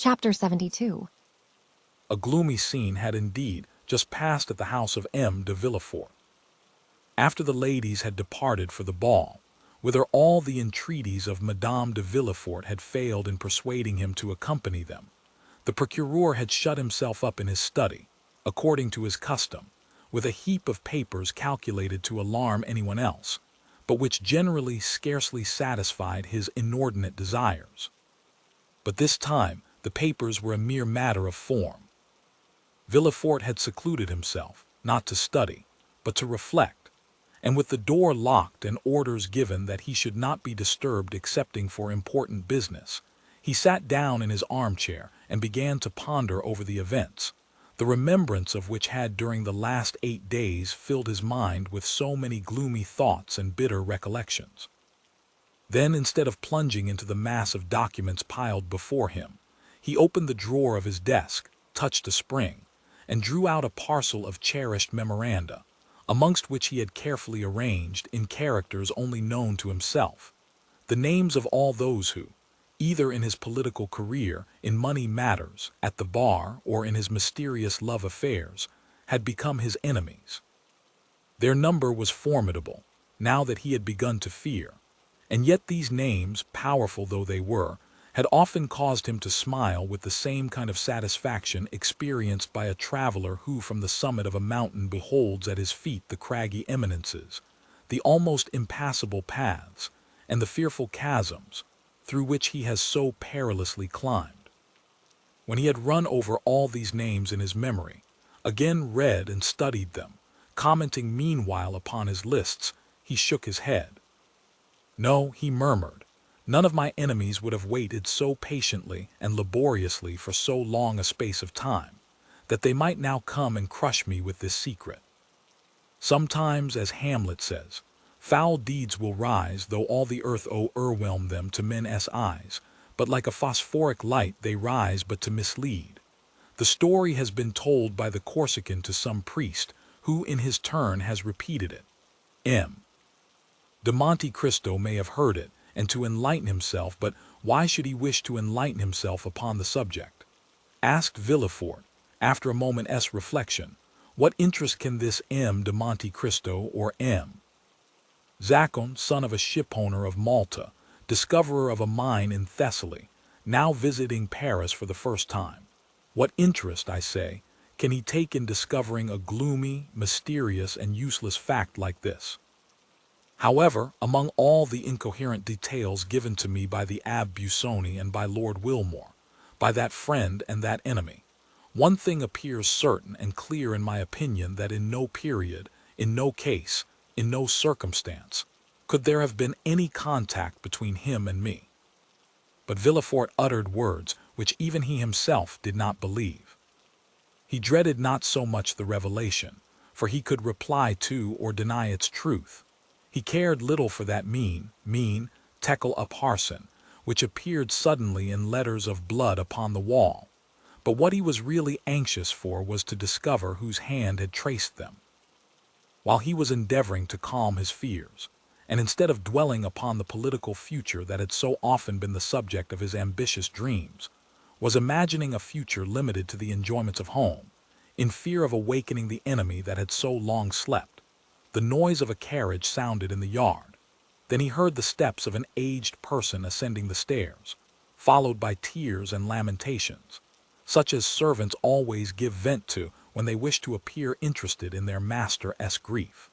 Chapter 72. A gloomy scene had indeed just passed at the house of M. de Villefort. After the ladies had departed for the ball, whither all the entreaties of Madame de Villefort had failed in persuading him to accompany them, the procureur had shut himself up in his study, according to his custom, with a heap of papers calculated to alarm anyone else, but which generally scarcely satisfied his inordinate desires. But this time the papers were a mere matter of form. Villefort had secluded himself, not to study, but to reflect, and with the door locked and orders given that he should not be disturbed excepting for important business, he sat down in his armchair and began to ponder over the events, the remembrance of which had during the last 8 days filled his mind with so many gloomy thoughts and bitter recollections. Then, instead of plunging into the mass of documents piled before him, he opened the drawer of his desk, touched a spring, and drew out a parcel of cherished memoranda, amongst which he had carefully arranged, in characters only known to himself, the names of all those who, either in his political career, in money matters, at the bar, or in his mysterious love affairs, had become his enemies. Their number was formidable, now that he had begun to fear, and yet these names, powerful though they were, had often caused him to smile with the same kind of satisfaction experienced by a traveler who from the summit of a mountain beholds at his feet the craggy eminences, the almost impassable paths, and the fearful chasms, through which he has so perilously climbed. When he had run over all these names in his memory, again read and studied them, commenting meanwhile upon his lists, he shook his head. No, he murmured, none of my enemies would have waited so patiently and laboriously for so long a space of time, that they might now come and crush me with this secret. Sometimes, as Hamlet says, foul deeds will rise, though all the earth o'erwhelm them to men's eyes, but like a phosphoric light they rise but to mislead. The story has been told by the Corsican to some priest, who in his turn has repeated it. M. de Monte Cristo may have heard it, and to enlighten himself, but why should he wish to enlighten himself upon the subject? Asked Villefort, after a moment's reflection, what interest can this M. de Monte Cristo, or M. Zacon, son of a shipowner of Malta, discoverer of a mine in Thessaly, now visiting Paris for the first time, what interest, I say, can he take in discovering a gloomy, mysterious, and useless fact like this? However, among all the incoherent details given to me by the Abbé Busoni and by Lord Wilmore, by that friend and that enemy, one thing appears certain and clear in my opinion, that in no period, in no case, in no circumstance, could there have been any contact between him and me. But Villefort uttered words which even he himself did not believe. He dreaded not so much the revelation, for he could reply to or deny its truth. He cared little for that mean, tekel a parson, which appeared suddenly in letters of blood upon the wall, but what he was really anxious for was to discover whose hand had traced them. While he was endeavoring to calm his fears, and instead of dwelling upon the political future that had so often been the subject of his ambitious dreams, was imagining a future limited to the enjoyments of home, in fear of awakening the enemy that had so long slept, the noise of a carriage sounded in the yard. Then he heard the steps of an aged person ascending the stairs, followed by tears and lamentations, such as servants always give vent to when they wish to appear interested in their master's grief.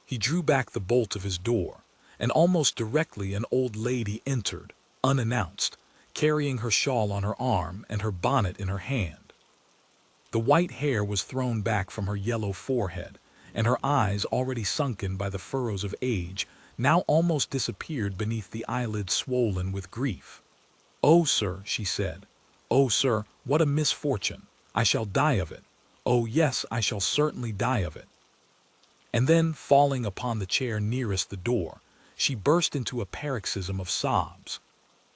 He drew back the bolt of his door, and almost directly an old lady entered, unannounced, carrying her shawl on her arm and her bonnet in her hand. The white hair was thrown back from her yellow forehead, and her eyes, already sunken by the furrows of age, now almost disappeared beneath the eyelids swollen with grief. "Oh, sir," she said, "oh, sir, what a misfortune! I shall die of it. Oh, yes, I shall certainly die of it." And then, falling upon the chair nearest the door, she burst into a paroxysm of sobs.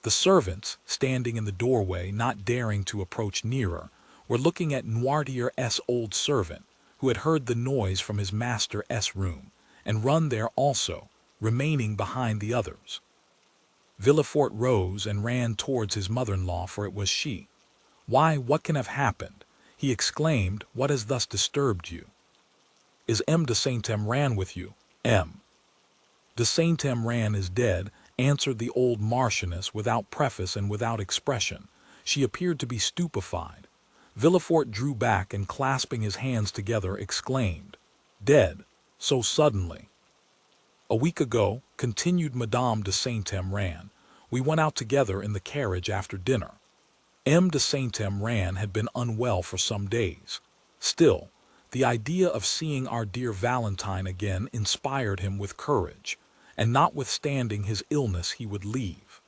The servants, standing in the doorway, not daring to approach nearer, were looking at Noirtier's old servant, who had heard the noise from his master's room, and run there also, remaining behind the others. Villefort rose and ran towards his mother-in-law, for it was she. "Why, what can have happened?" he exclaimed. "What has thus disturbed you?" "Is M. de Saint-Emran with you?" "M. de Saint-Emran is dead," answered the old Marchioness without preface and without expression. She appeared to be stupefied. Villefort drew back and, clasping his hands together, exclaimed, "Dead? So suddenly?" "A week ago," continued Madame de Saint-Emran, "we went out together in the carriage after dinner. M. de Saint-Emran had been unwell for some days. Still, the idea of seeing our dear Valentine again inspired him with courage, and notwithstanding his illness he would leave.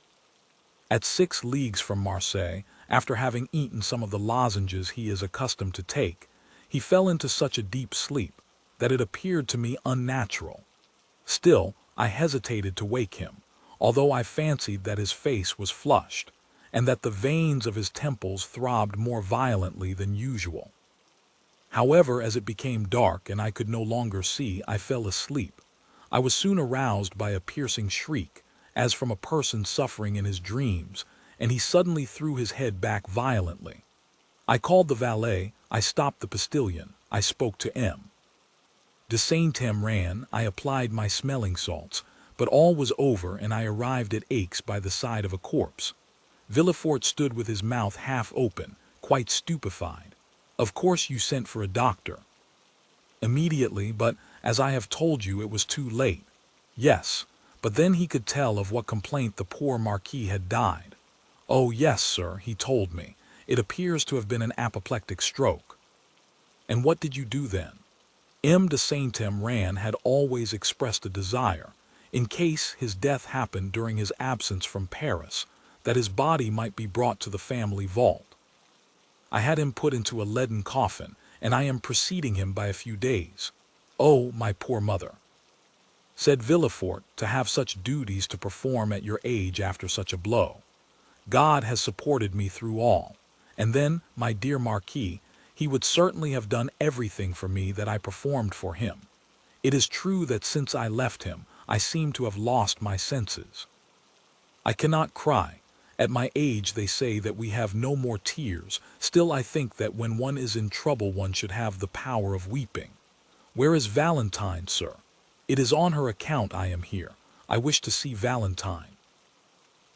At 6 leagues from Marseille, after having eaten some of the lozenges he is accustomed to take, he fell into such a deep sleep that it appeared to me unnatural. Still, I hesitated to wake him, although I fancied that his face was flushed, and that the veins of his temples throbbed more violently than usual. However, as it became dark and I could no longer see, I fell asleep. I was soon aroused by a piercing shriek, as from a person suffering in his dreams, and he suddenly threw his head back violently. I called the valet, I stopped the postilion, I spoke to M. de Saint-Emran, I applied my smelling salts, but all was over and I arrived at Aix by the side of a corpse. Villefort stood with his mouth half open, quite stupefied. "Of course you sent for a doctor?" "Immediately, but, as I have told you, it was too late." "Yes, but then he could tell of what complaint the poor Marquis had died." "Oh, yes, sir, he told me. It appears to have been an apoplectic stroke." "And what did you do then?" M. de Saint-Emran had always expressed a desire, in case his death happened during his absence from Paris, that his body might be brought to the family vault. "I had him put into a leaden coffin, and I am preceding him by a few days." "Oh, my poor mother!" Said Villefort, "to have such duties to perform at your age after such a blow. God has supported me through all. And then, my dear Marquis, he would certainly have done everything for me that I performed for him. It is true that since I left him, I seem to have lost my senses. I cannot cry. At my age they say that we have no more tears. Still I think that when one is in trouble one should have the power of weeping. Where is Valentine, sir? It is on her account I am here. I wish to see Valentine."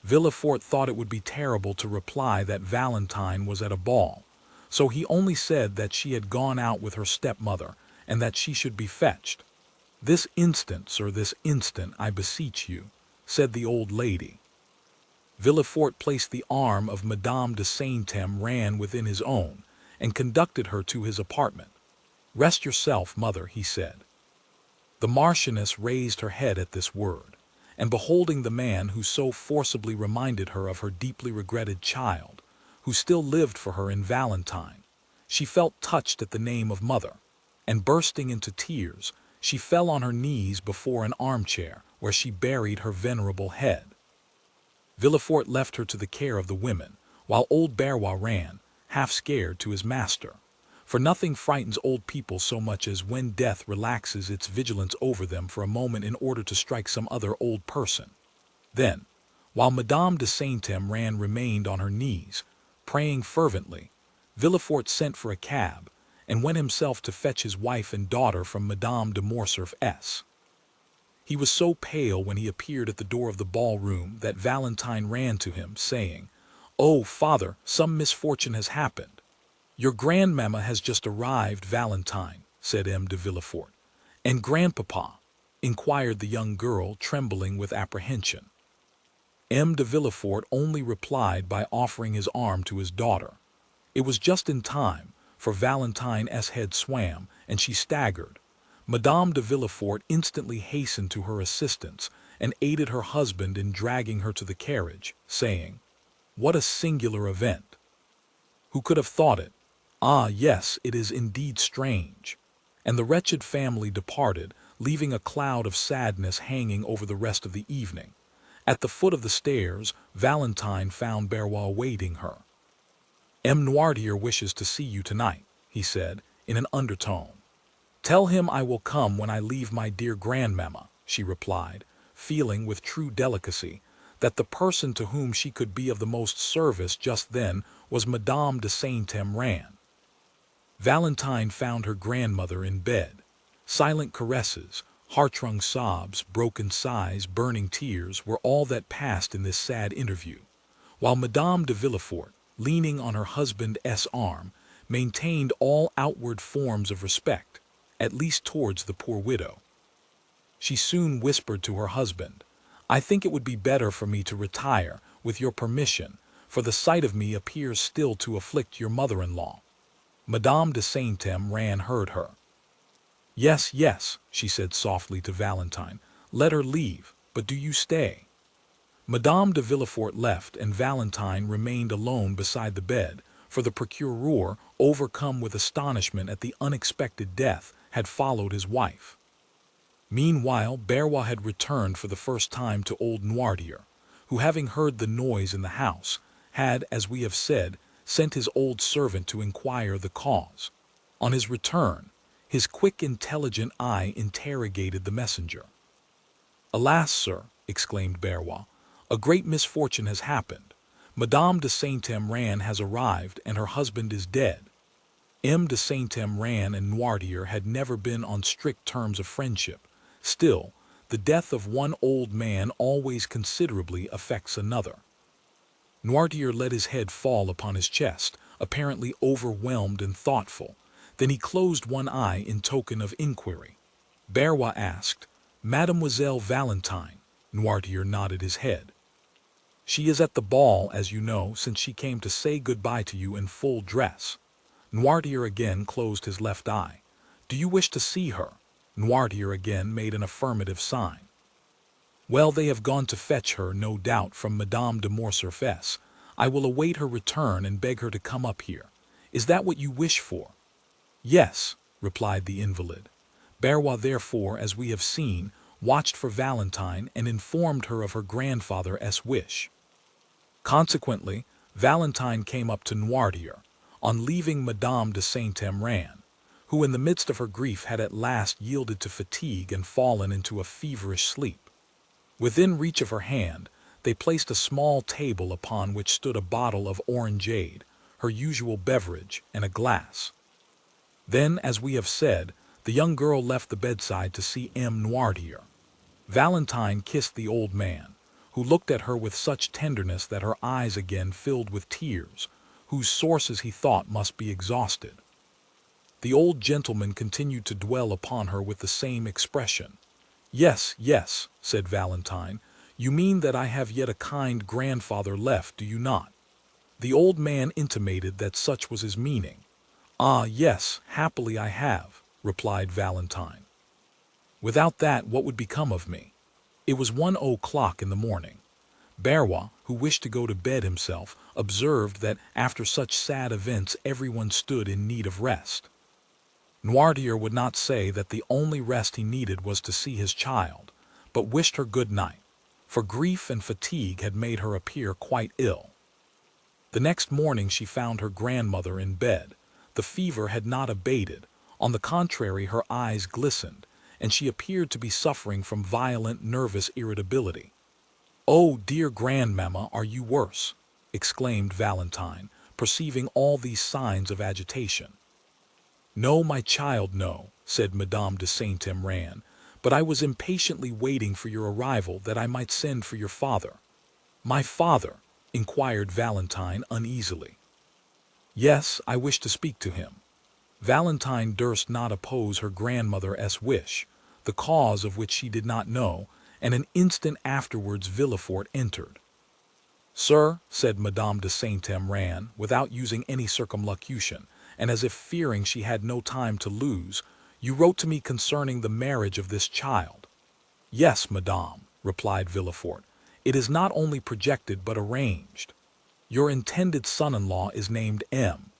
Villefort thought it would be terrible to reply that Valentine was at a ball, so he only said that she had gone out with her stepmother, and that she should be fetched. "This instant, sir, this instant, I beseech you," said the old lady. Villefort placed the arm of Madame de Saint-Emran within his own, and conducted her to his apartment. "Rest yourself, mother," he said. The Marchioness raised her head at this word, and beholding the man who so forcibly reminded her of her deeply regretted child, who still lived for her in Valentine, she felt touched at the name of mother, and bursting into tears, she fell on her knees before an armchair, where she buried her venerable head. Villefort left her to the care of the women, while old Barrois ran, half scared, to his master. For nothing frightens old people so much as when death relaxes its vigilance over them for a moment in order to strike some other old person. Then, while Madame de Saint-Emran remained on her knees, praying fervently, Villefort sent for a cab, and went himself to fetch his wife and daughter from Madame de Morcerf's. He was so pale when he appeared at the door of the ballroom that Valentine ran to him, saying, "Oh, father, some misfortune has happened." "Your grandmamma has just arrived, Valentine," said M. de Villefort. "And grandpapa?" inquired the young girl, trembling with apprehension. M. de Villefort only replied by offering his arm to his daughter. It was just in time, for Valentine's head swam, and she staggered. Madame de Villefort instantly hastened to her assistance, and aided her husband in dragging her to the carriage, saying, "What a singular event! Who could have thought it? Ah, yes, it is indeed strange." And the wretched family departed, leaving a cloud of sadness hanging over the rest of the evening. At the foot of the stairs, Valentine found Barrois awaiting her. "M. Noirtier wishes to see you tonight," he said, in an undertone. "Tell him I will come when I leave my dear grandmamma," she replied, feeling with true delicacy that the person to whom she could be of the most service just then was Madame de Saint-Emran. Valentine found her grandmother in bed. Silent caresses, heart-wrung sobs, broken sighs, burning tears were all that passed in this sad interview, while Madame de Villefort, leaning on her husband's arm, maintained all outward forms of respect, at least towards the poor widow. She soon whispered to her husband, "I think it would be better for me to retire, with your permission, for the sight of me appears still to afflict your mother-in-law." Madame de Saint-Emran heard her. "Yes, yes," she said softly to Valentine, "let her leave, but do you stay." Madame de Villefort left, and Valentine remained alone beside the bed, for the procureur, overcome with astonishment at the unexpected death, had followed his wife. Meanwhile, Barrois had returned for the first time to old Noirtier, who, having heard the noise in the house, had, as we have said, sent his old servant to inquire the cause. On his return, his quick, intelligent eye interrogated the messenger. "Alas, sir," exclaimed Barrois, "a great misfortune has happened. Madame de Saint-Emran has arrived, and her husband is dead." M. de Saint-Emran and Noirtier had never been on strict terms of friendship. Still, the death of one old man always considerably affects another. Noirtier let his head fall upon his chest, apparently overwhelmed and thoughtful. Then he closed one eye in token of inquiry. Barrois asked, "Mademoiselle Valentine?" Noirtier nodded his head. "She is at the ball, as you know, since she came to say goodbye to you in full dress." Noirtier again closed his left eye. "Do you wish to see her?" Noirtier again made an affirmative sign. "Well, they have gone to fetch her, no doubt, from Madame de Morcerf's. I will await her return and beg her to come up here. Is that what you wish for?" "Yes," replied the invalid. Barrois, therefore, as we have seen, watched for Valentine and informed her of her grandfather's wish. Consequently, Valentine came up to Noirtier, on leaving Madame de Saint-Emran, who in the midst of her grief had at last yielded to fatigue and fallen into a feverish sleep. Within reach of her hand, they placed a small table upon which stood a bottle of orangeade, her usual beverage, and a glass. Then, as we have said, the young girl left the bedside to see M. Noirtier. Valentine kissed the old man, who looked at her with such tenderness that her eyes again filled with tears, whose sources he thought must be exhausted. The old gentleman continued to dwell upon her with the same expression. "Yes, yes," said Valentine, "you mean that I have yet a kind grandfather left, do you not?" The old man intimated that such was his meaning. "Ah, yes, happily I have," replied Valentine. "Without that, what would become of me?" It was 1 o'clock in the morning. Barrois, who wished to go to bed himself, observed that after such sad events everyone stood in need of rest. Noirtier would not say that the only rest he needed was to see his child, but wished her good night, for grief and fatigue had made her appear quite ill. The next morning she found her grandmother in bed. The fever had not abated. On the contrary, her eyes glistened, and she appeared to be suffering from violent nervous irritability. "Oh, dear grandmamma, are you worse?" exclaimed Valentine, perceiving all these signs of agitation. "No, my child, no," said Madame de Saint-Emran, "but I was impatiently waiting for your arrival that I might send for your father." "My father?" inquired Valentine uneasily. "Yes, I wish to speak to him." Valentine durst not oppose her grandmother's wish, the cause of which she did not know, and an instant afterwards Villefort entered. "Sir," said Madame de Saint-Emran, without using any circumlocution, and as if fearing she had no time to lose, "you wrote to me concerning the marriage of this child." "Yes, madame," replied Villefort. "It is not only projected but arranged. Your intended son-in-law is named M.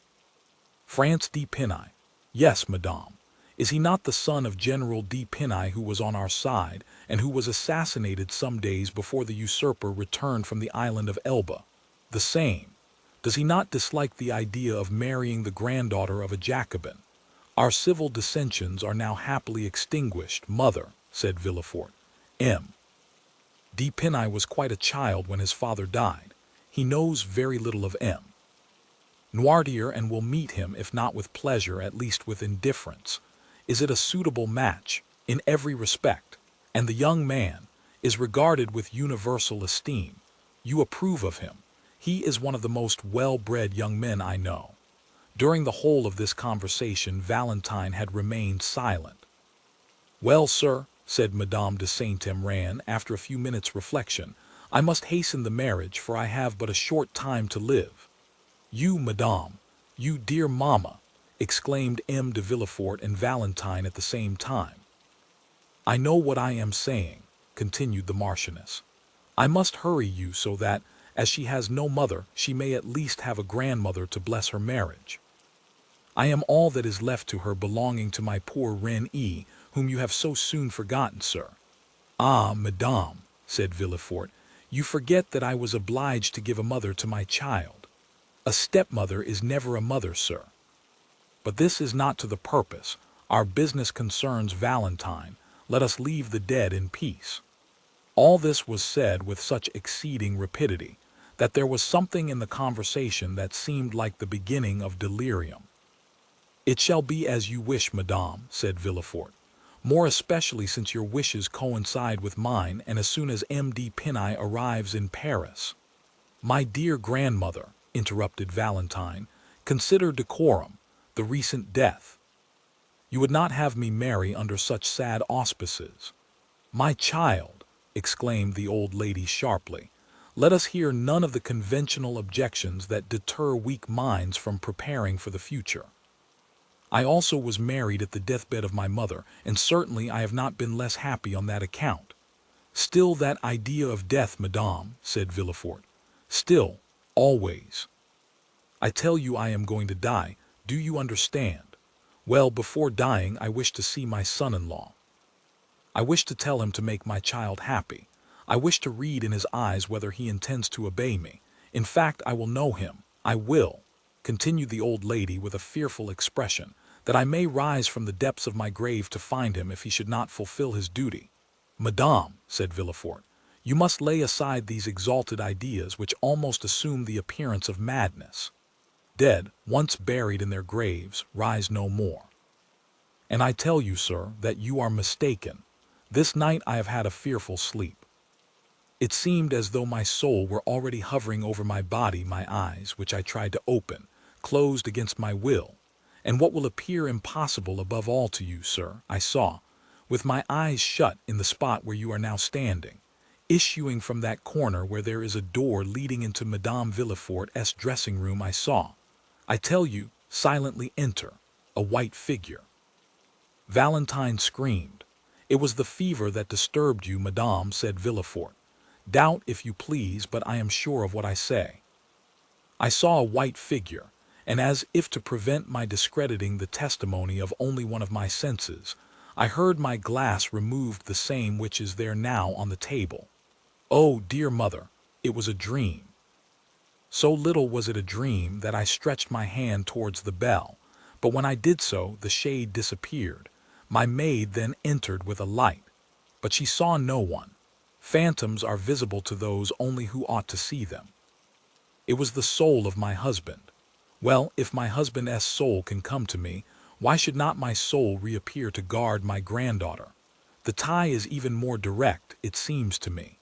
France de Pinay." "Yes, madame. Is he not the son of General de Pinay, who was on our side, and who was assassinated some days before the usurper returned from the island of Elba?" "The same. Does he not dislike the idea of marrying the granddaughter of a Jacobin?" "Our civil dissensions are now happily extinguished, mother," said Villefort. M. de Pinay was quite a child when his father died. He knows very little of M. Noirtier and will meet him, if not with pleasure, at least with indifference. Is it a suitable match? In every respect. And the young man is regarded with universal esteem. You approve of him. He is one of the most well-bred young men I know. During the whole of this conversation, Valentine had remained silent. Well, sir, said Madame de Saint-Emran after a few minutes' reflection, I must hasten the marriage, for I have but a short time to live. You, madame, you dear mamma, exclaimed M. de Villefort and Valentine at the same time. I know what I am saying, continued the Marchioness. I must hurry you so that, as she has no mother, she may at least have a grandmother to bless her marriage. I am all that is left to her belonging to my poor Reine, whom you have so soon forgotten, sir. Ah, madame, said Villefort, you forget that I was obliged to give a mother to my child. A stepmother is never a mother, sir. But this is not to the purpose. Our business concerns Valentine. Let us leave the dead in peace. All this was said with such exceeding rapidity that there was something in the conversation that seemed like the beginning of delirium. It shall be as you wish, madame, said Villefort, more especially since your wishes coincide with mine, and as soon as M.D. Pinay arrives in Paris. My dear grandmother, interrupted Valentine, consider decorum, the recent death. You would not have me marry under such sad auspices. My child, exclaimed the old lady sharply, let us hear none of the conventional objections that deter weak minds from preparing for the future. I also was married at the deathbed of my mother, and certainly I have not been less happy on that account. Still that idea of death, madame, said Villefort. Still, always. I tell you I am going to die. Do you understand? Well, before dying, I wish to see my son-in-law. I wish to tell him to make my child happy. I wish to read in his eyes whether he intends to obey me. In fact, I will know him. I will, continued the old lady with a fearful expression, that I may rise from the depths of my grave to find him if he should not fulfill his duty. Madame, said Villefort, you must lay aside these exalted ideas which almost assume the appearance of madness. Dead, once buried in their graves, rise no more. And I tell you, sir, that you are mistaken. This night I have had a fearful sleep. It seemed as though my soul were already hovering over my body. My eyes, which I tried to open, closed against my will, and what will appear impossible above all to you, sir, I saw, with my eyes shut, in the spot where you are now standing, issuing from that corner where there is a door leading into Madame Villefort's dressing room, I saw, I tell you, silently enter, a white figure. Valentine screamed. It was the fever that disturbed you, madame, said Villefort. Doubt if you please, but I am sure of what I say. I saw a white figure, and as if to prevent my discrediting the testimony of only one of my senses, I heard my glass removed, the same which is there now on the table. Oh, dear mother, it was a dream. So little was it a dream that I stretched my hand towards the bell, but when I did so, the shade disappeared. My maid then entered with a light, but she saw no one. Phantoms are visible to those only who ought to see them. It was the soul of my husband. Well, if my husband's soul can come to me, why should not my soul reappear to guard my granddaughter? The tie is even more direct, it seems to me.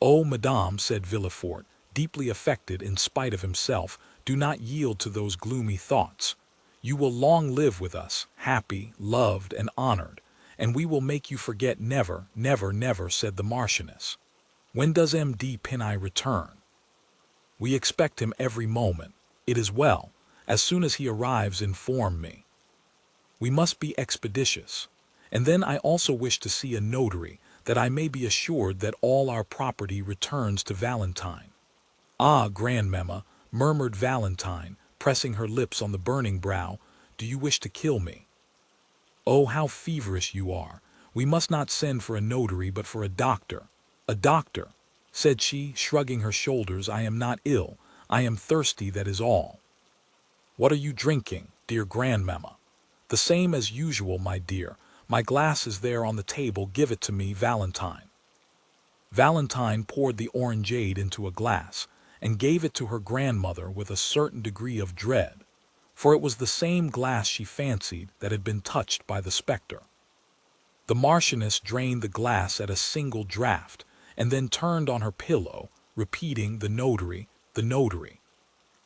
Oh, madame, said Villefort, deeply affected in spite of himself, do not yield to those gloomy thoughts. You will long live with us, happy, loved, and honored, and we will make you forget never, never, never, said the Marchioness. When does M.D. Pinay return? We expect him every moment. It is well. As soon as he arrives, inform me. We must be expeditious. And then I also wish to see a notary, that I may be assured that all our property returns to Valentine. Ah, grandmamma, murmured Valentine, pressing her lips on the burning brow, do you wish to kill me? Oh, how feverish you are. We must not send for a notary, but for a doctor. A doctor, said she, shrugging her shoulders. I am not ill. I am thirsty, that is all. What are you drinking, dear grandmamma? The same as usual, my dear. My glass is there on the table. Give it to me, Valentine. Valentine poured the orangeade into a glass, and gave it to her grandmother with a certain degree of dread, for it was the same glass she fancied that had been touched by the spectre. The Marchioness drained the glass at a single draught, and then turned on her pillow, repeating the notary, the notary.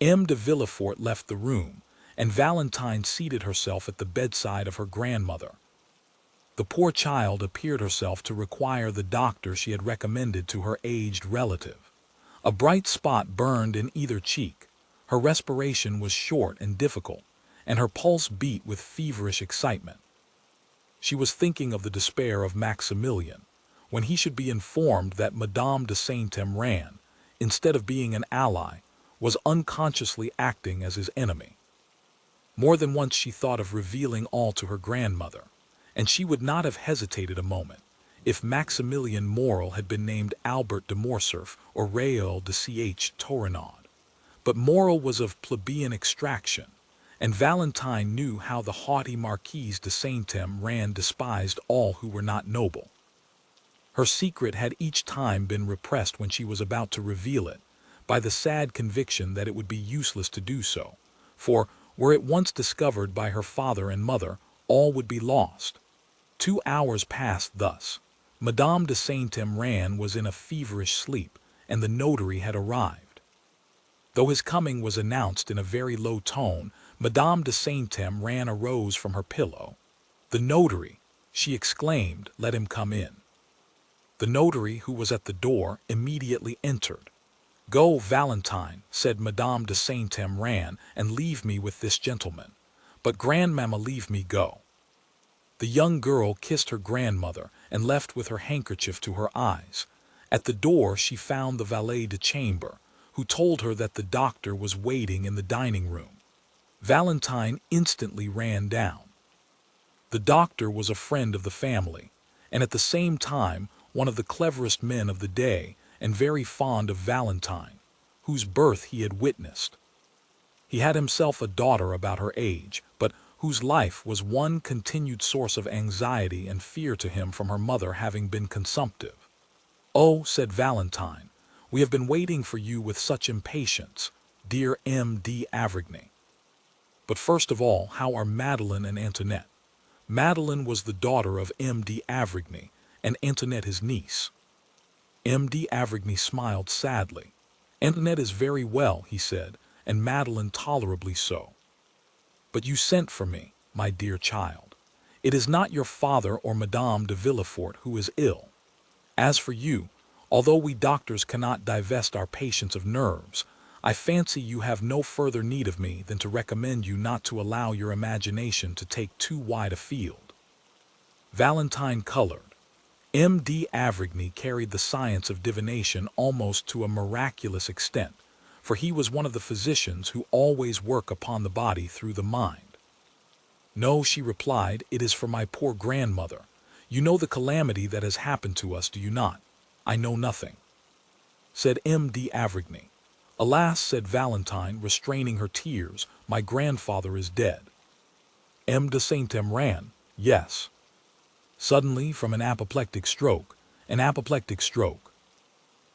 M. de Villefort left the room, and Valentine seated herself at the bedside of her grandmother. The poor child appeared herself to require the doctor she had recommended to her aged relative. A bright spot burned in either cheek, her respiration was short and difficult, and her pulse beat with feverish excitement. She was thinking of the despair of Maximilian, when he should be informed that Madame de Saint-Emran, instead of being an ally, was unconsciously acting as his enemy. More than once she thought of revealing all to her grandmother, and she would not have hesitated a moment if Maximilian Morrel had been named Albert de Morcerf or Raoul de Ch. Torrenaud. But Morrel was of plebeian extraction, and Valentine knew how the haughty Marquise de Saint-Emran despised all who were not noble. Her secret had each time been repressed when she was about to reveal it, by the sad conviction that it would be useless to do so, for, were it once discovered by her father and mother, all would be lost. 2 hours passed thus. Madame de Saint-Emran was in a feverish sleep, and the notary had arrived. Though his coming was announced in a very low tone, Madame de Saint-Emran arose from her pillow. "The notary," she exclaimed, "let him come in." The notary, who was at the door, immediately entered. "Go, Valentine," said Madame de Saint-Emran, "and leave me with this gentleman. But, grandmamma, leave me go." The young girl kissed her grandmother and left with her handkerchief to her eyes. At the door she found the valet de chambre, who told her that the doctor was waiting in the dining room. Valentine instantly ran down. The doctor was a friend of the family, and at the same time one of the cleverest men of the day, and very fond of Valentine, whose birth he had witnessed. He had himself a daughter about her age, but whose life was one continued source of anxiety and fear to him from her mother having been consumptive. "Oh," said Valentine, "we have been waiting for you with such impatience, dear M. d'Avrigny. But first of all, how are Madeleine and Antoinette?" Madeleine was the daughter of M. d'Avrigny, and Antoinette his niece. M. d'Avrigny smiled sadly. "Antoinette is very well," he said, "and Madeleine tolerably so. But you sent for me, my dear child. It is not your father or Madame de Villefort who is ill. As for you, although we doctors cannot divest our patients of nerves, I fancy you have no further need of me than to recommend you not to allow your imagination to take too wide a field." Valentine colored. M. d'Avrigny carried the science of divination almost to a miraculous extent, for he was one of the physicians who always work upon the body through the mind. "No," she replied, "it is for my poor grandmother. You know the calamity that has happened to us, do you not?" "I know nothing," said M. d'Avrigny. "Alas," said Valentine, restraining her tears, "my grandfather is dead." M. de Saint-Emran? "Yes." "Suddenly, from an apoplectic stroke." "An apoplectic stroke,"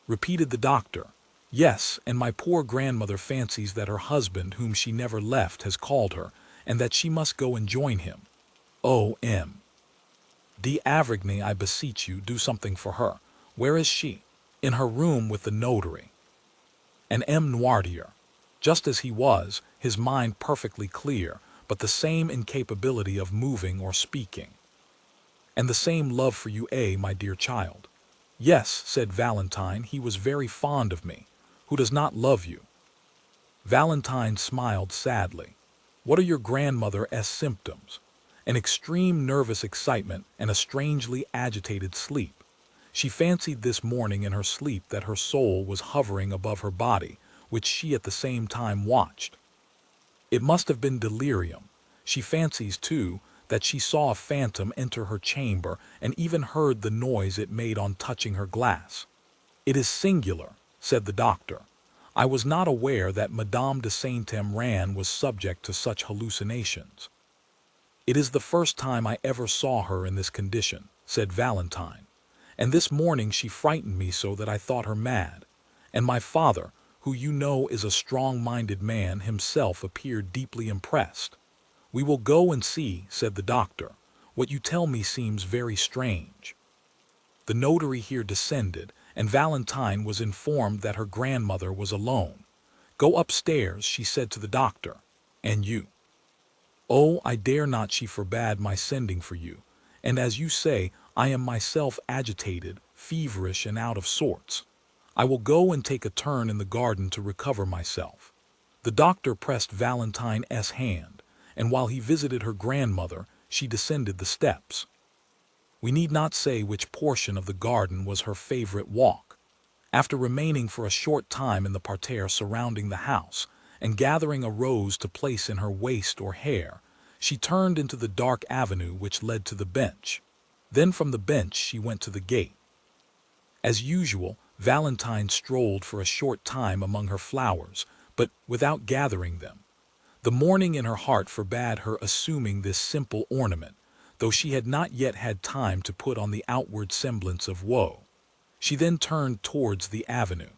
repeated the doctor. "Yes, and my poor grandmother fancies that her husband, whom she never left, has called her, and that she must go and join him. Oh, M. d'Avrigny, I beseech you, do something for her. Where is she?" "In her room with the notary." And M. Noirtier, just as he was, his mind perfectly clear, but the same incapability of moving or speaking. "And the same love for you, my dear child?" "Yes," said Valentine, "he was very fond of me. Who does not love you?" Valentine smiled sadly. "What are your grandmother's symptoms?" "An extreme nervous excitement and a strangely agitated sleep. She fancied this morning in her sleep that her soul was hovering above her body, which she at the same time watched. It must have been delirium. She fancies, too, that she saw a phantom enter her chamber and even heard the noise it made on touching her glass." "It is singular," said the doctor. "I was not aware that Madame de Saint-Emran was subject to such hallucinations." "It is the first time I ever saw her in this condition," said Valentine, "and this morning she frightened me so that I thought her mad. And my father, who you know is a strong-minded man himself, appeared deeply impressed. "We will go and see," said the doctor. "What you tell me seems very strange." The notary here descended, and Valentine was informed that her grandmother was alone. "Go upstairs," she said to the doctor. "And you?" "Oh, I dare not," she forbade my sending for you. "And as you say, I am myself agitated, feverish, and out of sorts. I will go and take a turn in the garden to recover myself." The doctor pressed Valentine's hand, and while he visited her grandmother, she descended the steps. We need not say which portion of the garden was her favorite walk. After remaining for a short time in the parterre surrounding the house, and gathering a rose to place in her waist or hair, she turned into the dark avenue which led to the bench. Then from the bench she went to the gate. As usual, Valentine strolled for a short time among her flowers, but without gathering them. The mourning in her heart forbade her assuming this simple ornament, though she had not yet had time to put on the outward semblance of woe. She then turned towards the avenue.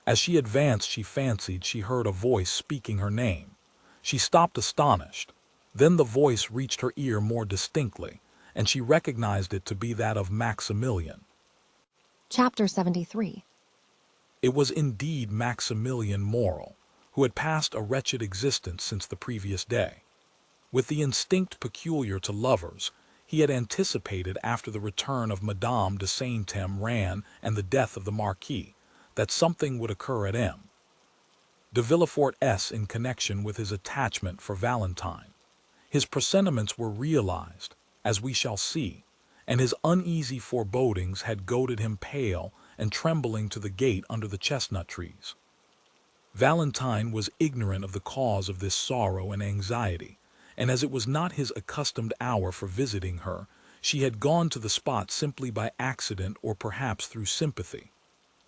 As she advanced, she fancied she heard a voice speaking her name. She stopped astonished. Then the voice reached her ear more distinctly, and she recognized it to be that of Maximilian. Chapter 73. It was indeed Maximilian Morel, who had passed a wretched existence since the previous day. With the instinct peculiar to lovers, he had anticipated, after the return of Madame de Saint-Emran and the death of the Marquis, that something would occur at M. de Villefort's in connection with his attachment for Valentine. His presentiments were realized, as we shall see, and his uneasy forebodings had goaded him pale and trembling to the gate under the chestnut trees. Valentine was ignorant of the cause of this sorrow and anxiety, and as it was not his accustomed hour for visiting her, she had gone to the spot simply by accident or perhaps through sympathy.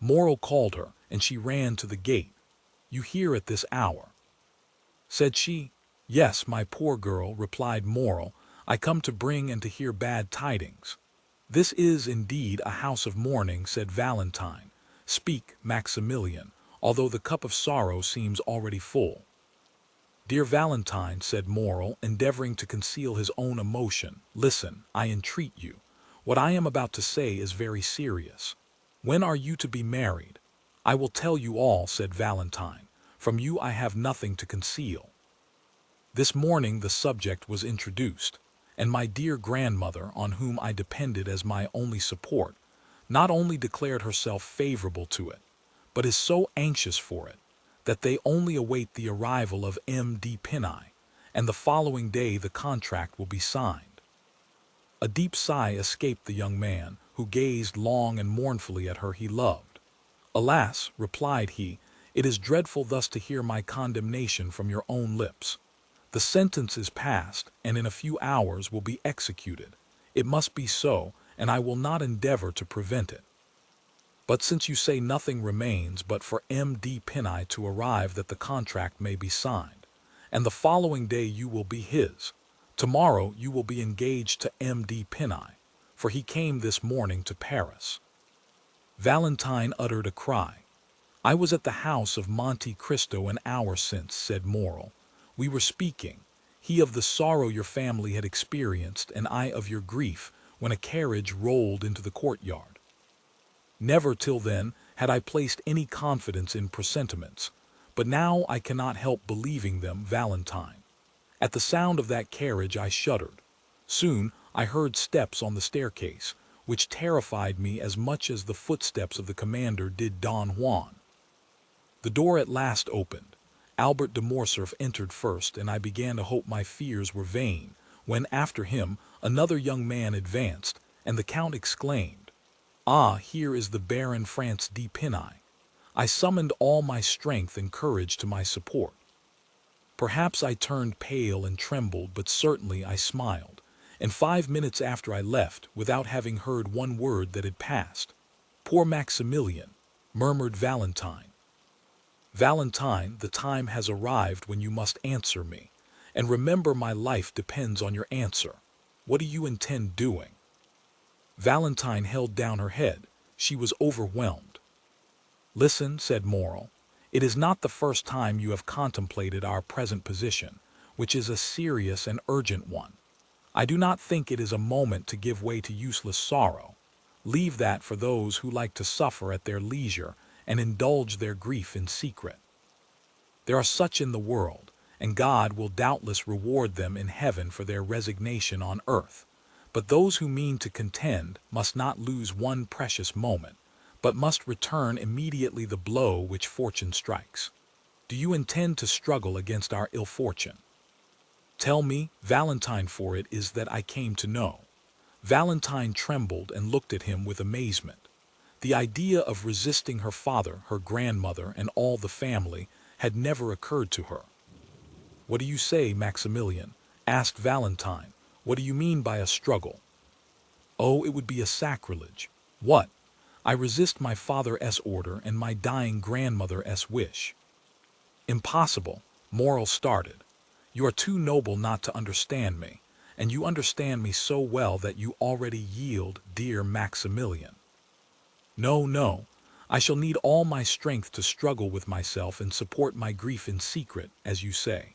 Morel called her, and she ran to the gate. "You here at this hour?" said she. "Yes, my poor girl," replied Morel. "I come to bring and to hear bad tidings." "This is indeed a house of mourning," said Valentine. "Speak, Maximilian, although the cup of sorrow seems already full." "Dear Valentine," said Morel, endeavoring to conceal his own emotion, "listen, I entreat you. What I am about to say is very serious. When are you to be married?" "I will tell you all," said Valentine. "From you I have nothing to conceal." This morning the subject was introduced, and my dear grandmother, on whom I depended as my only support, not only declared herself favorable to it, but is so anxious for it, that they only await the arrival of M.D. Pinay, and the following day the contract will be signed. A deep sigh escaped the young man, who gazed long and mournfully at her he loved. "Alas," replied he, "it is dreadful thus to hear my condemnation from your own lips. The sentence is passed, and in a few hours will be executed. It must be so, and I will not endeavor to prevent it. But since you say nothing remains but for M.D. Pinay to arrive that the contract may be signed, and the following day you will be his. Tomorrow you will be engaged to M.D. Pinay, for he came this morning to Paris." Valentine uttered a cry. "I was at the house of Monte Cristo an hour since," said Morel. "We were speaking, he of the sorrow your family had experienced, and I of your grief, when a carriage rolled into the courtyard. Never till then had I placed any confidence in presentiments, but now I cannot help believing them, Valentine. At the sound of that carriage I shuddered. Soon I heard steps on the staircase, which terrified me as much as the footsteps of the commander did Don Juan. The door at last opened. Albert de Morcerf entered first, and I began to hope my fears were vain, when after him another young man advanced, and the Count exclaimed, 'Ah, here is the Baron Franz de Pinay.' I summoned all my strength and courage to my support. Perhaps I turned pale and trembled, but certainly I smiled, and 5 minutes after I left, without having heard one word that had passed. 'Poor Maximilian,' murmured Valentine. 'Valentine, the time has arrived when you must answer me, and remember my life depends on your answer. What do you intend doing?' Valentine held down her head. She was overwhelmed. 'Listen,' said Morel. It is not the first time you have contemplated our present position, which is a serious and urgent one. I do not think it is a moment to give way to useless sorrow. Leave that for those who like to suffer at their leisure and indulge their grief in secret. There are such in the world, and God will doubtless reward them in heaven for their resignation on earth. But those who mean to contend must not lose one precious moment, but must return immediately the blow which fortune strikes. Do you intend to struggle against our ill fortune? Tell me, Valentine, for it is that I came to know. Valentine trembled and looked at him with amazement. The idea of resisting her father, her grandmother, and all the family had never occurred to her. What do you say, Maximilian? Asked Valentine. What do you mean by a struggle? Oh, it would be a sacrilege. What? I resist my father's order and my dying grandmother's wish. Impossible, Morel started. You are too noble not to understand me, and you understand me so well that you already yield, dear Maximilian. No, no, I shall need all my strength to struggle with myself and support my grief in secret, as you say.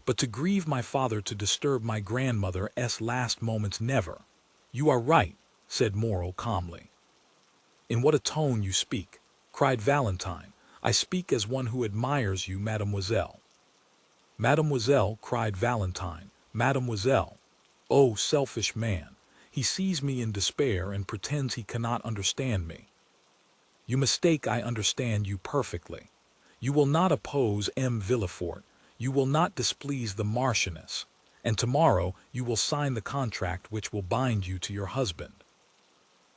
But to grieve my father, to disturb my grandmother's last moments, never. You are right, said Morel calmly. In what a tone you speak, cried Valentine. I speak as one who admires you, mademoiselle. Mademoiselle, cried Valentine, mademoiselle. Oh, selfish man, he sees me in despair and pretends he cannot understand me. You mistake, I understand you perfectly. You will not oppose M. Villefort, you will not displease the Marchioness, and tomorrow you will sign the contract which will bind you to your husband.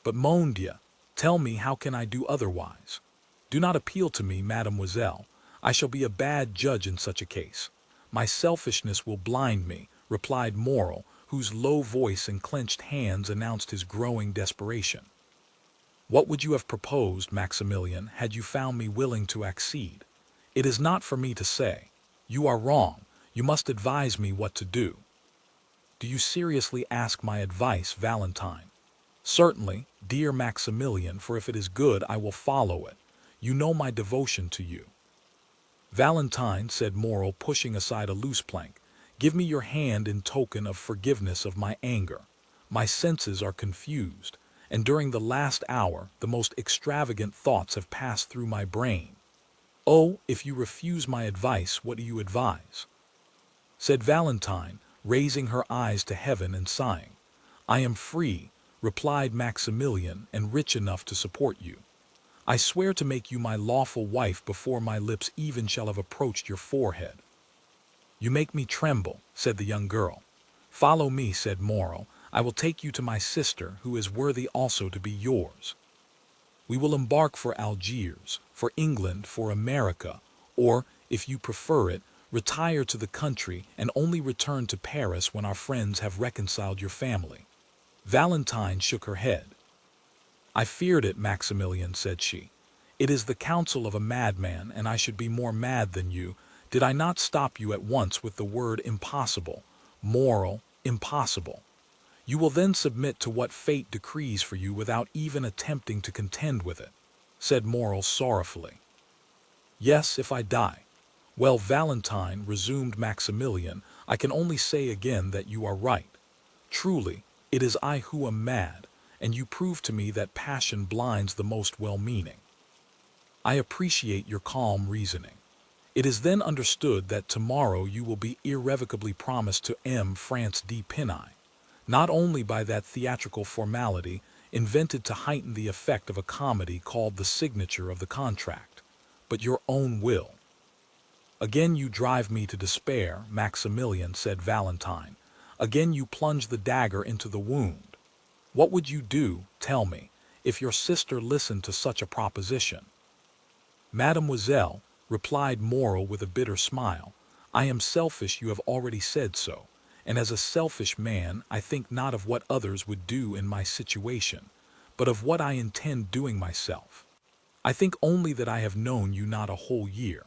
But mon Dieu, tell me, how can I do otherwise? Do not appeal to me, mademoiselle. I shall be a bad judge in such a case. My selfishness will blind me, replied Morel, whose low voice and clenched hands announced his growing desperation. What would you have proposed, Maximilian, had you found me willing to accede? It is not for me to say. You are wrong. You must advise me what to do. Do you seriously ask my advice, Valentine? Certainly, dear Maximilian, for if it is good, I will follow it. You know my devotion to you. Valentine, said Morel, pushing aside a loose plank, give me your hand in token of forgiveness of my anger. My senses are confused, and during the last hour the most extravagant thoughts have passed through my brain. Oh, if you refuse my advice, what do you advise? Said Valentine, raising her eyes to heaven and sighing. I am free, replied Maximilian, and rich enough to support you. I swear to make you my lawful wife before my lips even shall have approached your forehead. You make me tremble, said the young girl. Follow me, said Morel. I will take you to my sister, who is worthy also to be yours. We will embark for Algiers, for England, for America, or, if you prefer it, retire to the country and only return to Paris when our friends have reconciled your family. Valentine shook her head. I feared it, Maximilian, said she. It is the counsel of a madman, and I should be more mad than you, did I not stop you at once with the word impossible, Morel, impossible. You will then submit to what fate decrees for you without even attempting to contend with it, said Morel sorrowfully. Yes, if I die. Well, Valentine, resumed Maximilian, I can only say again that you are right. Truly, it is I who am mad, and you prove to me that passion blinds the most well-meaning. I appreciate your calm reasoning. It is then understood that tomorrow you will be irrevocably promised to M. France de Pinay, not only by that theatrical formality invented to heighten the effect of a comedy called the signature of the contract, but your own will. Again you drive me to despair, Maximilian, said Valentine. Again you plunge the dagger into the wound. What would you do, tell me, if your sister listened to such a proposition? Mademoiselle, replied Morel with a bitter smile, I am selfish, you have already said so, and as a selfish man I think not of what others would do in my situation, but of what I intend doing myself. I think only that I have known you not a whole year.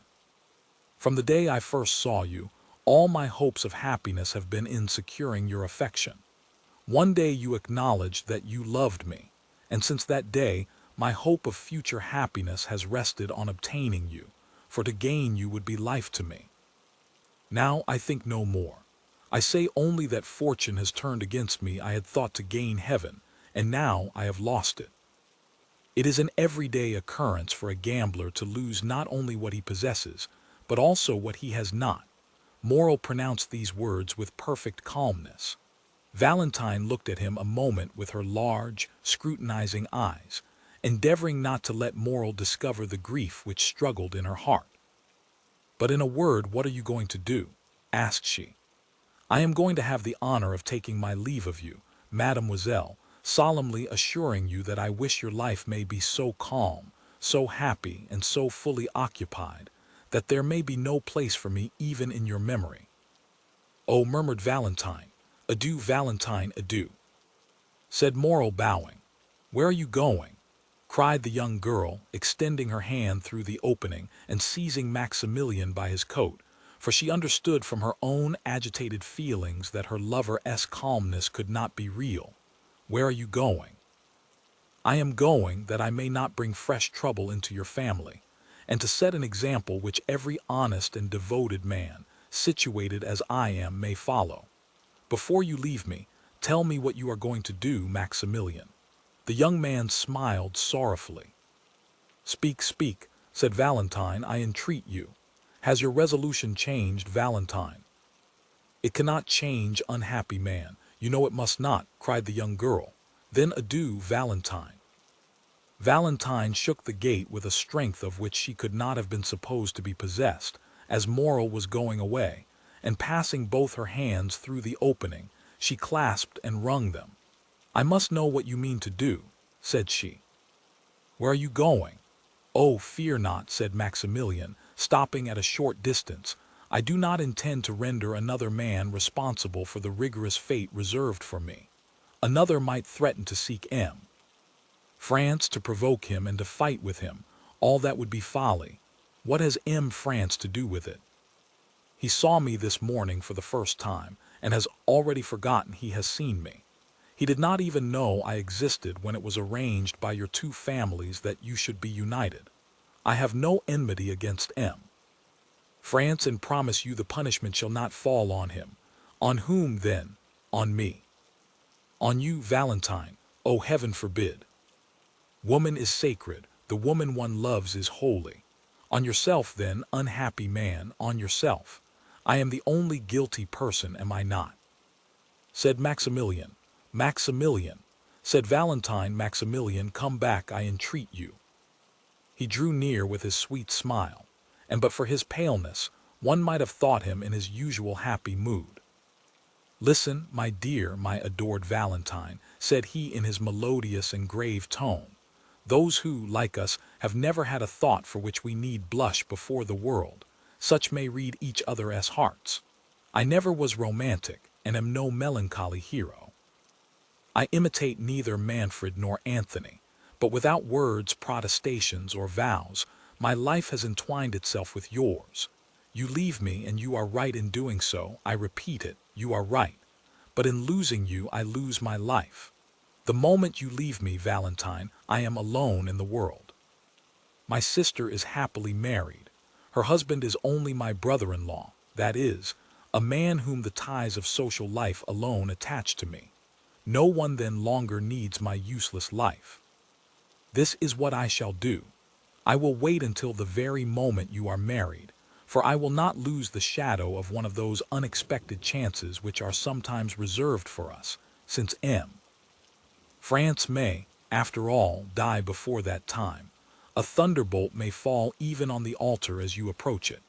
From the day I first saw you, all my hopes of happiness have been in securing your affection. One day you acknowledged that you loved me, and since that day my hope of future happiness has rested on obtaining you, for to gain you would be life to me. Now I think no more. I say only that fortune has turned against me. I had thought to gain heaven, and now I have lost it. It is an everyday occurrence for a gambler to lose not only what he possesses, but also what he has not. Morrel pronounced these words with perfect calmness. Valentine looked at him a moment with her large, scrutinizing eyes, endeavoring not to let Morrel discover the grief which struggled in her heart. "But in a word, what are you going to do?" asked she. "I am going to have the honor of taking my leave of you, mademoiselle, solemnly assuring you that I wish your life may be so calm, so happy, and so fully occupied, that there may be no place for me even in your memory." "Oh," murmured Valentine. "Adieu, Valentine, adieu," said Morrel, bowing. "Where are you going?" cried the young girl, extending her hand through the opening and seizing Maximilian by his coat, for she understood from her own agitated feelings that her lover's calmness could not be real. "Where are you going?" "I am going that I may not bring fresh trouble into your family, and to set an example which every honest and devoted man, situated as I am, may follow. Before you leave me, tell me what you are going to do, Maximilian." The young man smiled sorrowfully. "Speak, speak," said Valentine, "I entreat you. Has your resolution changed, Valentine?" "It cannot change, unhappy man. You know it must not," cried the young girl. "Then adieu, Valentine." Valentine shook the gate with a strength of which she could not have been supposed to be possessed, as Morrel was going away, and passing both her hands through the opening, she clasped and wrung them. "I must know what you mean to do," said she. "Where are you going?" "Oh, fear not," said Maximilian, stopping at a short distance. "I do not intend to render another man responsible for the rigorous fate reserved for me. Another might threaten to seek France to provoke him and to fight with him. All that would be folly. What has France to do with it? He saw me this morning for the first time, and has already forgotten he has seen me. He did not even know I existed when it was arranged by your two families that you should be united. I have no enmity against France, and promise you the punishment shall not fall on him. On whom, then? On me. On you, Valentine. Oh, heaven forbid. Woman is sacred. The woman one loves is holy. On yourself, then, unhappy man, on yourself. I am the only guilty person, am I not?" said Maximilian. "Maximilian," said Valentine. "Maximilian, come back, I entreat you." He drew near with his sweet smile, and but for his paleness, one might have thought him in his usual happy mood. "Listen, my dear, my adored Valentine," said he in his melodious and grave tone. "Those who, like us, have never had a thought for which we need blush before the world, such may read each other's hearts. I never was romantic, and am no melancholy hero. I imitate neither Manfred nor Anthony, but without words, protestations, or vows, my life has entwined itself with yours. You leave me, and you are right in doing so. I repeat it, you are right. But in losing you, I lose my life. The moment you leave me, Valentine, I am alone in the world. My sister is happily married. Her husband is only my brother-in-law, that is, a man whom the ties of social life alone attach to me. No one then longer needs my useless life. This is what I shall do. I will wait until the very moment you are married, for I will not lose the shadow of one of those unexpected chances which are sometimes reserved for us, since France may, after all, die before that time. A thunderbolt may fall even on the altar as you approach it.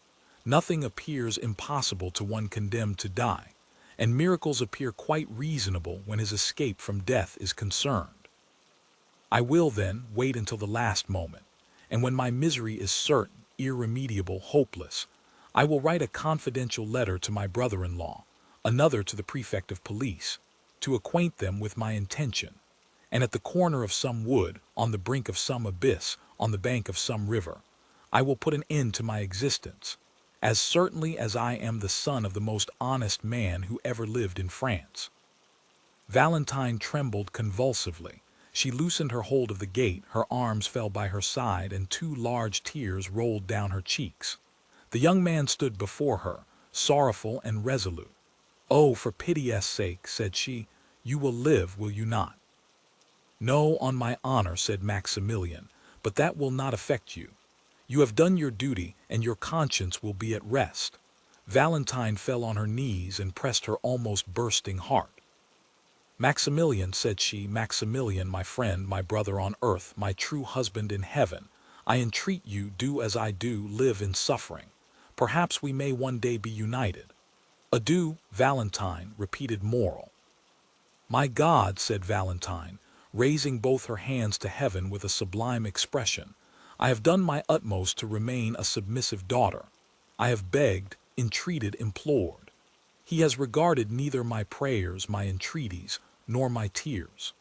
Nothing appears impossible to one condemned to die, and miracles appear quite reasonable when his escape from death is concerned. I will, then, wait until the last moment, and when my misery is certain, irremediable, hopeless, I will write a confidential letter to my brother-in-law, another to the prefect of police, to acquaint them with my intention, and at the corner of some wood, on the brink of some abyss, on the bank of some river, I will put an end to my existence, as certainly as I am the son of the most honest man who ever lived in France." Valentine trembled convulsively, She loosened her hold of the gate, her arms fell by her side, and 2 large tears rolled down her cheeks. The young man stood before her, sorrowful and resolute. "Oh, for pity's sake," said she, "you will live, will you not?" "No, on my honor," said Maximilian, "but that will not affect you. You have done your duty, and your conscience will be at rest." Valentine fell on her knees and pressed her almost bursting heart. "Maximilian," said she, "Maximilian, my friend, my brother on earth, my true husband in heaven, I entreat you, do as I do, live in suffering. Perhaps we may one day be united." "Adieu, Valentine," repeated Moral. "My God," said Valentine, raising both her hands to heaven with a sublime expression, "I have done my utmost to remain a submissive daughter. I have begged, entreated, implored. He has regarded neither my prayers, my entreaties, nor my tears."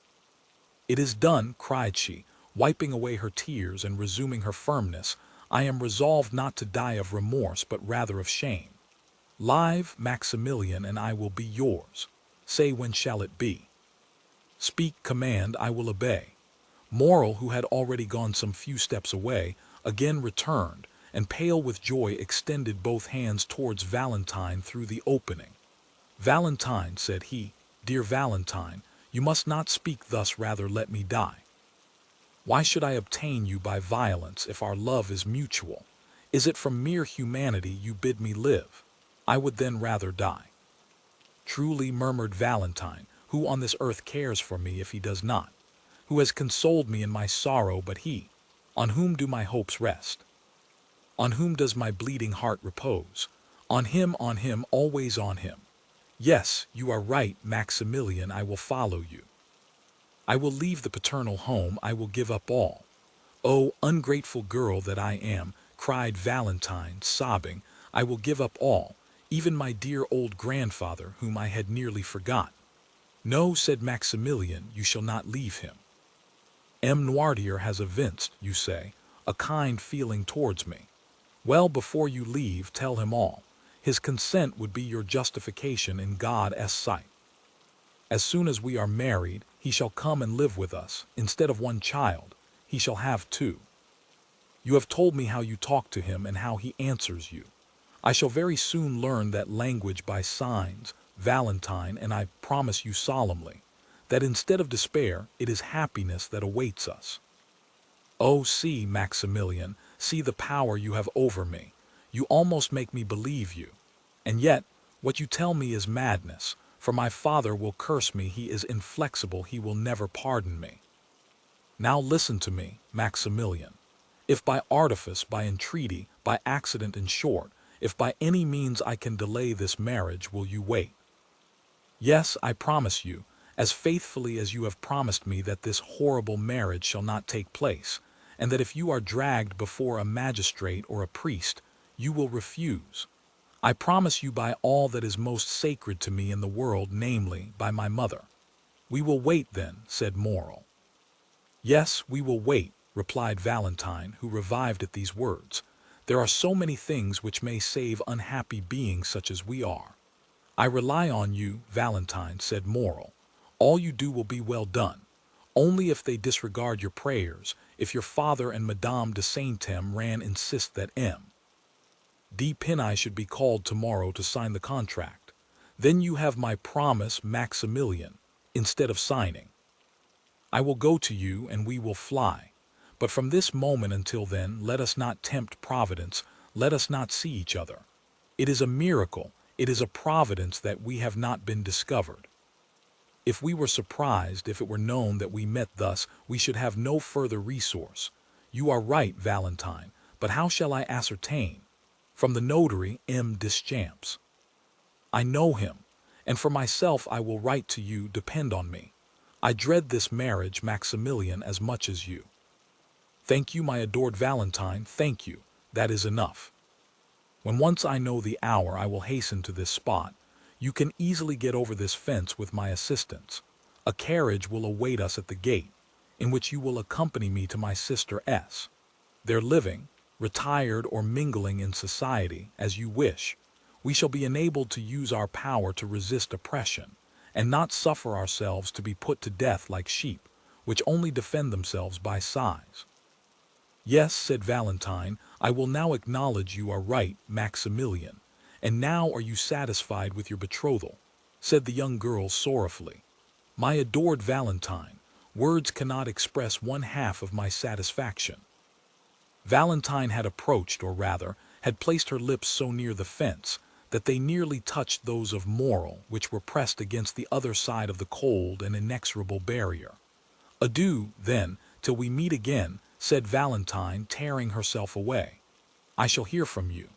"It is done," cried she, wiping away her tears and resuming her firmness. "I am resolved not to die of remorse, but rather of shame. Live, Maximilian, and I will be yours. Say, when shall it be?" "Speak, command, I will obey." Moral, who had already gone some few steps away, again returned, and pale with joy extended both hands towards Valentine through the opening. "Valentine," said he, "dear Valentine, you must not speak thus, rather let me die. Why should I obtain you by violence if our love is mutual? Is it from mere humanity you bid me live? I would then rather die." "Truly," murmured Valentine, "who on this earth cares for me if he does not? Who has consoled me in my sorrow but he? On whom do my hopes rest? On whom does my bleeding heart repose? On him, always on him. Yes, you are right, Maximilian, I will follow you. I will leave the paternal home, I will give up all." "Oh, ungrateful girl that I am," cried Valentine, sobbing, "I will give up all, even my dear old grandfather, whom I had nearly forgot." "No," said Maximilian, "you shall not leave him. M. Noirtier has evinced, you say, a kind feeling towards me. Well, before you leave, tell him all. His consent would be your justification in God's sight. As soon as we are married, he shall come and live with us. Instead of 1 child, he shall have 2. You have told me how you talk to him and how he answers you. I shall very soon learn that language by signs, Valentine, and I promise you solemnly that instead of despair, it is happiness that awaits us. Oh, see, Maximilian, see the power you have over me. You almost make me believe you. And yet, what you tell me is madness, for my father will curse me, he is inflexible, he will never pardon me. Now listen to me, Maximilian. If by artifice, by entreaty, by accident, in short, if by any means I can delay this marriage, will you wait? Yes, I promise you, as faithfully as you have promised me, that this horrible marriage shall not take place, and that if you are dragged before a magistrate or a priest, you will refuse. I promise you by all that is most sacred to me in the world, namely, by my mother." "We will wait then," said Moral. "Yes, we will wait," replied Valentine, who revived at these words. "There are so many things which may save unhappy beings such as we are." "I rely on you, Valentine," said Moral. "All you do will be well done. Only if they disregard your prayers, if your father and Madame de Saint-Rand insist that M. D. Pinay should be called tomorrow to sign the contract, then you have my promise, Maximilian, instead of signing. I will go to you and we will fly. But from this moment until then, let us not tempt Providence, let us not see each other. It is a miracle, it is a providence that we have not been discovered. If we were surprised, if it were known that we met thus, we should have no further resource. You are right, Valentine, but how shall I ascertain? From the notary, M. Deschamps. I know him, and for myself I will write to you, depend on me. I dread this marriage, Maximilian, as much as you. Thank you, my adored Valentine, thank you, that is enough. When once I know the hour, I will hasten to this spot. You can easily get over this fence with my assistance. A carriage will await us at the gate, in which you will accompany me to my sister S. There living, retired or mingling in society, as you wish, we shall be enabled to use our power to resist oppression, and not suffer ourselves to be put to death like sheep, which only defend themselves by sighs. "Yes," said Valentine, "I will now acknowledge you are right, Maximilian. And now are you satisfied with your betrothal?" said the young girl sorrowfully. "My adored Valentine, words cannot express one half of my satisfaction." Valentine had approached, or rather, had placed her lips so near the fence that they nearly touched those of Morel, which were pressed against the other side of the cold and inexorable barrier. "Adieu, then, till we meet again," said Valentine, tearing herself away. "I shall hear from you."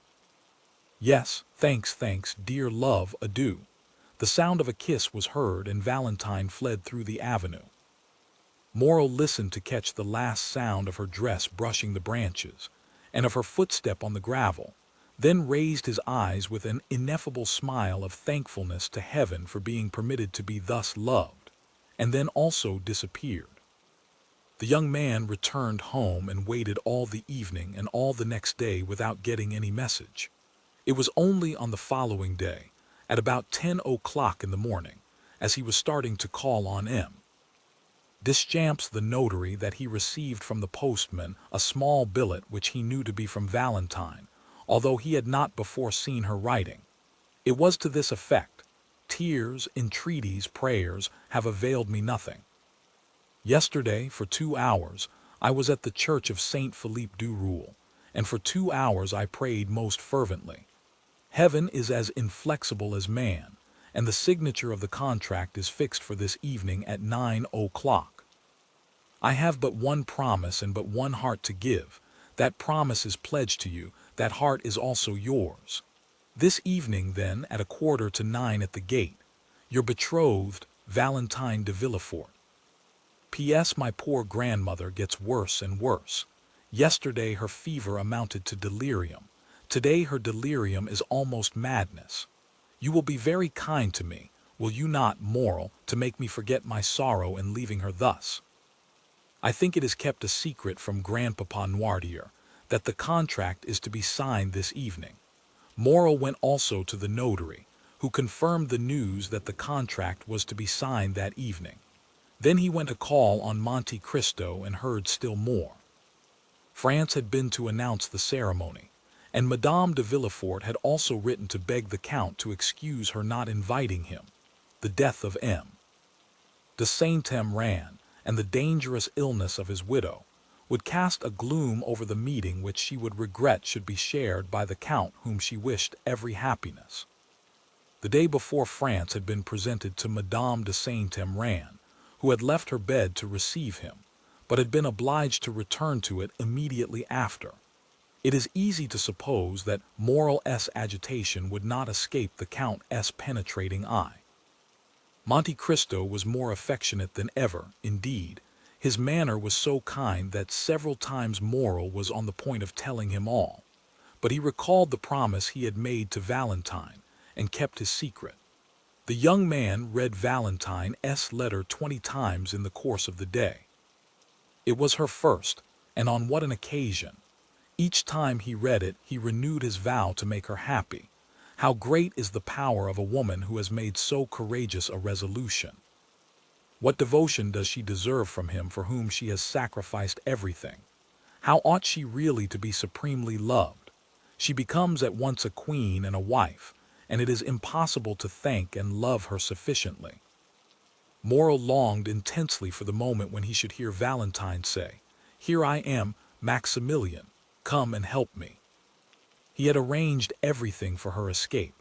"Yes, thanks, dear love, adieu." The sound of a kiss was heard, and Valentine fled through the avenue. Morel listened to catch the last sound of her dress brushing the branches, and of her footstep on the gravel, then raised his eyes with an ineffable smile of thankfulness to heaven for being permitted to be thus loved, and then also disappeared. The young man returned home and waited all the evening and all the next day without getting any message. It was only on the following day, at about 10 o'clock in the morning, as he was starting to call on M. Deschamps the notary, that he received from the postman a small billet which he knew to be from Valentine, although he had not before seen her writing. It was to this effect: "Tears, entreaties, prayers have availed me nothing. Yesterday, for 2 hours, I was at the church of Saint Philippe du Roule, and for 2 hours I prayed most fervently. Heaven is as inflexible as man, and the signature of the contract is fixed for this evening at 9 o'clock. I have but one promise and but one heart to give. That promise is pledged to you, that heart is also yours. This evening, then, at 8:45 at the gate, your betrothed, Valentine de Villefort. P.S. My poor grandmother gets worse and worse. Yesterday her fever amounted to delirium. Today her delirium is almost madness. You will be very kind to me, will you not, Morel, to make me forget my sorrow in leaving her thus? I think it is kept a secret from Grandpapa Noirtier that the contract is to be signed this evening." Morel went also to the notary, who confirmed the news that the contract was to be signed that evening. Then he went to call on Monte Cristo and heard still more. France had been to announce the ceremony, and Madame de Villefort had also written to beg the Count to excuse her not inviting him. The death of M. de Saint-Em ran, and the dangerous illness of his widow, would cast a gloom over the meeting which she would regret should be shared by the Count, whom she wished every happiness. The day before, France had been presented to Madame de Saint-Em, who had left her bed to receive him, but had been obliged to return to it immediately after. It is easy to suppose that Morel's agitation would not escape the Count's penetrating eye. Monte Cristo was more affectionate than ever. Indeed, his manner was so kind that several times Morel was on the point of telling him all, but he recalled the promise he had made to Valentine and kept his secret. The young man read Valentine's letter 20 times in the course of the day. It was her first, and on what an occasion! Each time he read it, he renewed his vow to make her happy. How great is the power of a woman who has made so courageous a resolution! What devotion does she deserve from him for whom she has sacrificed everything? How ought she really to be supremely loved? She becomes at once a queen and a wife, and it is impossible to thank and love her sufficiently. Morel longed intensely for the moment when he should hear Valentine say, "Here I am, Maximilian, come and help me." He had arranged everything for her escape.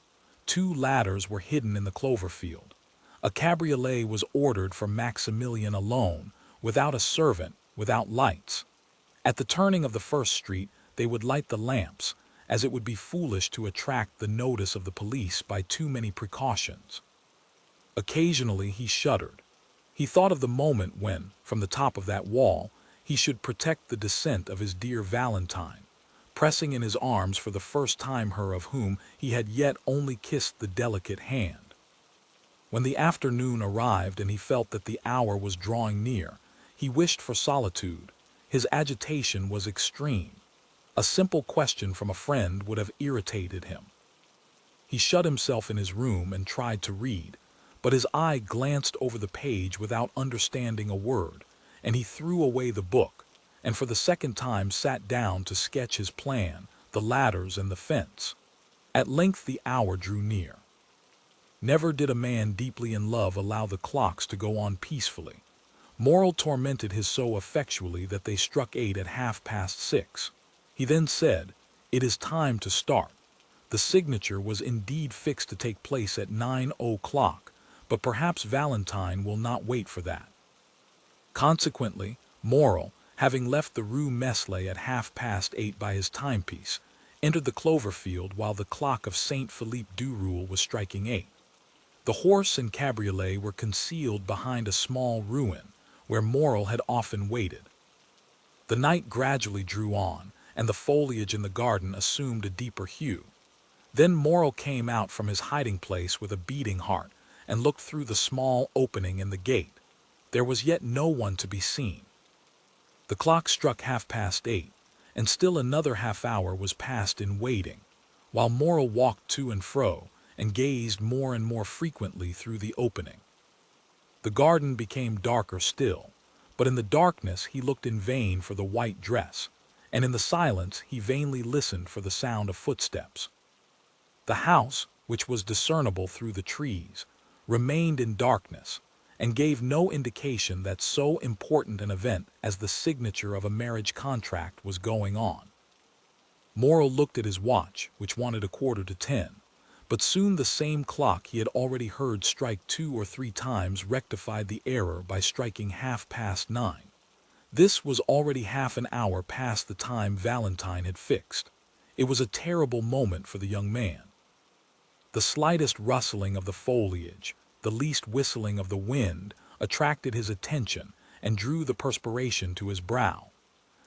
2 ladders were hidden in the clover field. A cabriolet was ordered for Maximilian alone, without a servant, without lights. At the turning of the first street they would light the lamps, as it would be foolish to attract the notice of the police by too many precautions. Occasionally he shuddered. He thought of the moment when, from the top of that wall, he should protect the descent of his dear Valentine, pressing in his arms for the first time her of whom he had yet only kissed the delicate hand. When the afternoon arrived and he felt that the hour was drawing near, he wished for solitude. His agitation was extreme. A simple question from a friend would have irritated him. He shut himself in his room and tried to read, but his eye glanced over the page without understanding a word, and he threw away the book, and for the second time sat down to sketch his plan, the ladders and the fence. At length the hour drew near. Never did a man deeply in love allow the clocks to go on peacefully. Morrel tormented his so effectually that they struck 8 at 6:30. He then said, "It is time to start." The signature was indeed fixed to take place at 9 o'clock, but perhaps Valentine will not wait for that. Consequently, Morrel, having left the Rue Meslay at 8:30 by his timepiece, entered the clover field while the clock of Saint Philippe du Roule was striking 8. The horse and cabriolet were concealed behind a small ruin, where Morrel had often waited. The night gradually drew on, and the foliage in the garden assumed a deeper hue. Then Morrel came out from his hiding place with a beating heart, and looked through the small opening in the gate. There was yet no one to be seen. The clock struck 8:30, and still another half hour was passed in waiting, while Morrel walked to and fro, and gazed more and more frequently through the opening. The garden became darker still, but in the darkness he looked in vain for the white dress, and in the silence he vainly listened for the sound of footsteps. The house, which was discernible through the trees, remained in darkness, and gave no indication that so important an event as the signature of a marriage contract was going on. Morrel looked at his watch, which wanted 9:15, but soon the same clock he had already heard strike 2 or 3 times rectified the error by striking 9:30. This was already half an hour past the time Valentine had fixed. It was a terrible moment for the young man. The slightest rustling of the foliage, the least whistling of the wind, attracted his attention and drew the perspiration to his brow.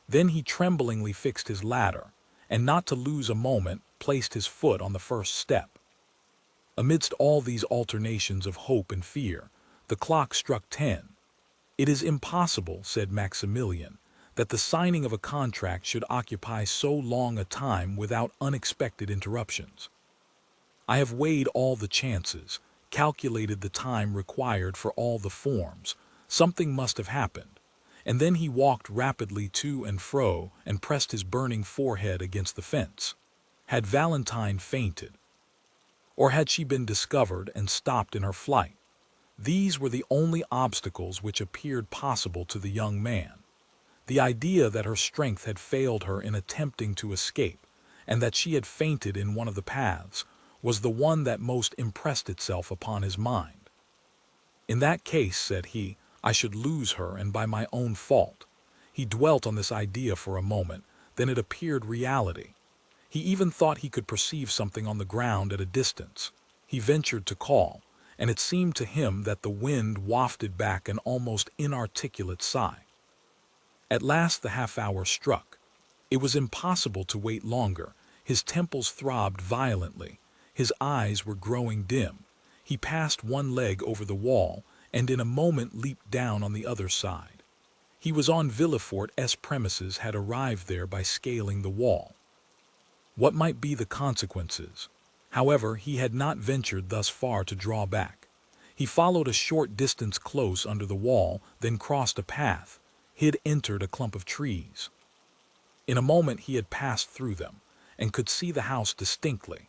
Then he tremblingly fixed his ladder, and not to lose a moment, placed his foot on the first step. Amidst all these alternations of hope and fear, the clock struck 10. "It is impossible," said Maximilian, "that the signing of a contract should occupy so long a time without unexpected interruptions. I have weighed all the chances, calculated the time required for all the forms. Something must have happened." And then he walked rapidly to and fro and pressed his burning forehead against the fence. Had Valentine fainted? Or had she been discovered and stopped in her flight? These were the only obstacles which appeared possible to the young man. The idea that her strength had failed her in attempting to escape, and that she had fainted in one of the paths, was the one that most impressed itself upon his mind. "In that case," said he, "I should lose her, and by my own fault." He dwelt on this idea for a moment, then it appeared reality. He even thought he could perceive something on the ground at a distance. He ventured to call, and it seemed to him that the wind wafted back an almost inarticulate sigh. At last the half-hour struck. It was impossible to wait longer. His temples throbbed violently. His eyes were growing dim. He passed one leg over the wall, and in a moment leaped down on the other side. He was on Villefort's premises, had arrived there by scaling the wall. What might be the consequences? However, he had not ventured thus far to draw back. He followed a short distance close under the wall, then crossed a path, entered a clump of trees. In a moment he had passed through them, and could see the house distinctly.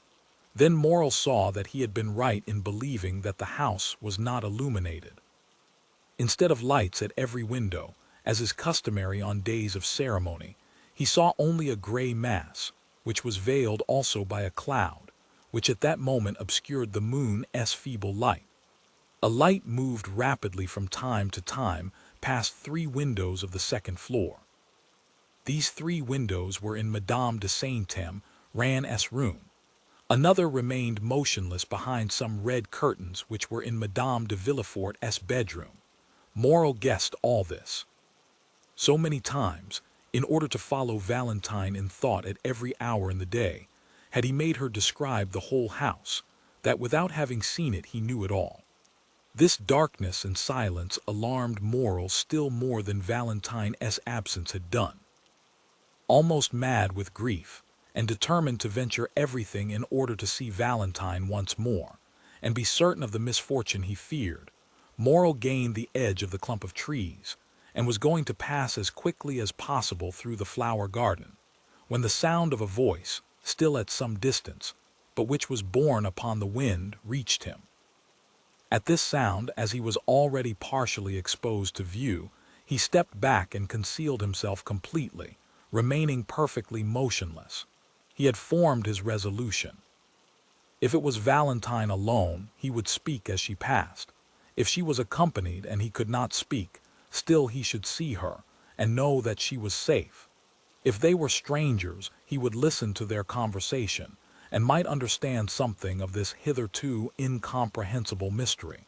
Then Morrel saw that he had been right in believing that the house was not illuminated. Instead of lights at every window, as is customary on days of ceremony, he saw only a gray mass, which was veiled also by a cloud, which at that moment obscured the moon's feeble light. A light moved rapidly from time to time past 3 windows of the second floor. These 3 windows were in Madame de Saint-Méran's room. Another remained motionless behind some red curtains which were in Madame de Villefort's bedroom. Morrel guessed all this. So many times, in order to follow Valentine in thought at every hour in the day, had he made her describe the whole house, that without having seen it he knew it all. This darkness and silence alarmed Morrel still more than Valentine's absence had done. Almost mad with grief, and determined to venture everything in order to see Valentine once more, and be certain of the misfortune he feared, Morrel gained the edge of the clump of trees, and was going to pass as quickly as possible through the flower garden, when the sound of a voice, still at some distance, but which was borne upon the wind, reached him. At this sound, as he was already partially exposed to view, he stepped back and concealed himself completely, remaining perfectly motionless. He had formed his resolution. If it was Valentine alone, he would speak as she passed. If she was accompanied and he could not speak, still he should see her and know that she was safe. If they were strangers, he would listen to their conversation and might understand something of this hitherto incomprehensible mystery.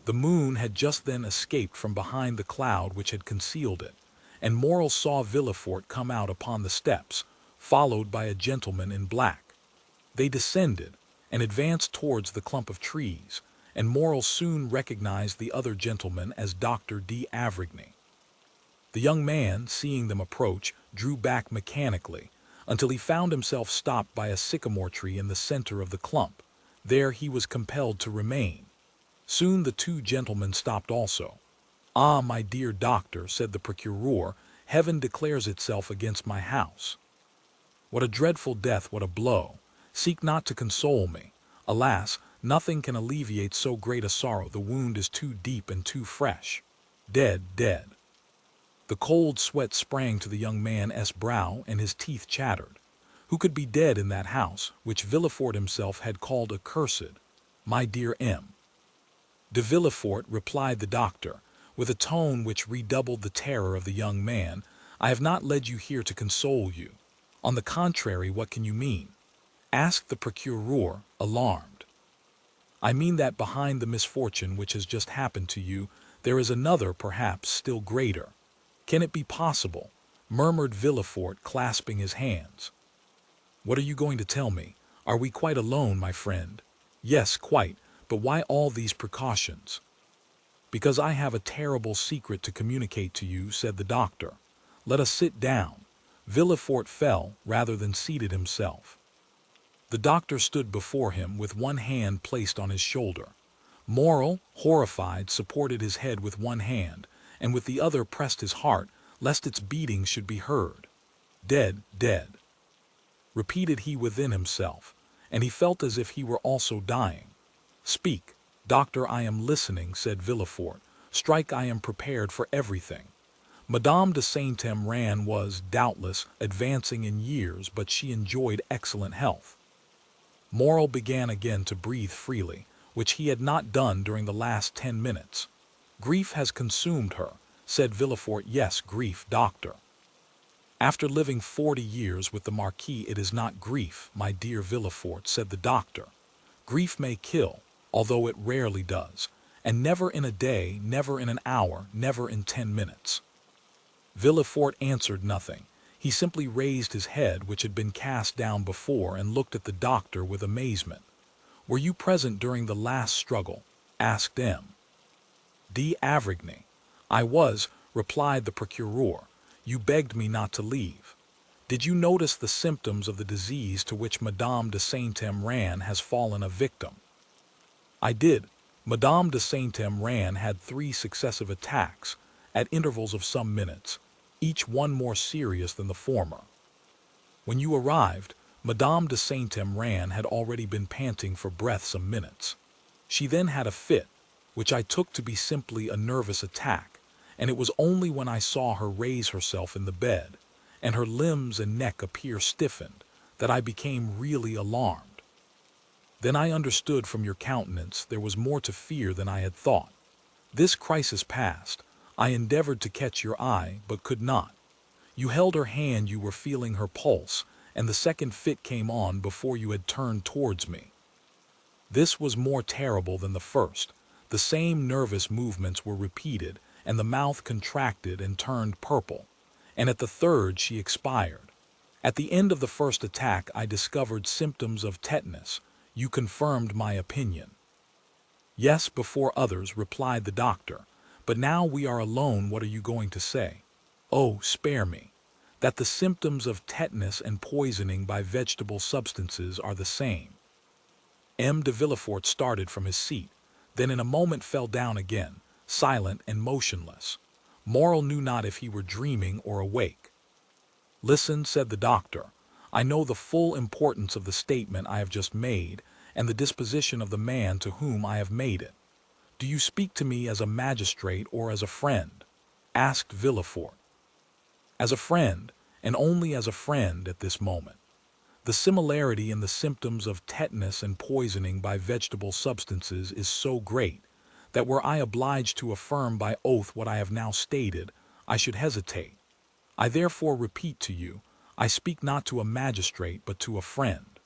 The moon had just then escaped from behind the cloud which had concealed it, and Morrel saw Villefort come out upon the steps, followed by a gentleman in black. They descended and advanced towards the clump of trees, and Morrel soon recognized the other gentleman as Dr. d'Avrigny. The young man, seeing them approach, drew back mechanically, until he found himself stopped by a sycamore tree in the center of the clump. There he was compelled to remain. Soon the two gentlemen stopped also. "Ah, my dear doctor," said the procureur, "heaven declares itself against my house. What a dreadful death, what a blow! Seek not to console me. Alas, nothing can alleviate so great a sorrow. The wound is too deep and too fresh. Dead, dead." The cold sweat sprang to the young man's brow, and his teeth chattered. Who could be dead in that house, which Villefort himself had called accursed? "My dear M. de Villefort," replied the doctor, with a tone which redoubled the terror of the young man, "I have not led you here to console you. On the contrary, what can you mean?" asked the procureur, alarmed. "I mean that behind the misfortune which has just happened to you, there is another, perhaps still greater." "Can it be possible?" murmured Villefort, clasping his hands. "What are you going to tell me? Are we quite alone, my friend?" "Yes, quite, but why all these precautions?" "Because I have a terrible secret to communicate to you," said the doctor. "Let us sit down." Villefort fell rather than seated himself. The doctor stood before him with one hand placed on his shoulder. Morrel, horrified, supported his head with one hand, and with the other pressed his heart, lest its beating should be heard. "Dead, dead," repeated he within himself, and he felt as if he were also dying. "Speak, doctor, I am listening," said Villefort. "Strike, I am prepared for everything." Madame de Saint-Méran was, doubtless, advancing in years, but she enjoyed excellent health. Morrel began again to breathe freely, which he had not done during the last 10 minutes. "Grief has consumed her," said Villefort. "Yes, grief, doctor. After living 40 years with the Marquis, it is not grief, my dear Villefort," said the doctor. "Grief may kill, although it rarely does, and never in a day, never in an hour, never in 10 minutes. Villefort answered nothing. He simply raised his head, which had been cast down before, and looked at the doctor with amazement. "Were you present during the last struggle?" asked M. d'Avrigny. "I was," replied the procureur. "You begged me not to leave. Did you notice the symptoms of the disease to which Madame de Saint-Méran has fallen a victim?" "I did. Madame de Saint-Méran had 3 successive attacks, at intervals of some minutes, each one more serious than the former. When you arrived, Madame de Saint-Méran had already been panting for breath some minutes. She then had a fit, which I took to be simply a nervous attack, and it was only when I saw her raise herself in the bed, and her limbs and neck appear stiffened, that I became really alarmed. Then I understood from your countenance there was more to fear than I had thought. This crisis past, I endeavored to catch your eye, but could not. You held her hand, you were feeling her pulse, and the second fit came on before you had turned towards me. This was more terrible than the first. The same nervous movements were repeated, and the mouth contracted and turned purple, and at the third she expired. At the end of the first attack I discovered symptoms of tetanus. You confirmed my opinion." "Yes, before others," replied the doctor. "But now we are alone, what are you going to say?" "Oh, spare me." "That the symptoms of tetanus and poisoning by vegetable substances are the same." M. de Villefort started from his seat, then in a moment fell down again, silent and motionless. Morel knew not if he were dreaming or awake. "Listen," said the doctor. "I know the full importance of the statement I have just made, and the disposition of the man to whom I have made it. Do you speak to me as a magistrate or as a friend?" asked Villefort. "As a friend, and only as a friend at this moment. The similarity in the symptoms of tetanus and poisoning by vegetable substances is so great, that were I obliged to affirm by oath what I have now stated, I should hesitate. I therefore repeat to you, I speak not to a magistrate but to a friend.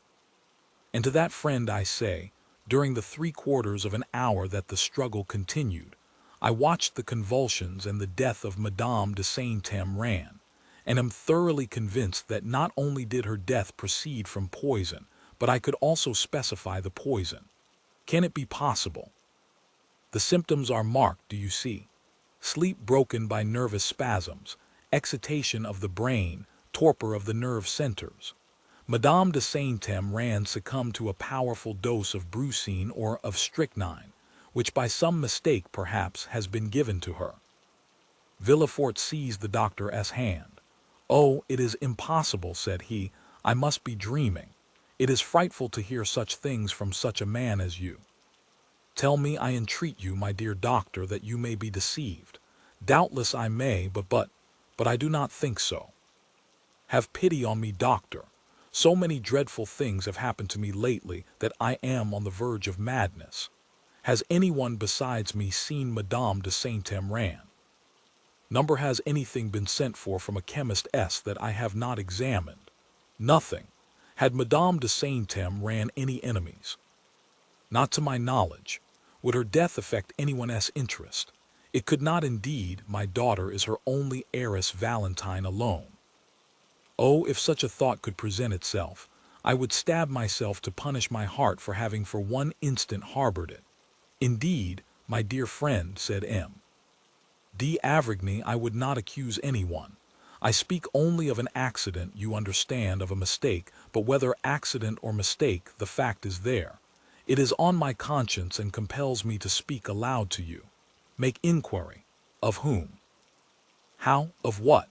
And to that friend I say, during the 3/4 of an hour that the struggle continued, I watched the convulsions and the death of Madame de Saint-Méran, and am thoroughly convinced that not only did her death proceed from poison, but I could also specify the poison. Can it be possible? The symptoms are marked, do you see? Sleep broken by nervous spasms, excitation of the brain, torpor of the nerve centers. Madame de Saint-Méran succumbed to a powerful dose of brucine or of strychnine, which by some mistake perhaps has been given to her." Villefort seized the doctor's hand. "Oh, it is impossible," said he. "I must be dreaming. It is frightful to hear such things from such a man as you. Tell me, I entreat you, my dear doctor, that you may be deceived. Doubtless I may, but I do not think so. Have pity on me, doctor. So many dreadful things have happened to me lately that I am on the verge of madness. Has anyone besides me seen Madame de Saint-Méran? Number has anything been sent for from a chemist that I have not examined? Nothing. Had Madame de Saint-Méran any enemies? Not to my knowledge. Would her death affect anyone's interest? It could not indeed. My daughter is her only heiress, Valentine alone. Oh, if such a thought could present itself, I would stab myself to punish my heart for having for one instant harbored it. Indeed, my dear friend, said M. d'Avrigny, I would not accuse anyone. I speak only of an accident, you understand, of a mistake, but whether accident or mistake, the fact is there. It is on my conscience and compels me to speak aloud to you. Make inquiry. Of whom? How? Of what?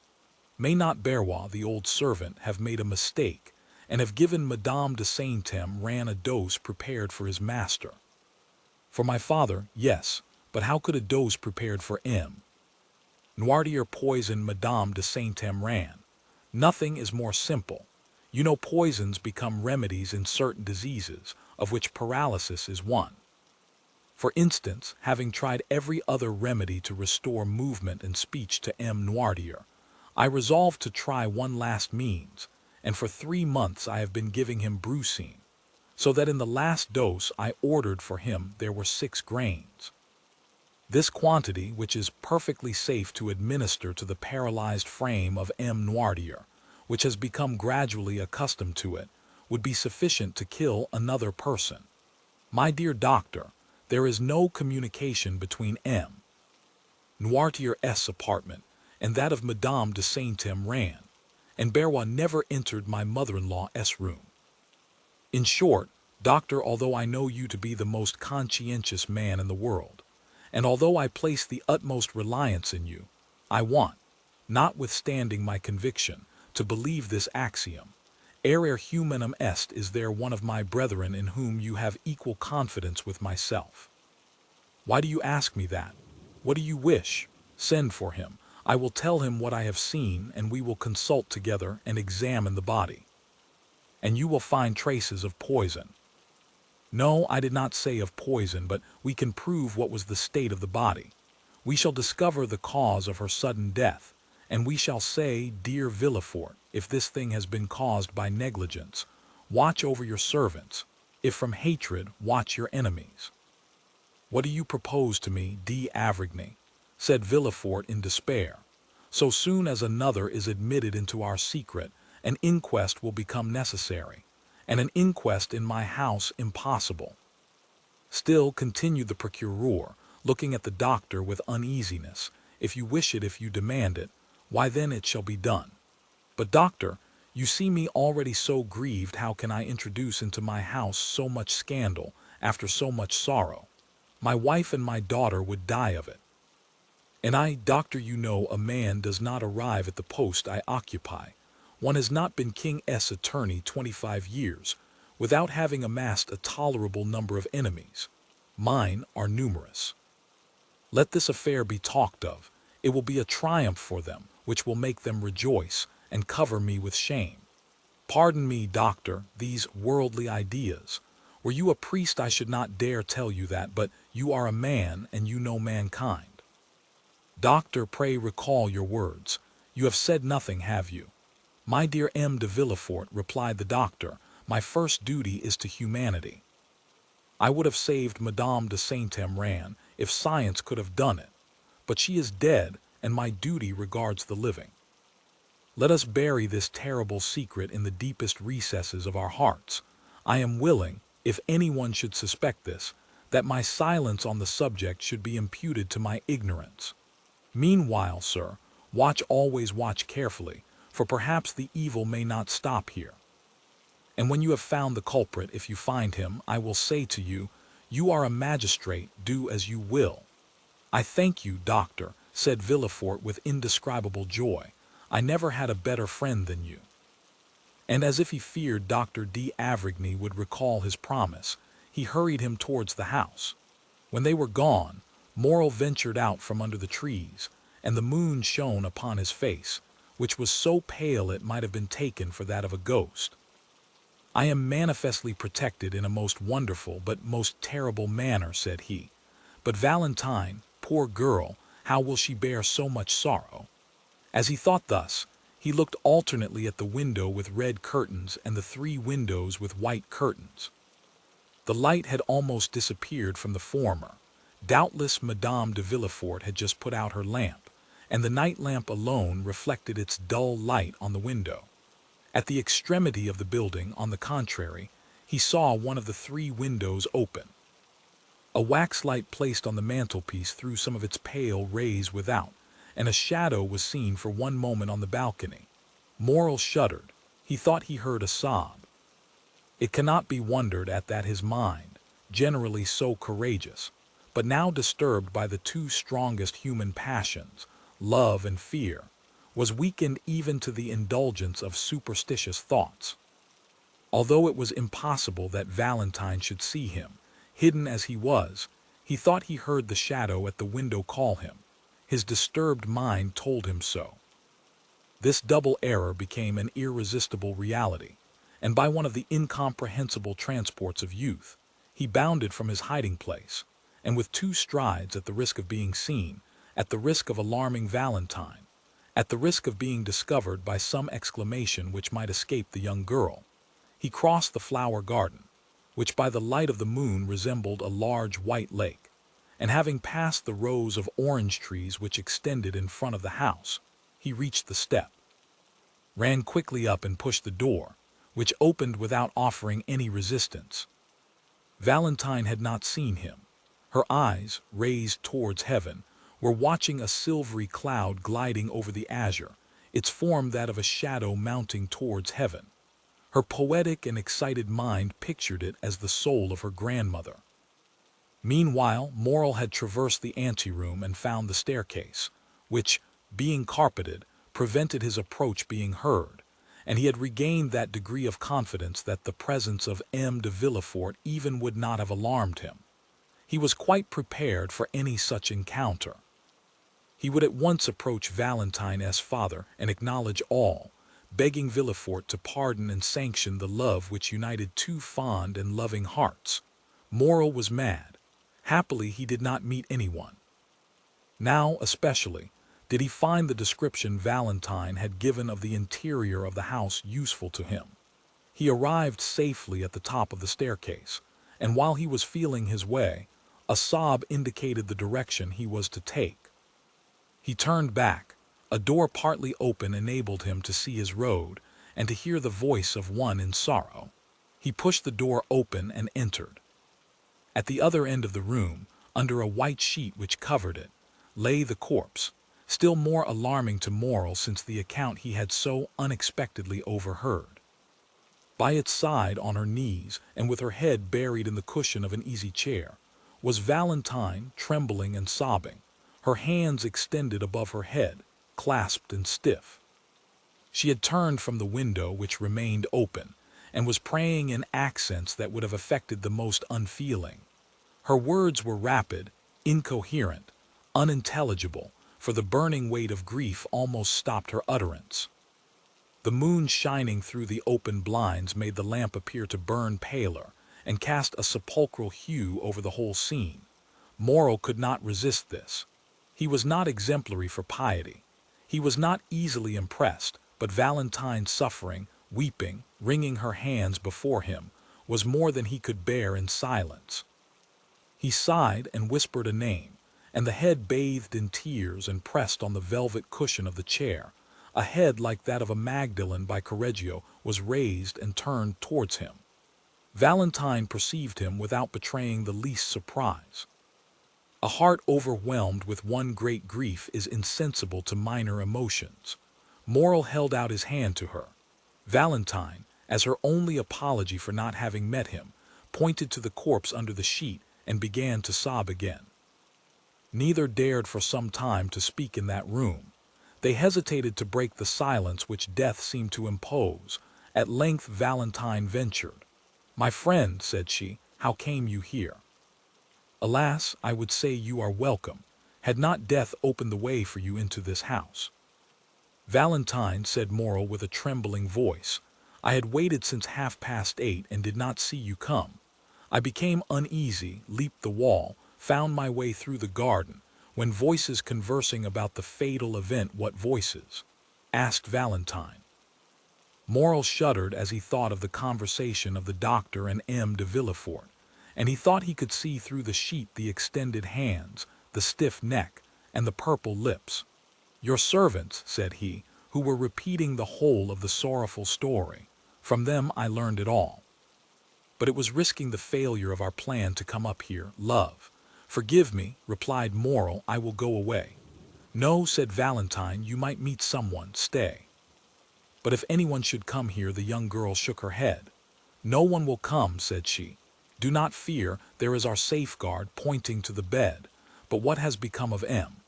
May not Berrois, the old servant, have made a mistake, and have given Madame de Saint-Méran a dose prepared for his master? For my father, yes, but how could a dose prepared for M. Noirtier poisoned Madame de Saint-Méran? Nothing is more simple. You know poisons become remedies in certain diseases, of which paralysis is one. For instance, having tried every other remedy to restore movement and speech to M. Noirtier, I resolved to try one last means, and for 3 months I have been giving him brucine, so that in the last dose I ordered for him there were 6 grains. This quantity, which is perfectly safe to administer to the paralyzed frame of M. Noirtier, which has become gradually accustomed to it, would be sufficient to kill another person. My dear doctor, there is no communication between M. Noirtier's apartment and that of Madame de Saint-Méran, and Berrois never entered my mother-in-law's room. In short, doctor, although I know you to be the most conscientious man in the world, and although I place the utmost reliance in you, I want, notwithstanding my conviction, to believe this axiom: ere humanum est, is there one of my brethren in whom you have equal confidence with myself? Why do you ask me that? What do you wish? Send for him. I will tell him what I have seen, and we will consult together and examine the body. And you will find traces of poison. No, I did not say of poison, but we can prove what was the state of the body. We shall discover the cause of her sudden death, and we shall say, dear Villefort, if this thing has been caused by negligence, watch over your servants. If from hatred, watch your enemies. What do you propose to me, d'Avrigny? Said Villefort in despair. So soon as another is admitted into our secret, an inquest will become necessary, and an inquest in my house impossible. Still, continued the procureur, looking at the doctor with uneasiness, if you wish it, if you demand it, why then it shall be done. But doctor, you see me already so grieved, how can I introduce into my house so much scandal, after so much sorrow? My wife and my daughter would die of it. And I, doctor, you know, a man does not arrive at the post I occupy. One has not been King's attorney 25 years without having amassed a tolerable number of enemies. Mine are numerous. Let this affair be talked of. It will be a triumph for them, which will make them rejoice and cover me with shame. Pardon me, doctor, these worldly ideas. Were you a priest, I should not dare tell you that, but you are a man and you know mankind. Doctor, pray recall your words. You have said nothing, have you? My dear M. de Villefort, replied the doctor, my first duty is to humanity. I would have saved Madame de Saint-Emran if science could have done it, but she is dead, and my duty regards the living. Let us bury this terrible secret in the deepest recesses of our hearts. I am willing, if anyone should suspect this, that my silence on the subject should be imputed to my ignorance. Meanwhile, sir, always watch carefully, for perhaps the evil may not stop here. And when you have found the culprit, if you find him, I will say to you, you are a magistrate, do as you will. I thank you, doctor, said Villefort with indescribable joy. I never had a better friend than you. And as if he feared Dr. d'Avrigny would recall his promise, he hurried him towards the house. When they were gone, Morrel ventured out from under the trees, and the moon shone upon his face, which was so pale it might have been taken for that of a ghost. I am manifestly protected in a most wonderful but most terrible manner, said he. But Valentine, poor girl, how will she bear so much sorrow? As he thought thus, he looked alternately at the window with red curtains and the 3 windows with white curtains. The light had almost disappeared from the former. Doubtless Madame de Villefort had just put out her lamp, and the night lamp alone reflected its dull light on the window. At the extremity of the building, on the contrary, he saw one of the 3 windows open. A wax light placed on the mantelpiece threw some of its pale rays without, and a shadow was seen for one moment on the balcony. Morrel shuddered. He thought he heard a sob. It cannot be wondered at that his mind, generally so courageous, but now disturbed by the 2 strongest human passions, love and fear, was weakened even to the indulgence of superstitious thoughts. Although it was impossible that Valentine should see him, hidden as he was, he thought he heard the shadow at the window call him. His disturbed mind told him so. This double error became an irresistible reality, and by one of the incomprehensible transports of youth, he bounded from his hiding place, and with 2 strides, at the risk of being seen, at the risk of alarming Valentine, at the risk of being discovered by some exclamation which might escape the young girl, he crossed the flower garden, which by the light of the moon resembled a large white lake, and having passed the rows of orange trees which extended in front of the house, he reached the step, ran quickly up and pushed the door, which opened without offering any resistance. Valentine had not seen him. Her eyes, raised towards heaven, were watching a silvery cloud gliding over the azure, its form that of a shadow mounting towards heaven. Her poetic and excited mind pictured it as the soul of her grandmother. Meanwhile, Morrel had traversed the anteroom and found the staircase, which, being carpeted, prevented his approach being heard, and he had regained that degree of confidence that the presence of M. de Villefort even would not have alarmed him. He was quite prepared for any such encounter. He would at once approach Valentine's father and acknowledge all, begging Villefort to pardon and sanction the love which united 2 fond and loving hearts. Morrel was mad. Happily he did not meet anyone. Now, especially, did he find the description Valentine had given of the interior of the house useful to him. He arrived safely at the top of the staircase, and while he was feeling his way, a sob indicated the direction he was to take. He turned back. A door partly open enabled him to see his road and to hear the voice of one in sorrow. He pushed the door open and entered. At the other end of the room, under a white sheet which covered it, lay the corpse, still more alarming to Morrel since the account he had so unexpectedly overheard. By its side, on her knees, and with her head buried in the cushion of an easy chair, was Valentine, trembling and sobbing, her hands extended above her head, clasped and stiff. She had turned from the window, which remained open, and was praying in accents that would have affected the most unfeeling. Her words were rapid, incoherent, unintelligible, for the burning weight of grief almost stopped her utterance. The moon shining through the open blinds made the lamp appear to burn paler and cast a sepulchral hue over the whole scene. Morel could not resist this. He was not exemplary for piety. He was not easily impressed, but Valentine's suffering, weeping, wringing her hands before him, was more than he could bear in silence. He sighed and whispered a name, and the head bathed in tears and pressed on the velvet cushion of the chair. A head like that of a Magdalene by Correggio was raised and turned towards him. Valentine perceived him without betraying the least surprise. A heart overwhelmed with one great grief is insensible to minor emotions. Morel held out his hand to her. Valentine, as her only apology for not having met him, pointed to the corpse under the sheet and began to sob again. Neither dared for some time to speak in that room. They hesitated to break the silence which death seemed to impose. At length Valentine ventured. "My friend," said she, "how came you here?" "Alas, I would say you are welcome, had not death opened the way for you into this house." "Valentine," said Morel with a trembling voice, "I had waited since 8:30 and did not see you come. I became uneasy, leaped the wall, found my way through the garden, when voices conversing about the fatal event—" "What voices?" asked Valentine. Morel shuddered as he thought of the conversation of the doctor and M. de Villefort, and he thought he could see through the sheet the extended hands, the stiff neck, and the purple lips. "Your servants," said he, "who were repeating the whole of the sorrowful story. From them I learned it all. But it was risking the failure of our plan to come up here, love." "Forgive me," replied Morel, "I will go away." "No," said Valentine, "you might meet someone. Stay." "But if anyone should come here—" The young girl shook her head. "No one will come," said she. "Do not fear, there is our safeguard," pointing to the bed. "But what has become of M.?"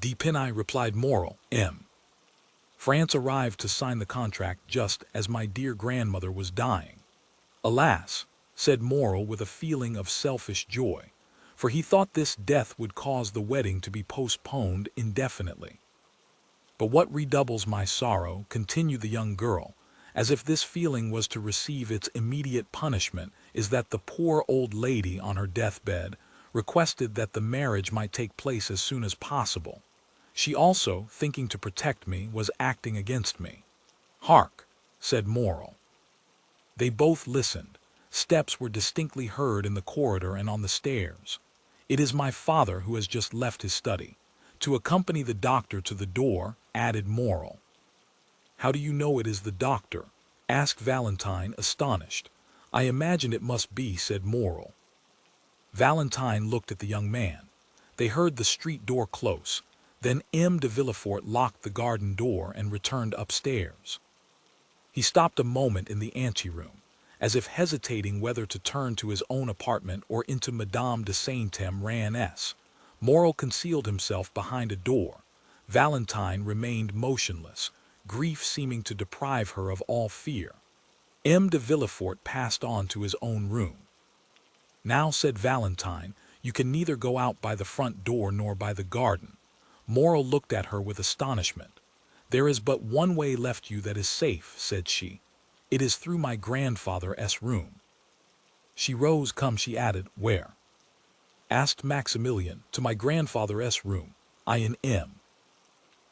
"Depinay," replied Morel. "M. France arrived to sign the contract just as my dear grandmother was dying." "Alas," said Morel with a feeling of selfish joy, for he thought this death would cause the wedding to be postponed indefinitely. "But what redoubles my sorrow," continued the young girl, as if this feeling was to receive its immediate punishment, "is that the poor old lady on her deathbed requested that the marriage might take place as soon as possible. She also, thinking to protect me, was acting against me." "Hark!" said Morel. They both listened. Steps were distinctly heard in the corridor and on the stairs. "It is my father, who has just left his study. To accompany the doctor to the door," added Morel. "How do you know it is the doctor?" asked Valentine, astonished. "I imagine it must be," said Morel. Valentine looked at the young man. They heard the street door close. Then M. de Villefort locked the garden door and returned upstairs. He stopped a moment in the anteroom, as if hesitating whether to turn to his own apartment or into Madame de Saint-Méran's. Morel concealed himself behind a door. Valentine remained motionless, grief seeming to deprive her of all fear. M. de Villefort passed on to his own room. "Now," said Valentine, "you can neither go out by the front door nor by the garden." Morel looked at her with astonishment. "There is but one way left you that is safe," said she. "It is through my grandfather's room." She rose. "Come," she added. "Where?" asked Maximilian. "To my grandfather's room. I in M.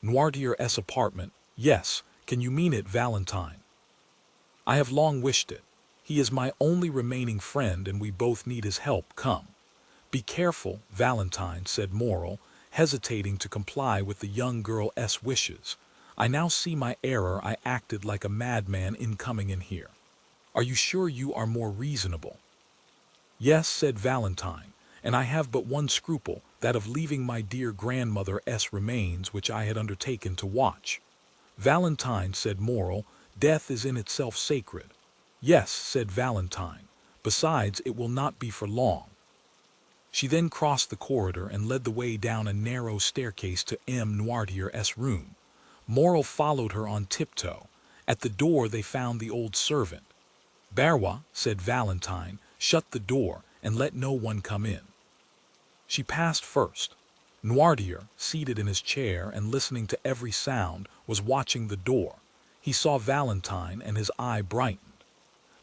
Noirtier's apartment." "Yes. Can you mean it, Valentine?" "I have long wished it. He is my only remaining friend, and we both need his help. Come." "Be careful, Valentine," said Morel, hesitating to comply with the young girl's wishes. "I now see my error. I acted like a madman in coming in here." "Are you sure you are more reasonable?" "Yes," said Valentine, "and I have but one scruple, that of leaving my dear grandmother's remains, which I had undertaken to watch." "Valentine," said Morel, "death is in itself sacred." "Yes," said Valentine, "besides, it will not be for long." She then crossed the corridor and led the way down a narrow staircase to M. Noirtier's room. Morel followed her on tiptoe. At the door they found the old servant. "Barrois," said Valentine, "shut the door and let no one come in." She passed first. Noirtier, seated in his chair and listening to every sound, was watching the door. He saw Valentine and his eye brightened.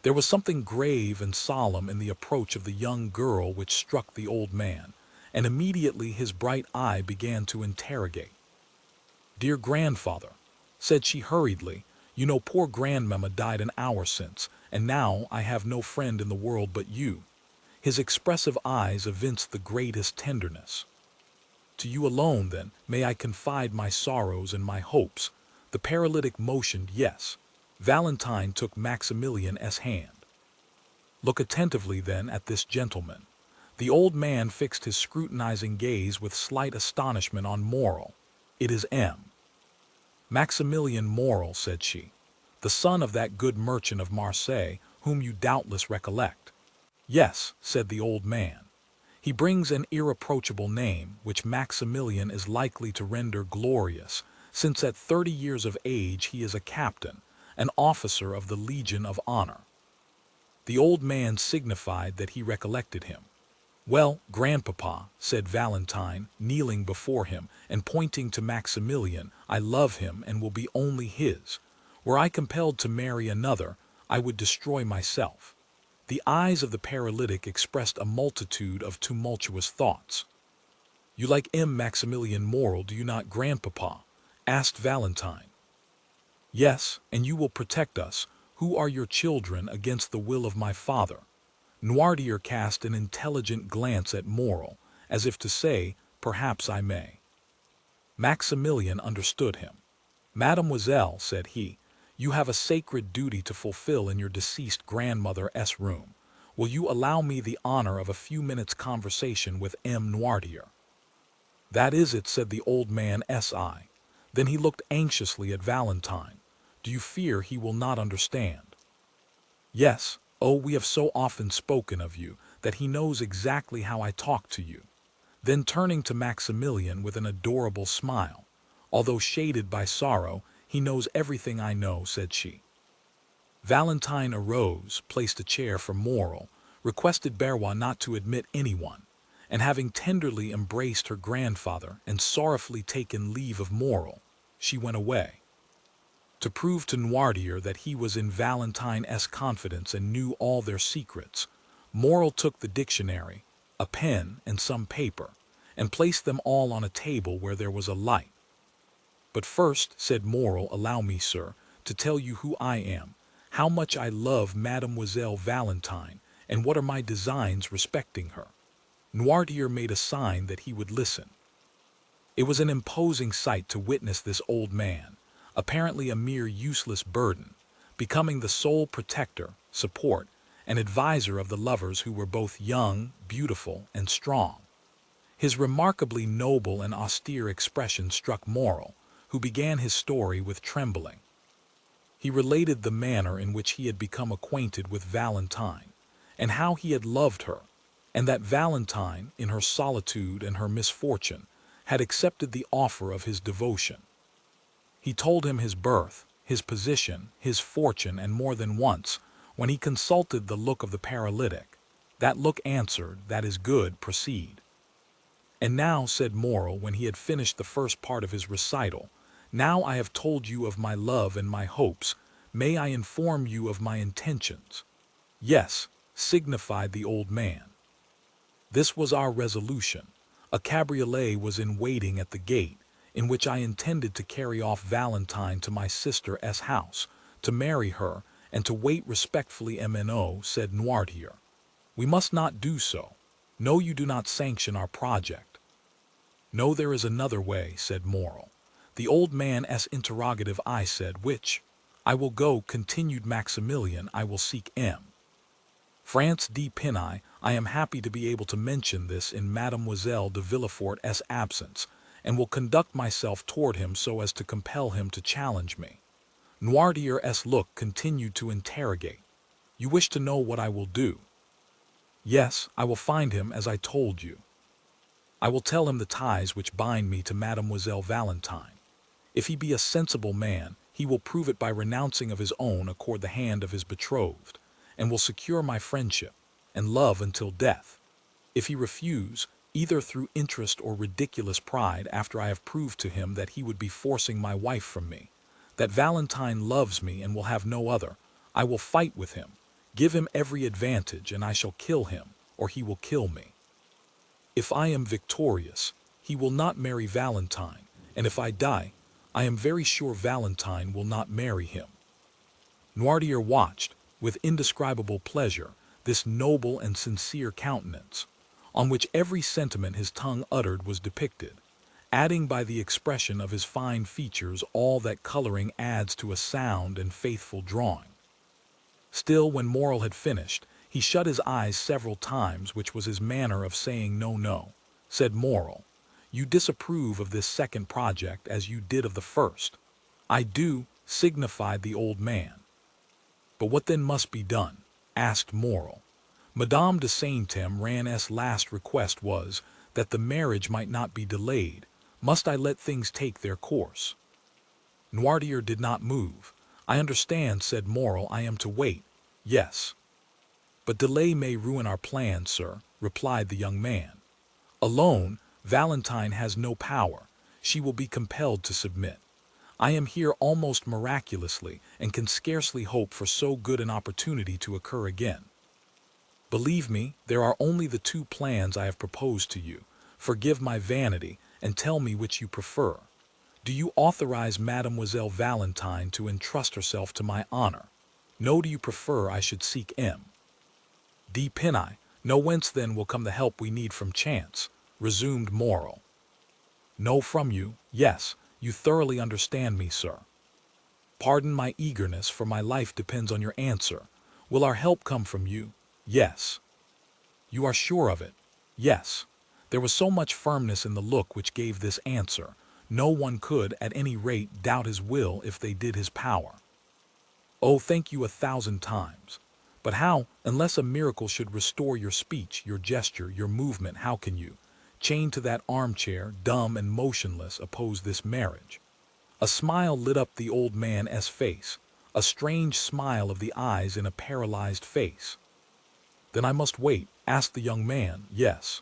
There was something grave and solemn in the approach of the young girl which struck the old man, and immediately his bright eye began to interrogate. "Dear grandfather," said she hurriedly, "you know poor grandmamma died an hour since, and now I have no friend in the world but you." His expressive eyes evinced the greatest tenderness. "To you alone, then, may I confide my sorrows and my hopes." The paralytic motioned yes. Valentine took Maximilian's hand. "Look attentively, then, at this gentleman." The old man fixed his scrutinizing gaze with slight astonishment on Morel. "It is M. Maximilian Morel," said she, "the son of that good merchant of Marseille, whom you doubtless recollect." "Yes," said the old man. "He brings an irreproachable name, which Maximilian is likely to render glorious, since at 30 years of age he is a captain, an officer of the Legion of Honor." The old man signified that he recollected him. "Well, grandpapa," said Valentine, kneeling before him and pointing to Maximilian, "I love him and will be only his. Were I compelled to marry another, I would destroy myself." The eyes of the paralytic expressed a multitude of tumultuous thoughts. "You like M. Maximilian Morel, do you not, grandpapa?" asked Valentine. "Yes, and you will protect us, who are your children, against the will of my father." Noirtier cast an intelligent glance at Morel, as if to say, "Perhaps I may." Maximilian understood him. "Mademoiselle," said he, "you have a sacred duty to fulfill in your deceased grandmother's room. Will you allow me the honor of a few minutes' conversation with M. Noirtier?" "That is it," said the old man's eye. Then he looked anxiously at Valentine. "Do you fear he will not understand?" "Yes. Oh, we have so often spoken of you, that he knows exactly how I talk to you." Then turning to Maximilian with an adorable smile, "Although shaded by sorrow, he knows everything I know," said she. Valentine arose, placed a chair for Morel, requested Barrois not to admit anyone, and having tenderly embraced her grandfather and sorrowfully taken leave of Morel, she went away. To prove to Noirtier that he was in Valentine's confidence and knew all their secrets, Morel took the dictionary, a pen, and some paper, and placed them all on a table where there was a light. "But first," said Morel, "allow me, sir, to tell you who I am, how much I love Mademoiselle Valentine, and what are my designs respecting her." Noirtier made a sign that he would listen. It was an imposing sight to witness this old man, apparently a mere useless burden, becoming the sole protector, support, and adviser of the lovers who were both young, beautiful, and strong. His remarkably noble and austere expression struck Morel, who began his story with trembling. He related the manner in which he had become acquainted with Valentine, and how he had loved her, and that Valentine, in her solitude and her misfortune, had accepted the offer of his devotion. He told him his birth, his position, his fortune, and more than once, when he consulted the look of the paralytic, that look answered, "That is good, proceed." "And now," said Morel, when he had finished the first part of his recital, "now I have told you of my love and my hopes, may I inform you of my intentions?" "Yes," signified the old man. "This was our resolution. A cabriolet was in waiting at the gate, in which I intended to carry off Valentine to my sister's house, to marry her, and to wait respectfully. MNO," said Noirtier. "We must not do so. No, you do not sanction our project." "No, there is another way," said Morel. The old man's interrogative eye said, "Which?" "I will go," continued Maximilian, "I will seek M. France de Pinay. I am happy to be able to mention this in Mademoiselle de Villefort's absence, and will conduct myself toward him so as to compel him to challenge me." Noirtier's look continued to interrogate. "You wish to know what I will do?" Yes, I will find him as I told you. I will tell him the ties which bind me to Mademoiselle Valentine. If he be a sensible man, he will prove it by renouncing of his own accord the hand of his betrothed, and will secure my friendship and love until death. If he refuse, either through interest or ridiculous pride, after I have proved to him that he would be forcing my wife from me, that Valentine loves me and will have no other, I will fight with him, give him every advantage, and I shall kill him, or he will kill me. If I am victorious, he will not marry Valentine, and if I die, I am very sure Valentine will not marry him. Noirtier watched, with indescribable pleasure, this noble and sincere countenance, on which every sentiment his tongue uttered was depicted, adding by the expression of his fine features all that coloring adds to a sound and faithful drawing. Still, when Morel had finished, he shut his eyes several times, which was his manner of saying, "No, no," said Morel. "You disapprove of this second project as you did of the first." "I do," signified the old man. "But what then must be done?" asked Morel. Madame de Saint-Méran's last request was that the marriage might not be delayed. "Must I let things take their course?" Noirtier did not move. "I understand," said Morel. "I am to wait." "Yes." "But delay may ruin our plans, sir," replied the young man. "Alone, Valentine has no power. She will be compelled to submit. I am here almost miraculously, and can scarcely hope for so good an opportunity to occur again. Believe me, there are only the two plans I have proposed to you. Forgive my vanity, and tell me which you prefer. Do you authorize Mademoiselle Valentine to entrust herself to my honor? No, do you prefer I should seek M. D. Pinay? No, whence then will come the help we need from chance?" resumed Morel. "No, from you. Yes, you thoroughly understand me, sir." "Pardon my eagerness, for my life depends on your answer. Will our help come from you?" "Yes." "You are sure of it?" "Yes." There was so much firmness in the look which gave this answer, no one could, at any rate, doubt his will if they did his power. "Oh, thank you 1,000 times. But how, unless a miracle should restore your speech, your gesture, your movement, how can you, chained to that armchair, dumb and motionless, oppose this marriage?" A smile lit up the old man's face, a strange smile of the eyes in a paralyzed face. "Then I must wait?" asked the young man. "Yes."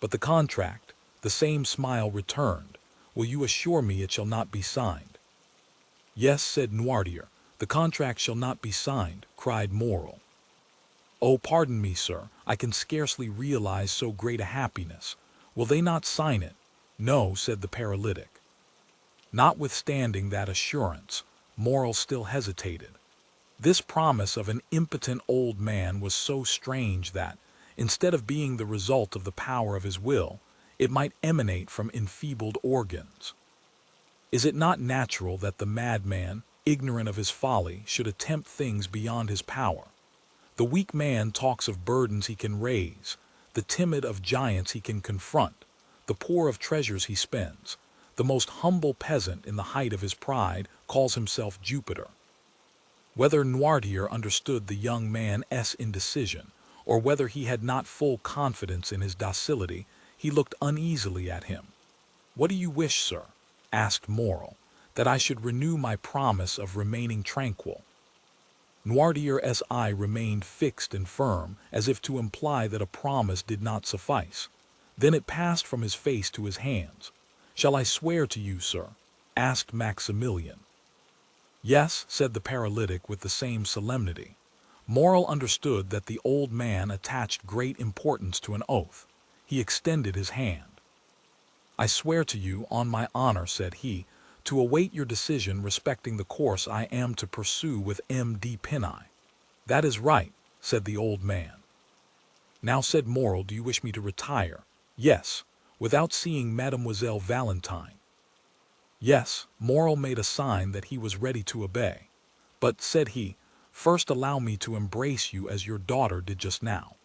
"But the contract?" The same smile returned. "Will you assure me it shall not be signed?" "Yes," said Noirtier. "The contract shall not be signed," cried Morel. "Oh, pardon me, sir, I can scarcely realize so great a happiness. Will they not sign it?" "No," said the paralytic. Notwithstanding that assurance, Morel still hesitated. This promise of an impotent old man was so strange that, instead of being the result of the power of his will, it might emanate from enfeebled organs. Is it not natural that the madman, ignorant of his folly, should attempt things beyond his power? The weak man talks of burdens he can raise, the timid of giants he can confront, the poor of treasures he spends. The most humble peasant, in the height of his pride, calls himself Jupiter. Whether Noirtier understood the young man's indecision, or whether he had not full confidence in his docility, he looked uneasily at him. "What do you wish, sir?" asked Morel. "That I should renew my promise of remaining tranquil." Noirtier's eye remained fixed and firm, as if to imply that a promise did not suffice. Then it passed from his face to his hands. "Shall I swear to you, sir?" asked Maximilian. "Yes," said the paralytic with the same solemnity. Morel understood that the old man attached great importance to an oath. He extended his hand. "I swear to you, on my honor," said he, "to await your decision respecting the course I am to pursue with M.D. Pinay." "That is right," said the old man. "Now," said Morel, "do you wish me to retire?" "Yes." "Without seeing Mademoiselle Valentine?" "Yes." Morel made a sign that he was ready to obey. "But," said he, "first allow me to embrace you as your daughter did just now."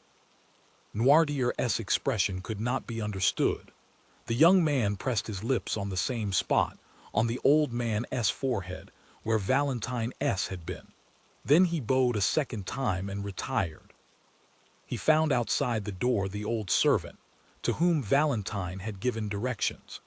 Noirtier's expression could not be understood. The young man pressed his lips on the same spot, on the old man's forehead, where Valentine's had been. Then he bowed a second time and retired. he found outside the door the old servant, to whom Valentine had given directions.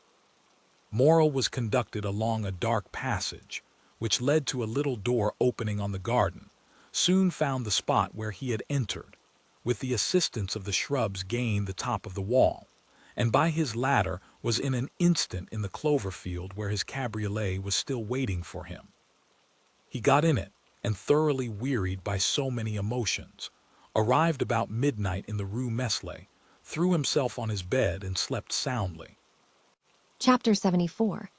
Morel was conducted along a dark passage, which led to a little door opening on the garden, soon found the spot where he had entered, with the assistance of the shrubs gained the top of the wall, and by his ladder was in an instant in the clover field where his cabriolet was still waiting for him. He got in it, and thoroughly wearied by so many emotions, arrived about midnight in the Rue Meslay, threw himself on his bed and slept soundly. Chapter 74.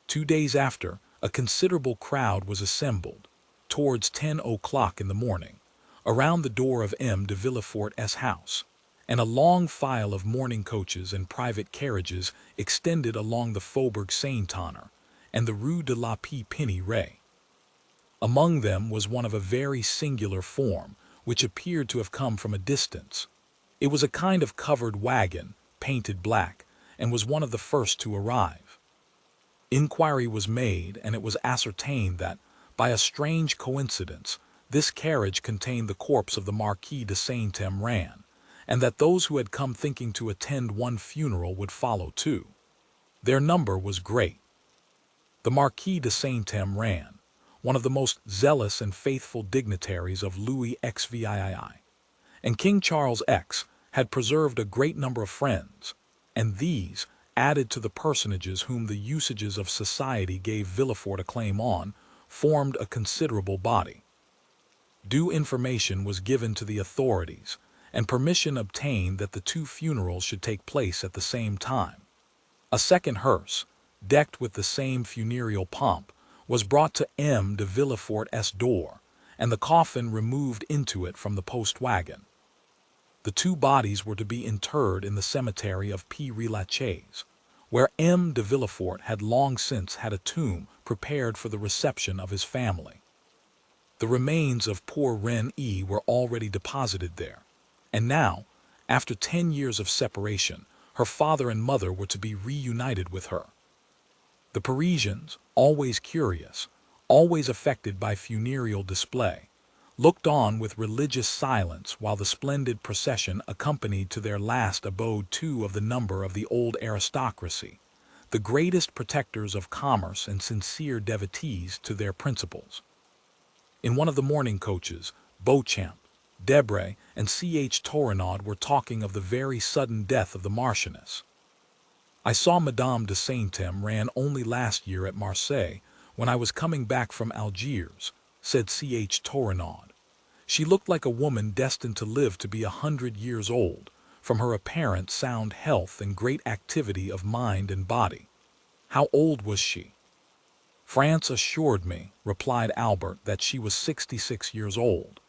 2 days after, a considerable crowd was assembled, towards 10 o'clock in the morning, around the door of M. de Villefort's house, and a long file of mourning coaches and private carriages extended along the Faubourg Saint-Honor and the Rue de la Pie-Penny-Ray. Among them was one of a very singular form, which appeared to have come from a distance. It was a kind of covered wagon, painted black, and was one of the first to arrive. Inquiry was made, and it was ascertained that, by a strange coincidence, this carriage contained the corpse of the Marquis de Saint-Emran, and that those who had come thinking to attend one funeral would follow too. Their number was great. The Marquis de Saint-Emran, one of the most zealous and faithful dignitaries of Louis XVI, and King Charles X, had preserved a great number of friends, and these, added to the personages whom the usages of society gave Villefort a claim on, formed a considerable body. Due information was given to the authorities, and permission obtained that the two funerals should take place at the same time. A second hearse, decked with the same funereal pomp, was brought to M. de Villefort's door, and the coffin removed into it from the post-wagon. The two bodies were to be interred in the cemetery of Père-Lachaise, where M. de Villefort had long since had a tomb prepared for the reception of his family. The remains of poor Reine were already deposited there, and now, after 10 years of separation, her father and mother were to be reunited with her. The Parisians, always curious, always affected by funereal display, looked on with religious silence while the splendid procession accompanied to their last abode two of the number of the old aristocracy, the greatest protectors of commerce and sincere devotees to their principles. In one of the mourning coaches, Beauchamp, Debray, and C.H. Tournaud were talking of the very sudden death of the Marchioness. I saw Madame de Saint-Emran only last year at Marseilles when I was coming back from Algiers, said C.H. Tournaud. She looked like a woman destined to live to be 100 years old, from her apparent sound health and great activity of mind and body. How old was she? France assured me, replied Albert, that she was 66 years old.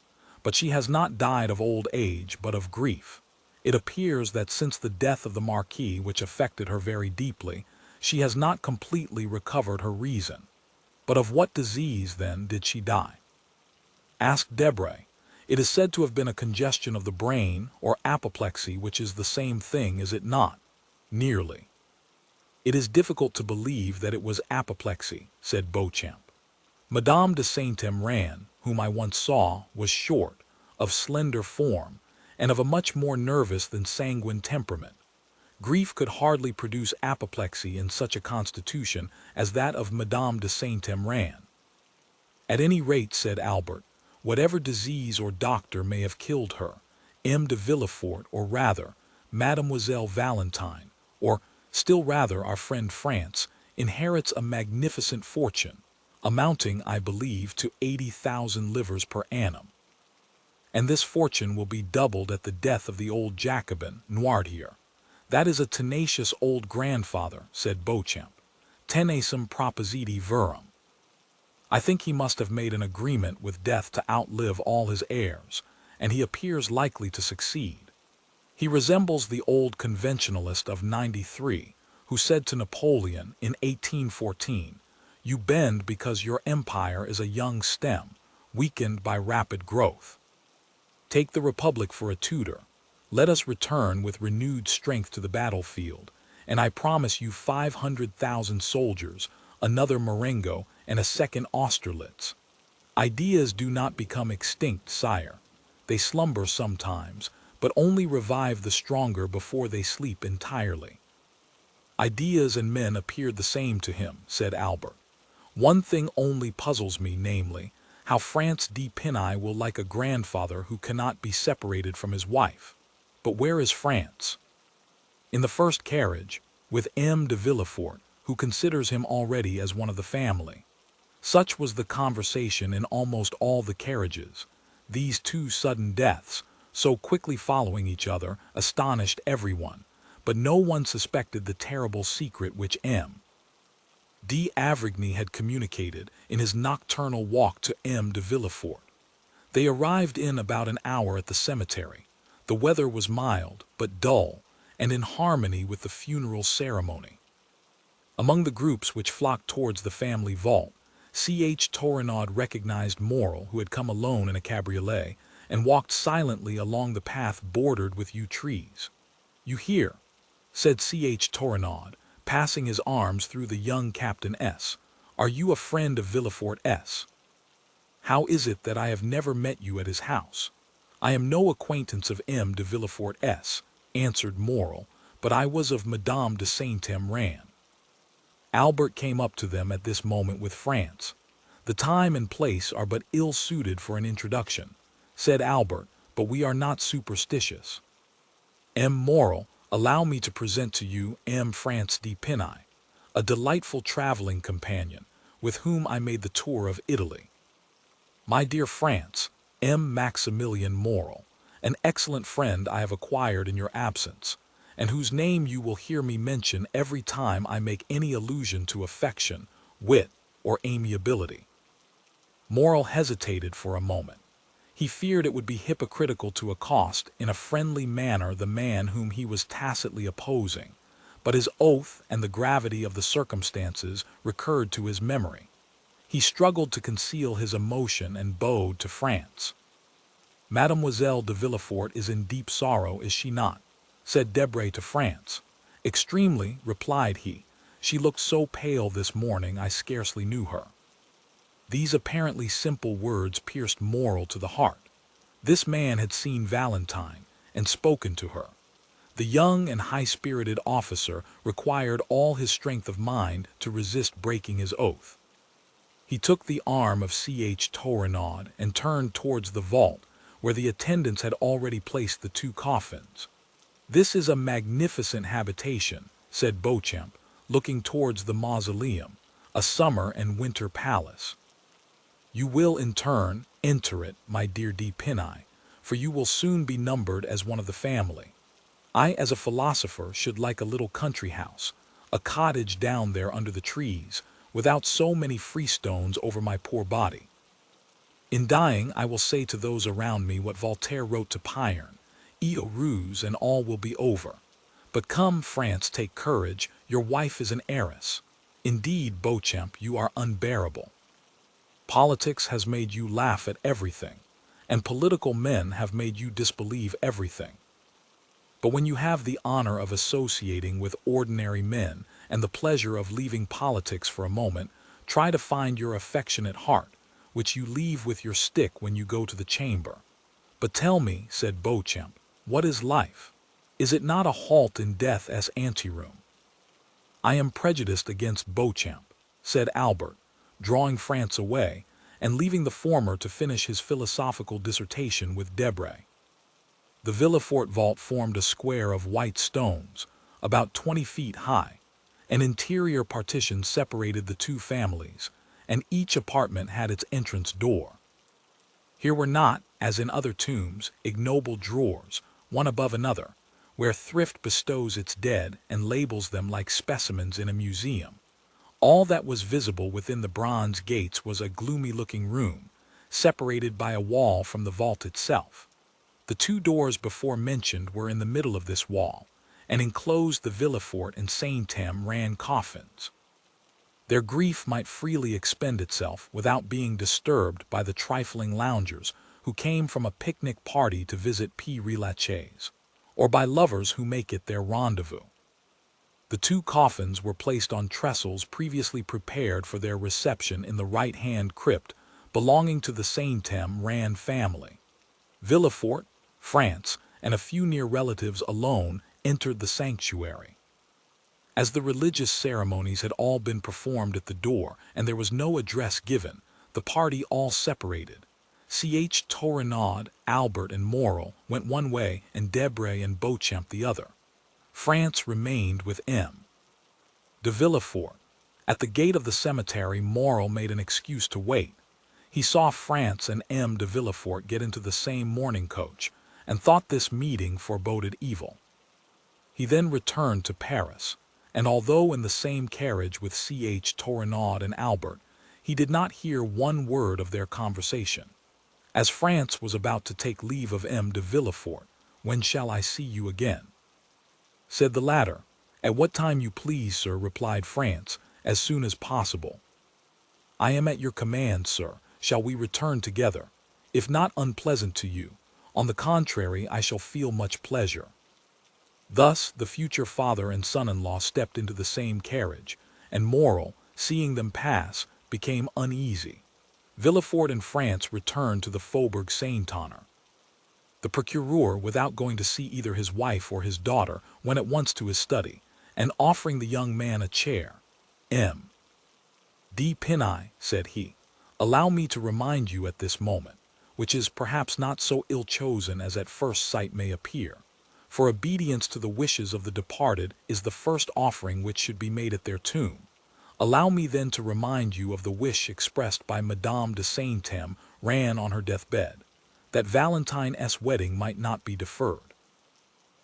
But she has not died of old age, but of grief. It appears that since the death of the Marquis, which affected her very deeply, she has not completely recovered her reason. But of what disease, then, did she die? Asked Debray. It is said to have been a congestion of the brain, or apoplexy, which is the same thing, is it not? Nearly. It is difficult to believe that it was apoplexy, said Beauchamp. Madame de Saint-Emran, whom I once saw, was short, of slender form, and of a much more nervous than sanguine temperament. Grief could hardly produce apoplexy in such a constitution as that of Madame de Saint-Emran. At any rate, said Albert, whatever disease or doctor may have killed her, M. de Villefort, or rather, Mademoiselle Valentine, or still rather our friend France, inherits a magnificent fortune, amounting, I believe, to 80,000 livres per annum. And this fortune will be doubled at the death of the old Jacobin, Noirtier. That is a tenacious old grandfather, said Beauchamp. Tenacem propositi verum. I think he must have made an agreement with death to outlive all his heirs, and he appears likely to succeed. He resembles the old conventionalist of '93, who said to Napoleon in 1814, "You bend because your empire is a young stem, weakened by rapid growth." Take the Republic for a tutor. Let us return with renewed strength to the battlefield, and I promise you 500,000 soldiers, another Marengo, and a second Austerlitz. Ideas do not become extinct, sire. They slumber sometimes, but only revive the stronger before they sleep entirely. Ideas and men appeared the same to him, said Albert. One thing only puzzles me, namely, how France de Pinay will like a grandfather who cannot be separated from his wife. But where is France? In the first carriage, with M. de Villefort, who considers him already as one of the family. Such was the conversation in almost all the carriages. These two sudden deaths, so quickly following each other, astonished everyone, but no one suspected the terrible secret which M. d'Avrigny had communicated in his nocturnal walk to M. de Villefort. They arrived in about an hour at the cemetery. The weather was mild, but dull, and in harmony with the funeral ceremony. Among the groups which flocked towards the family vault, C.H. Torenaud recognized Morel, who had come alone in a cabriolet, and walked silently along the path bordered with yew trees. "You hear," said C.H. Torenaud, passing his arms through the young Captain S. "Are you a friend of Villefort S.? How is it that I have never met you at his house?" "I am no acquaintance of M. de Villefort S.," answered Morel, "but I was of Madame de Saint-Emran." Albert came up to them at this moment with France. "The time and place are but ill-suited for an introduction," said Albert, "but we are not superstitious. M. Morel, allow me to present to you M. France de Pinay, a delightful traveling companion, with whom I made the tour of Italy. My dear France, M. Maximilian Morel, an excellent friend I have acquired in your absence, and whose name you will hear me mention every time I make any allusion to affection, wit, or amiability." Morel hesitated for a moment. He feared it would be hypocritical to accost in a friendly manner the man whom he was tacitly opposing, but his oath and the gravity of the circumstances recurred to his memory. He struggled to conceal his emotion and bowed to France. "Mademoiselle de Villefort is in deep sorrow, is she not?" said Debray to France. "Extremely," replied he. "She looked so pale this morning I scarcely knew her." These apparently simple words pierced Morel to the heart. This man had seen Valentine and spoken to her. The young and high-spirited officer required all his strength of mind to resist breaking his oath. He took the arm of C.H. Torenaud and turned towards the vault, where the attendants had already placed the two coffins. "This is a magnificent habitation," said Beauchamp, looking towards the mausoleum, "a summer and winter palace. You will in turn enter it, my dear de Pinay, for you will soon be numbered as one of the family. I, as a philosopher, should like a little country house, a cottage down there under the trees, without so many freestones over my poor body. In dying, I will say to those around me what Voltaire wrote to Payerne, 'Io ruse,' and all will be over. But come, France, take courage, your wife is an heiress. Indeed, Beauchamp, you are unbearable. Politics has made you laugh at everything, and political men have made you disbelieve everything. But when you have the honor of associating with ordinary men and the pleasure of leaving politics for a moment, try to find your affectionate heart, which you leave with your stick when you go to the chamber." "But tell me," said Beauchamp, "what is life? Is it not a halt in death as anteroom?" "I am prejudiced against Beauchamp," said Albert, drawing France away, and leaving the former to finish his philosophical dissertation with Debray. The Villefort vault formed a square of white stones, about 20 feet high. An interior partition separated the two families, and each apartment had its entrance door. Here were not, as in other tombs, ignoble drawers, one above another, where thrift bestows its dead and labels them like specimens in a museum. All that was visible within the bronze gates was a gloomy-looking room, separated by a wall from the vault itself. The two doors before mentioned were in the middle of this wall, and enclosed the Villefort and Saint-Emran coffins. Their grief might freely expend itself without being disturbed by the trifling loungers who came from a picnic party to visit Père Lachaise, or by lovers who make it their rendezvous. The two coffins were placed on trestles previously prepared for their reception in the right-hand crypt belonging to the Saint-Emran family. Villefort, France, and a few near relatives alone entered the sanctuary. As the religious ceremonies had all been performed at the door and there was no address given, the party all separated. Ch. Torrenaud, Albert, and Morel went one way and Debray and Beauchamp the other. France remained with M. de Villefort. At the gate of the cemetery, Morel made an excuse to wait. He saw France and M. de Villefort get into the same mourning coach, and thought this meeting foreboded evil. He then returned to Paris, and although in the same carriage with Ch. Torrenaud and Albert, he did not hear one word of their conversation. As France was about to take leave of M. de Villefort, "When shall I see you again?" said the latter. "At what time you please, sir," replied France, "as soon as possible." "I am at your command, sir. Shall we return together? If not unpleasant to you, on the contrary, I shall feel much pleasure." Thus the future father and son-in-law stepped into the same carriage, and Morel, seeing them pass, became uneasy. Villefort and France returned to the Faubourg Saint-Honor. The procureur, without going to see either his wife or his daughter, went at once to his study, and offering the young man a chair, "M. D. Pinay," said he, "allow me to remind you at this moment, which is perhaps not so ill-chosen as at first sight may appear, for obedience to the wishes of the departed is the first offering which should be made at their tomb. Allow me then to remind you of the wish expressed by Madame de Saint-Tem on her deathbed, that Valentine's wedding might not be deferred.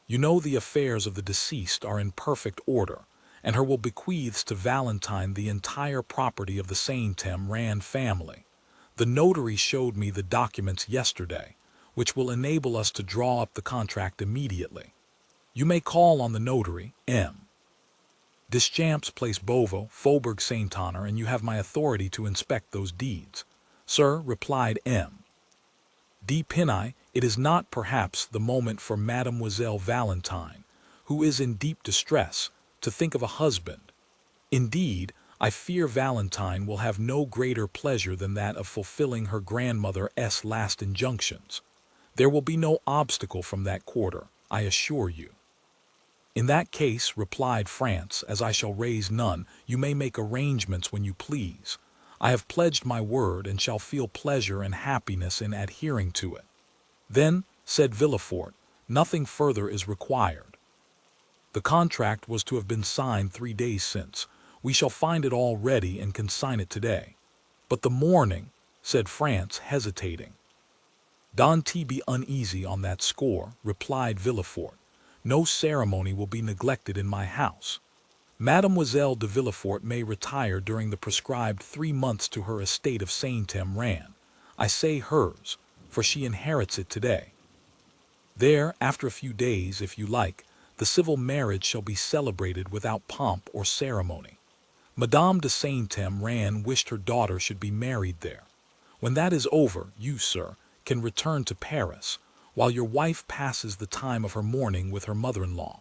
You know the affairs of the deceased are in perfect order, and her will bequeaths to Valentine the entire property of the Saint-Tem family. The notary showed me the documents yesterday, which will enable us to draw up the contract immediately. You may call on the notary, M. Deschamps, Place Beauvau, Faubourg Saint-Honor, and you have my authority to inspect those deeds." "Sir," replied M. D. Pinay, "it is not, perhaps, the moment for Mademoiselle Valentine, who is in deep distress, to think of a husband. Indeed, I fear Valentine will have no greater pleasure than that of fulfilling her grandmother's last injunctions. There will be no obstacle from that quarter, I assure you." "In that case," replied France, "as I shall raise none, you may make arrangements when you please. I have pledged my word and shall feel pleasure and happiness in adhering to it." "Then," said Villefort, "nothing further is required. The contract was to have been signed 3 days since. We shall find it all ready and can sign it today." "But the mourning," said France, hesitating. "Don't be uneasy on that score," replied Villefort. "No ceremony will be neglected in my house. Mademoiselle de Villefort may retire during the prescribed 3 months to her estate of Saint-Tem. I say hers, for she inherits it today. There, after a few days, if you like, the civil marriage shall be celebrated without pomp or ceremony. Madame de Saint-Tem wished her daughter should be married there. When that is over, you, sir, can return to Paris, while your wife passes the time of her mourning with her mother-in-law."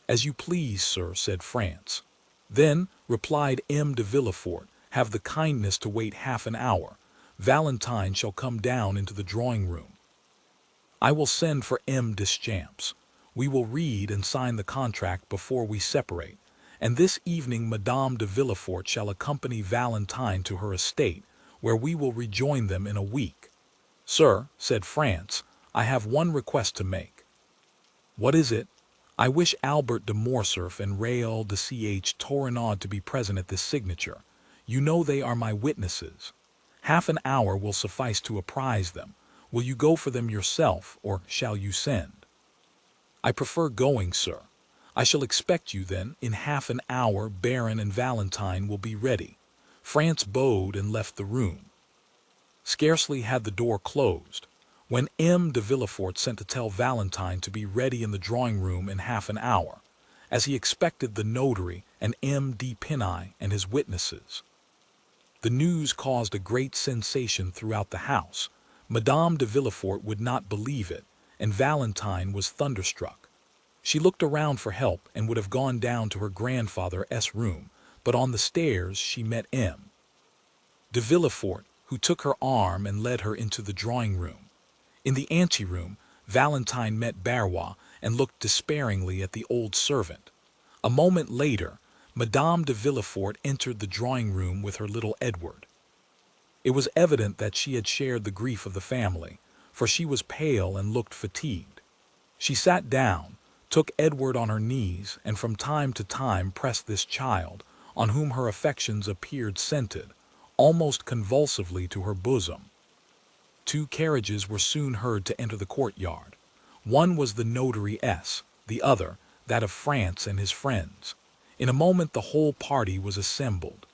"As you please, sir," said France. "Then," replied M. de Villefort, "have the kindness to wait half an hour. Valentine shall come down into the drawing-room. I will send for M. Deschamps. We will read and sign the contract before we separate, and this evening Madame de Villefort shall accompany Valentine to her estate, where we will rejoin them in a week." "Sir," said France, "I have one request to make." "What is it?" "I wish Albert de Morcerf and Raoul de Ch. Torrenaud to be present at this signature. You know they are my witnesses. Half an hour will suffice to apprise them. Will you go for them yourself, or shall you send?" "I prefer going, sir. I shall expect you then. In half an hour Baron and Valentine will be ready." France bowed and left the room. Scarcely had the door closed, when M. de Villefort sent to tell Valentine to be ready in the drawing-room in half an hour, as he expected the notary and M. D. Pinay and his witnesses. The news caused a great sensation throughout the house. Madame de Villefort would not believe it, and Valentine was thunderstruck. She looked around for help and would have gone down to her grandfather's room, but on the stairs she met M. de Villefort, who took her arm and led her into the drawing-room. In the anteroom, Valentine met Barrois and looked despairingly at the old servant. A moment later, Madame de Villefort entered the drawing-room with her little Edward. It was evident that she had shared the grief of the family, for she was pale and looked fatigued. She sat down, took Edward on her knees, and from time to time pressed this child, on whom her affections appeared centered, almost convulsively to her bosom. 2 carriages were soon heard to enter the courtyard. One was the notary S, the other, that of France and his friends. In a moment the whole party was assembled.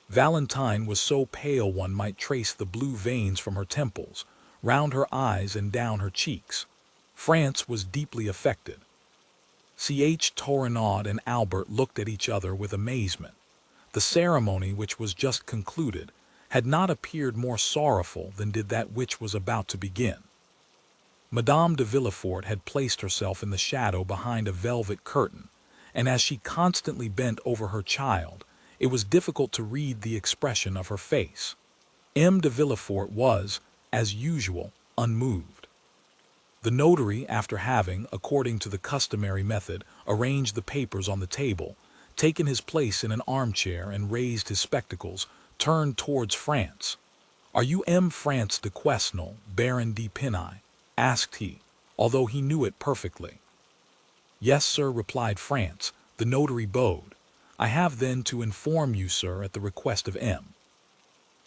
Valentine was so pale one might trace the blue veins from her temples, round her eyes and down her cheeks. France was deeply affected. Ch. Torrenaud and Albert looked at each other with amazement. The ceremony, which was just concluded, had not appeared more sorrowful than did that which was about to begin. Madame de Villefort had placed herself in the shadow behind a velvet curtain, and as she constantly bent over her child, it was difficult to read the expression of her face. M. de Villefort was, as usual, unmoved. The notary, after having, according to the customary method, arranged the papers on the table, taken his place in an armchair and raised his spectacles, turned towards France. "Are you M. France de Quesnel, Baron de Pinay?" asked he, although he knew it perfectly. "Yes, sir," replied France. The notary bowed. "I have then to inform you, sir, at the request of M.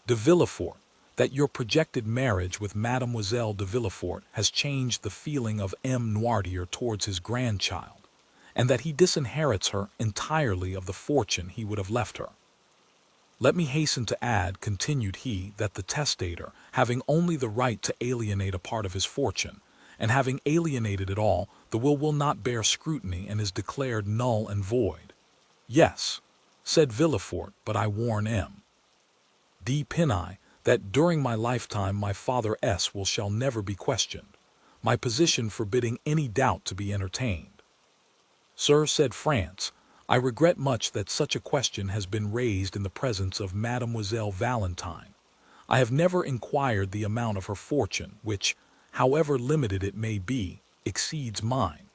de Villefort, that your projected marriage with Mademoiselle de Villefort has changed the feeling of M. Noirtier towards his grandchild, and that he disinherits her entirely of the fortune he would have left her. Let me hasten to add," continued he, "that the testator, having only the right to alienate a part of his fortune, and having alienated it all, the will not bear scrutiny and is declared null and void." "Yes," said Villefort, "but I warn M. de Pinay that during my lifetime my father S. shall never be questioned, my position forbidding any doubt to be entertained." "Sir," said France, "I regret much that such a question has been raised in the presence of Mademoiselle Valentine. I have never inquired the amount of her fortune, which, however limited it may be, exceeds mine.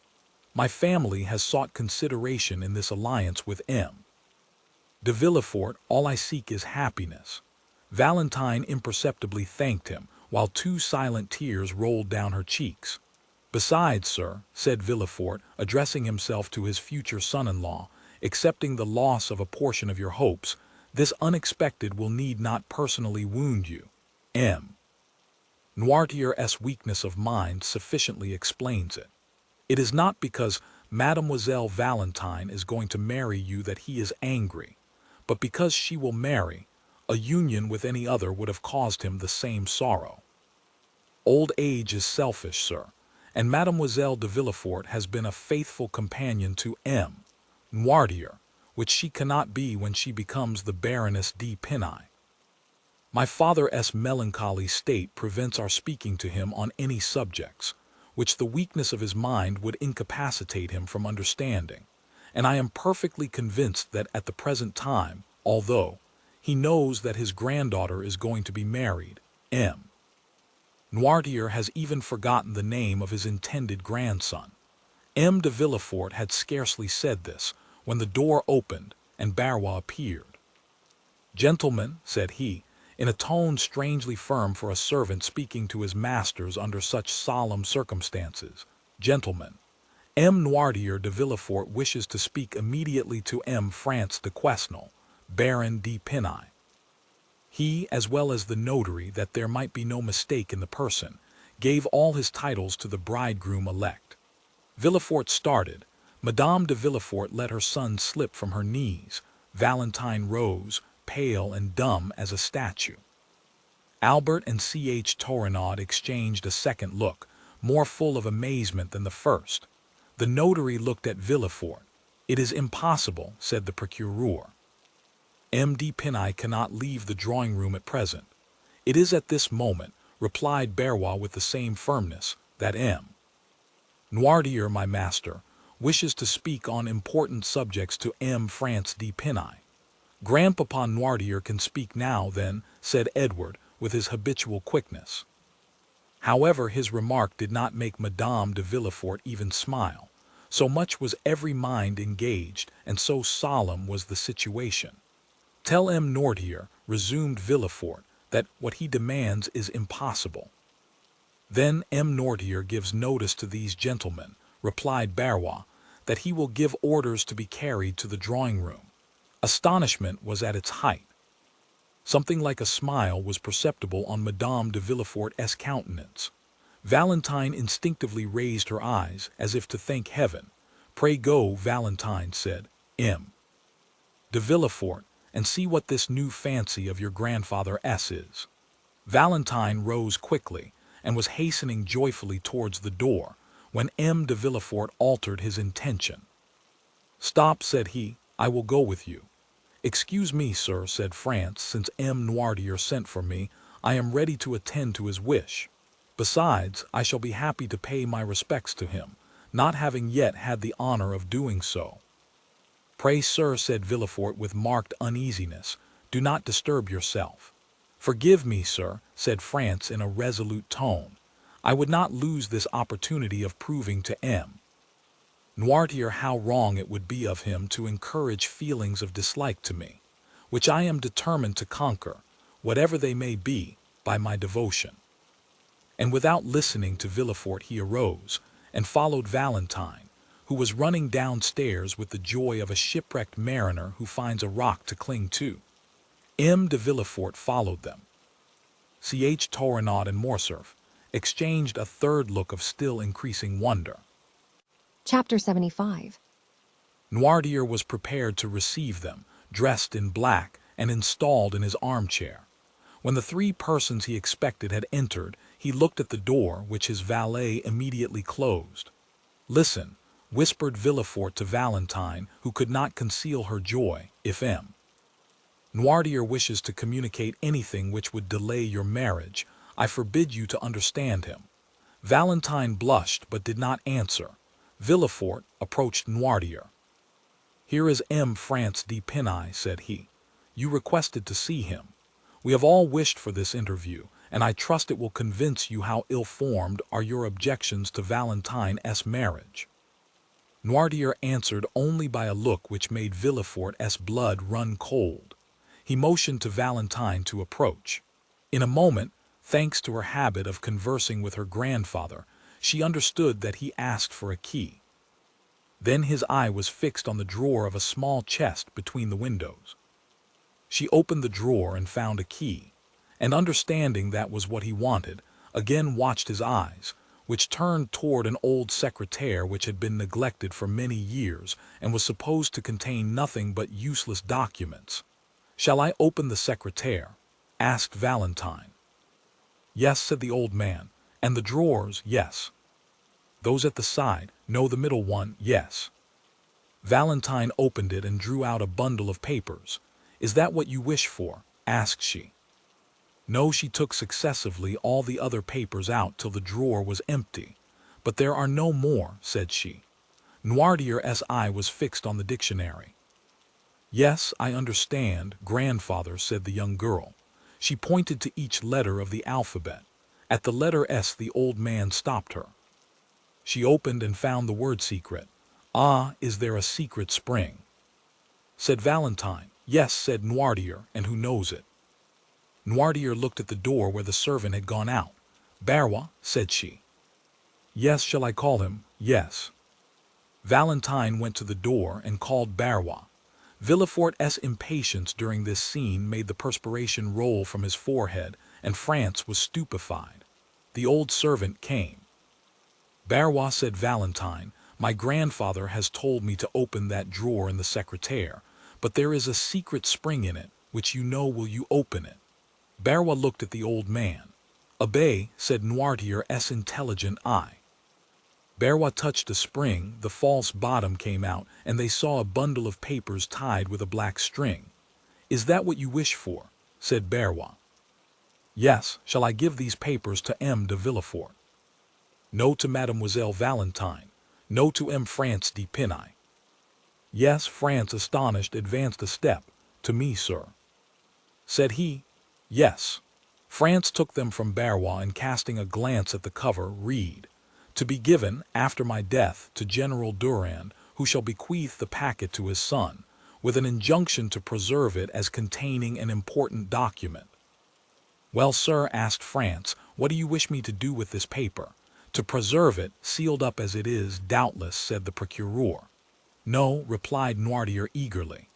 My family has sought consideration in this alliance with M. de Villefort. All I seek is happiness." Valentine imperceptibly thanked him, while 2 silent tears rolled down her cheeks. "Besides, sir," said Villefort, addressing himself to his future son-in-law, "excepting the loss of a portion of your hopes, this unexpected will need not personally wound you. M. Noirtier's weakness of mind sufficiently explains it. It is not because Mademoiselle Valentine is going to marry you that he is angry, but because she will marry, a union with any other would have caused him the same sorrow. Old age is selfish, sir, and Mademoiselle de Villefort has been a faithful companion to M. Noirtier, which she cannot be when she becomes the Baroness de Pinay. My father's melancholy state prevents our speaking to him on any subjects, which the weakness of his mind would incapacitate him from understanding, and I am perfectly convinced that at the present time, although he knows that his granddaughter is going to be married, M. Noirtier has even forgotten the name of his intended grandson." M. de Villefort had scarcely said this when the door opened and Barrois appeared. "Gentlemen," said he, in a tone strangely firm for a servant speaking to his masters under such solemn circumstances, "gentlemen, M. Noirtier de Villefort wishes to speak immediately to M. France de Quesnel, Baron de Pinay." He, as well as the notary, that there might be no mistake in the person, gave all his titles to the bridegroom-elect. Villefort started. Madame de Villefort let her son slip from her knees. Valentine rose, pale and dumb as a statue. Albert and Ch. Torrenaud exchanged a second look, more full of amazement than the first. The notary looked at Villefort. "It is impossible," said the procureur. "M. de Pinay cannot leave the drawing-room at present." "It is at this moment," replied Barrois with the same firmness, "that M. Noirtier, my master, wishes to speak on important subjects to M. France de Pinay." "Grandpapa Noirtier can speak now, then," said Edward, with his habitual quickness. However, his remark did not make Madame de Villefort even smile. So much was every mind engaged, and so solemn was the situation. "Tell M. Noirtier," resumed Villefort, "that what he demands is impossible." "Then M. Noirtier gives notice to these gentlemen," replied Barrois, "that he will give orders to be carried to the drawing-room." Astonishment was at its height. Something like a smile was perceptible on Madame de Villefort's countenance. Valentine instinctively raised her eyes, as if to thank heaven. "Pray go," Valentine said, "M. de Villefort, and see what this new fancy of your grandfather S. is." Valentine rose quickly, and was hastening joyfully towards the door, when M. de Villefort altered his intention. "Stop," said he, "I will go with you." "Excuse me, sir," said France, "since M. Noirtier sent for me, I am ready to attend to his wish. Besides, I shall be happy to pay my respects to him, not having yet had the honor of doing so." "Pray, sir," said Villefort with marked uneasiness, "do not disturb yourself." "Forgive me, sir," said France in a resolute tone. "I would not lose this opportunity of proving to M. Noirtier how wrong it would be of him to encourage feelings of dislike to me, which I am determined to conquer, whatever they may be, by my devotion." And without listening to Villefort he arose, and followed Valentine, who was running downstairs with the joy of a shipwrecked mariner who finds a rock to cling to. M. de Villefort followed them. Ch. Torenaud and Morcerf exchanged a third look of still increasing wonder. Chapter 75. Noirtier was prepared to receive them, dressed in black and installed in his armchair. When the three persons he expected had entered, he looked at the door, which his valet immediately closed. "Listen," whispered Villefort to Valentine, who could not conceal her joy. "If M. Noirtier wishes to communicate anything which would delay your marriage, I forbid you to understand him." Valentine blushed but did not answer. Villefort approached Noirtier. "Here is M. France de Pinay," said he. "You requested to see him. We have all wished for this interview, and I trust it will convince you how ill-formed are your objections to Valentine's marriage." Noirtier answered only by a look which made Villefort's blood run cold. He motioned to Valentine to approach. In a moment, thanks to her habit of conversing with her grandfather, she understood that he asked for a key. Then his eye was fixed on the drawer of a small chest between the windows. She opened the drawer and found a key, and understanding that was what he wanted, again watched his eyes, which turned toward an old secretaire which had been neglected for many years and was supposed to contain nothing but useless documents. "Shall I open the secretaire?" asked Valentine. "Yes," said the old man. "And the drawers?" "Yes." "Those at the side?" "No, the middle one." "Yes." Valentine opened it and drew out a bundle of papers. "Is that what you wish for?" asked she. No, she took successively all the other papers out till the drawer was empty. "But there are no more," said she. Noirtier's eye was fixed on the dictionary. "Yes, I understand, grandfather," said the young girl. She pointed to each letter of the alphabet. At the letter S the old man stopped her. She opened and found the word secret. "Ah, is there a secret spring?" said Valentine. "Yes," said Noirtier, "and who knows it?" Noirtier looked at the door where the servant had gone out. "Barrois," said she. "Yes, shall I call him?" "Yes." Valentine went to the door and called Barrois. Villefort's impatience during this scene made the perspiration roll from his forehead, and France was stupefied. The old servant came. "Barrois," said Valentine, "my grandfather has told me to open that drawer in the secretaire, but there is a secret spring in it, which you know. Will you open it?" Barrois looked at the old man. "Obey," said Noirtier's intelligent eye. Barrois touched a spring, the false bottom came out, and they saw a bundle of papers tied with a black string. "Is that what you wish for?" said Barrois. "Yes. Shall I give these papers to M. de Villefort?" "No, to Mademoiselle Valentine." "No, to M. France de Pinay." "Yes." France, astonished, advanced a step. "To me, sir," said he. "Yes." France took them from Barrois and casting a glance at the cover, read, "To be given, after my death, to General Durand, who shall bequeath the packet to his son, with an injunction to preserve it as containing an important document." "Well, sir," asked France, "what do you wish me to do with this paper?" "To preserve it, sealed up as it is, doubtless," said the procureur. "No," replied Noirtier eagerly.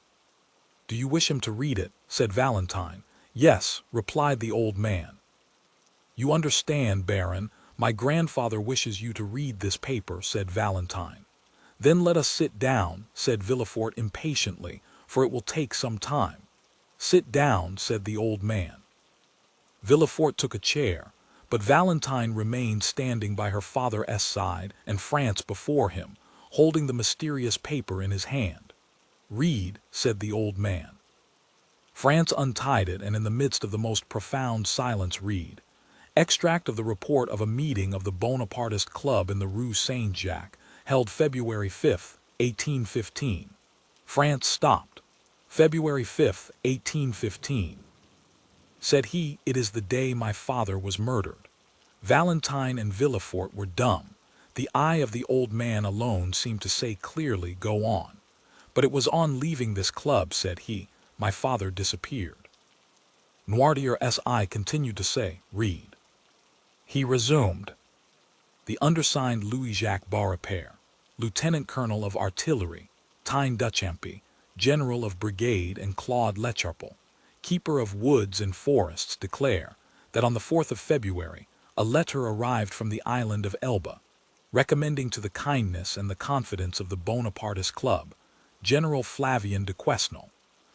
"Do you wish him to read it?" said Valentine. "Yes," replied the old man. "You understand, Baron, my grandfather wishes you to read this paper," said Valentine. "Then let us sit down," said Villefort impatiently, "for it will take some time." "Sit down," said the old man. Villefort took a chair, but Valentine remained standing by her father's side and France before him, holding the mysterious paper in his hand. "Read," said the old man. France untied it and in the midst of the most profound silence read, "Extract of the report of a meeting of the Bonapartist Club in the Rue Saint-Jacques, held February 5th, 1815. France stopped. "February 5th, 1815. Said he, "It is the day my father was murdered." Valentine and Villefort were dumb. The eye of the old man alone seemed to say clearly, "Go on." "But it was on leaving this club," said he, "my father disappeared." Noirtier's eye continued to say, "Read." He resumed, "The undersigned Louis-Jacques Beaurepaire, Lieutenant Colonel of Artillery, Tyne Duchampy, General of Brigade, and Claude Lecharpel, Keeper of Woods and Forests, declare that on the 4th of February a letter arrived from the island of Elba, recommending to the kindness and the confidence of the Bonapartist Club General Flavien de Quesnel,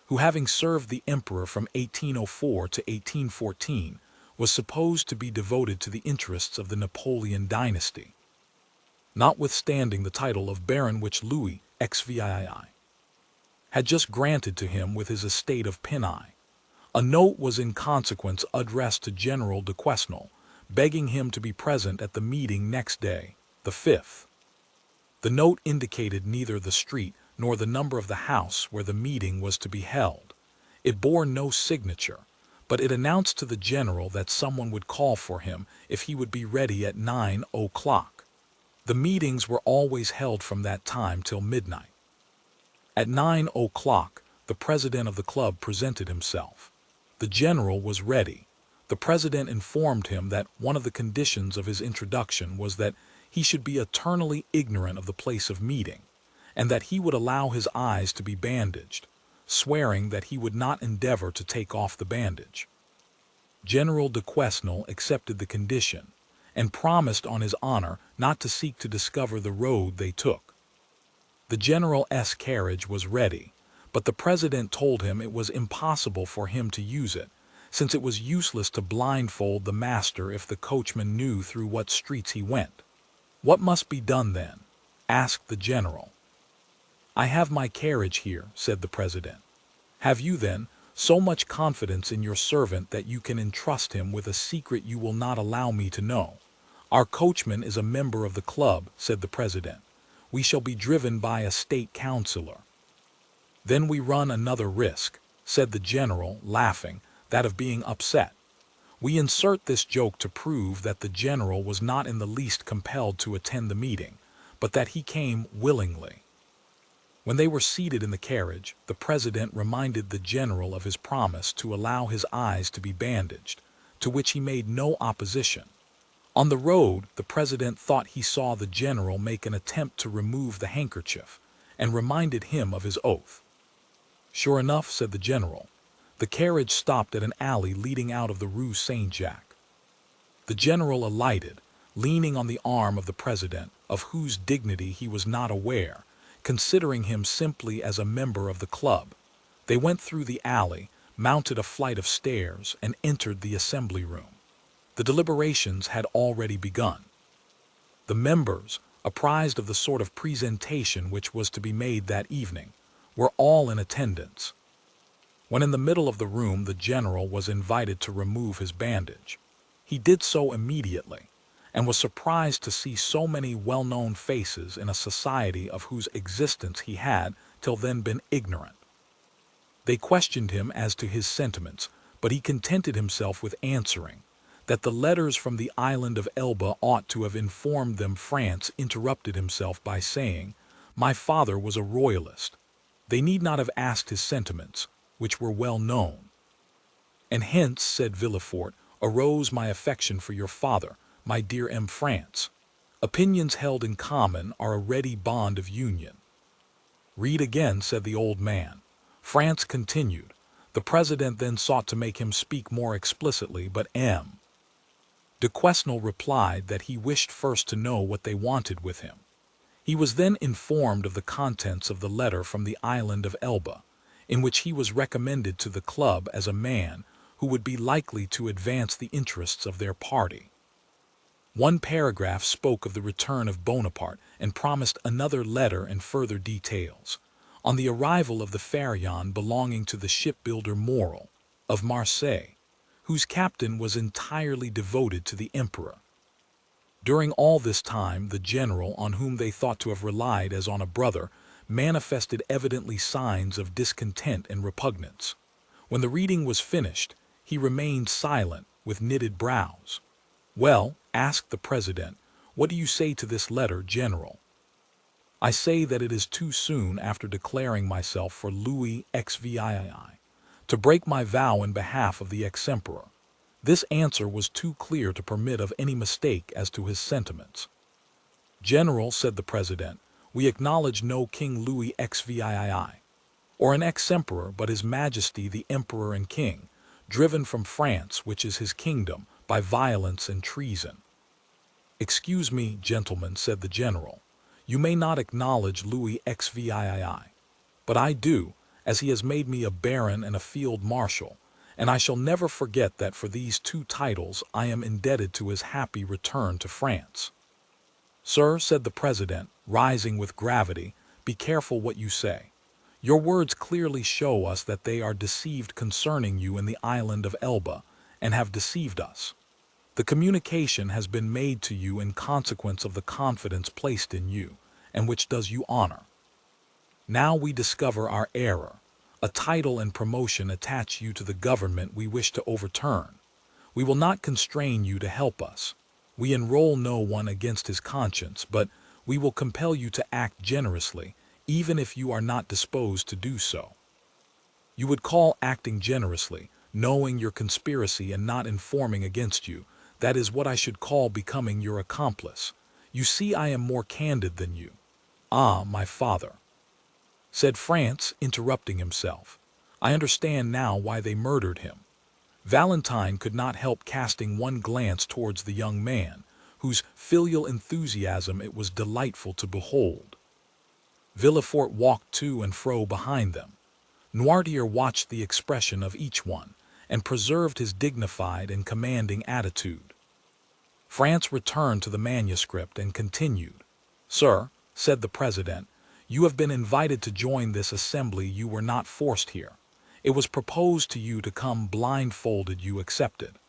who, having served the Emperor from 1804 to 1814, was supposed to be devoted to the interests of the Napoleon dynasty, notwithstanding the title of Baron which Louis XVI had just granted to him with his estate of Penai. A note was in consequence addressed to General de Quesnel, begging him to be present at the meeting next day, the 5th. The note indicated neither the street nor the number of the house where the meeting was to be held. It bore no signature, but it announced to the general that someone would call for him if he would be ready at 9 o'clock. The meetings were always held from that time till midnight. At 9 o'clock, the president of the club presented himself. The general was ready. The president informed him that one of the conditions of his introduction was that he should be eternally ignorant of the place of meeting, and that he would allow his eyes to be bandaged, swearing that he would not endeavor to take off the bandage. General de Quesnel accepted the condition, and promised on his honor not to seek to discover the road they took. The general's carriage was ready, but the president told him it was impossible for him to use it, since it was useless to blindfold the master if the coachman knew through what streets he went. "What must be done then?" asked the general. "I have my carriage here," said the president. "Have you, then, so much confidence in your servant that you can entrust him with a secret you will not allow me to know?" "Our coachman is a member of the club," said the president. "We shall be driven by a state councillor." "Then we run another risk," said the general, laughing, "that of being upset. We insert this joke to prove that the general was not in the least compelled to attend the meeting, but that he came willingly." When they were seated in the carriage, the president reminded the general of his promise to allow his eyes to be bandaged, to which he made no opposition. On the road, the president thought he saw the general make an attempt to remove the handkerchief, and reminded him of his oath. "Sure enough," said the general. The carriage stopped at an alley leading out of the Rue Saint-Jacques. The general alighted, leaning on the arm of the president, of whose dignity he was not aware, considering him simply as a member of the club. They went through the alley, mounted a flight of stairs, and entered the assembly room. The deliberations had already begun. The members, apprised of the sort of presentation which was to be made that evening, were all in attendance. When in the middle of the room the general was invited to remove his bandage, he did so immediately, and was surprised to see so many well-known faces in a society of whose existence he had till then been ignorant. They questioned him as to his sentiments, but he contented himself with answering that the letters from the island of Elba ought to have informed them. France interrupted himself by saying, "My father was a royalist. They need not have asked his sentiments, which were well known." "And hence," said Villefort, "arose my affection for your father, my dear M. France. Opinions held in common are a ready bond of union." "Read again," said the old man. France continued. The president then sought to make him speak more explicitly, but M. de Quesnel replied that he wished first to know what they wanted with him. He was then informed of the contents of the letter from the island of Elba, in which he was recommended to the club as a man who would be likely to advance the interests of their party. One paragraph spoke of the return of Bonaparte and promised another letter and further details. On the arrival of the Pharaon belonging to the shipbuilder Morel, of Marseille, whose captain was entirely devoted to the emperor. During all this time, the general, on whom they thought to have relied as on a brother, manifested evidently signs of discontent and repugnance. When the reading was finished, he remained silent, with knitted brows. "Well," asked the president, "what do you say to this letter, General?" "I say that it is too soon, after declaring myself for Louis XVI, to break my vow in behalf of the ex-emperor." This answer was too clear to permit of any mistake as to his sentiments. "General," said the president, "we acknowledge no King Louis XVI, or an ex-emperor, but His Majesty the Emperor and King, driven from France, which is his kingdom, by violence and treason." "Excuse me, gentlemen," said the general, "you may not acknowledge Louis XVI, but I do, as he has made me a baron and a field marshal, and I shall never forget that for these two titles I am indebted to his happy return to France." "Sir," said the president, rising with gravity, "be careful what you say. Your words clearly show us that they are deceived concerning you in the island of Elba, and have deceived us. The communication has been made to you in consequence of the confidence placed in you, and which does you honor. Now we discover our error. A title and promotion attach you to the government we wish to overturn. We will not constrain you to help us. We enroll no one against his conscience, but we will compel you to act generously, even if you are not disposed to do so." "You would call acting generously, knowing your conspiracy and not informing against you. That is what I should call becoming your accomplice. You see I am more candid than you." "Ah, my father," said France, interrupting himself, "I understand now why they murdered him." Valentine could not help casting one glance towards the young man, whose filial enthusiasm it was delightful to behold. Villefort walked to and fro behind them. Noirtier watched the expression of each one, and preserved his dignified and commanding attitude. France returned to the manuscript and continued. "Sir," said the president, "you have been invited to join this assembly. You were not forced here. It was proposed to you to come blindfolded. You accepted.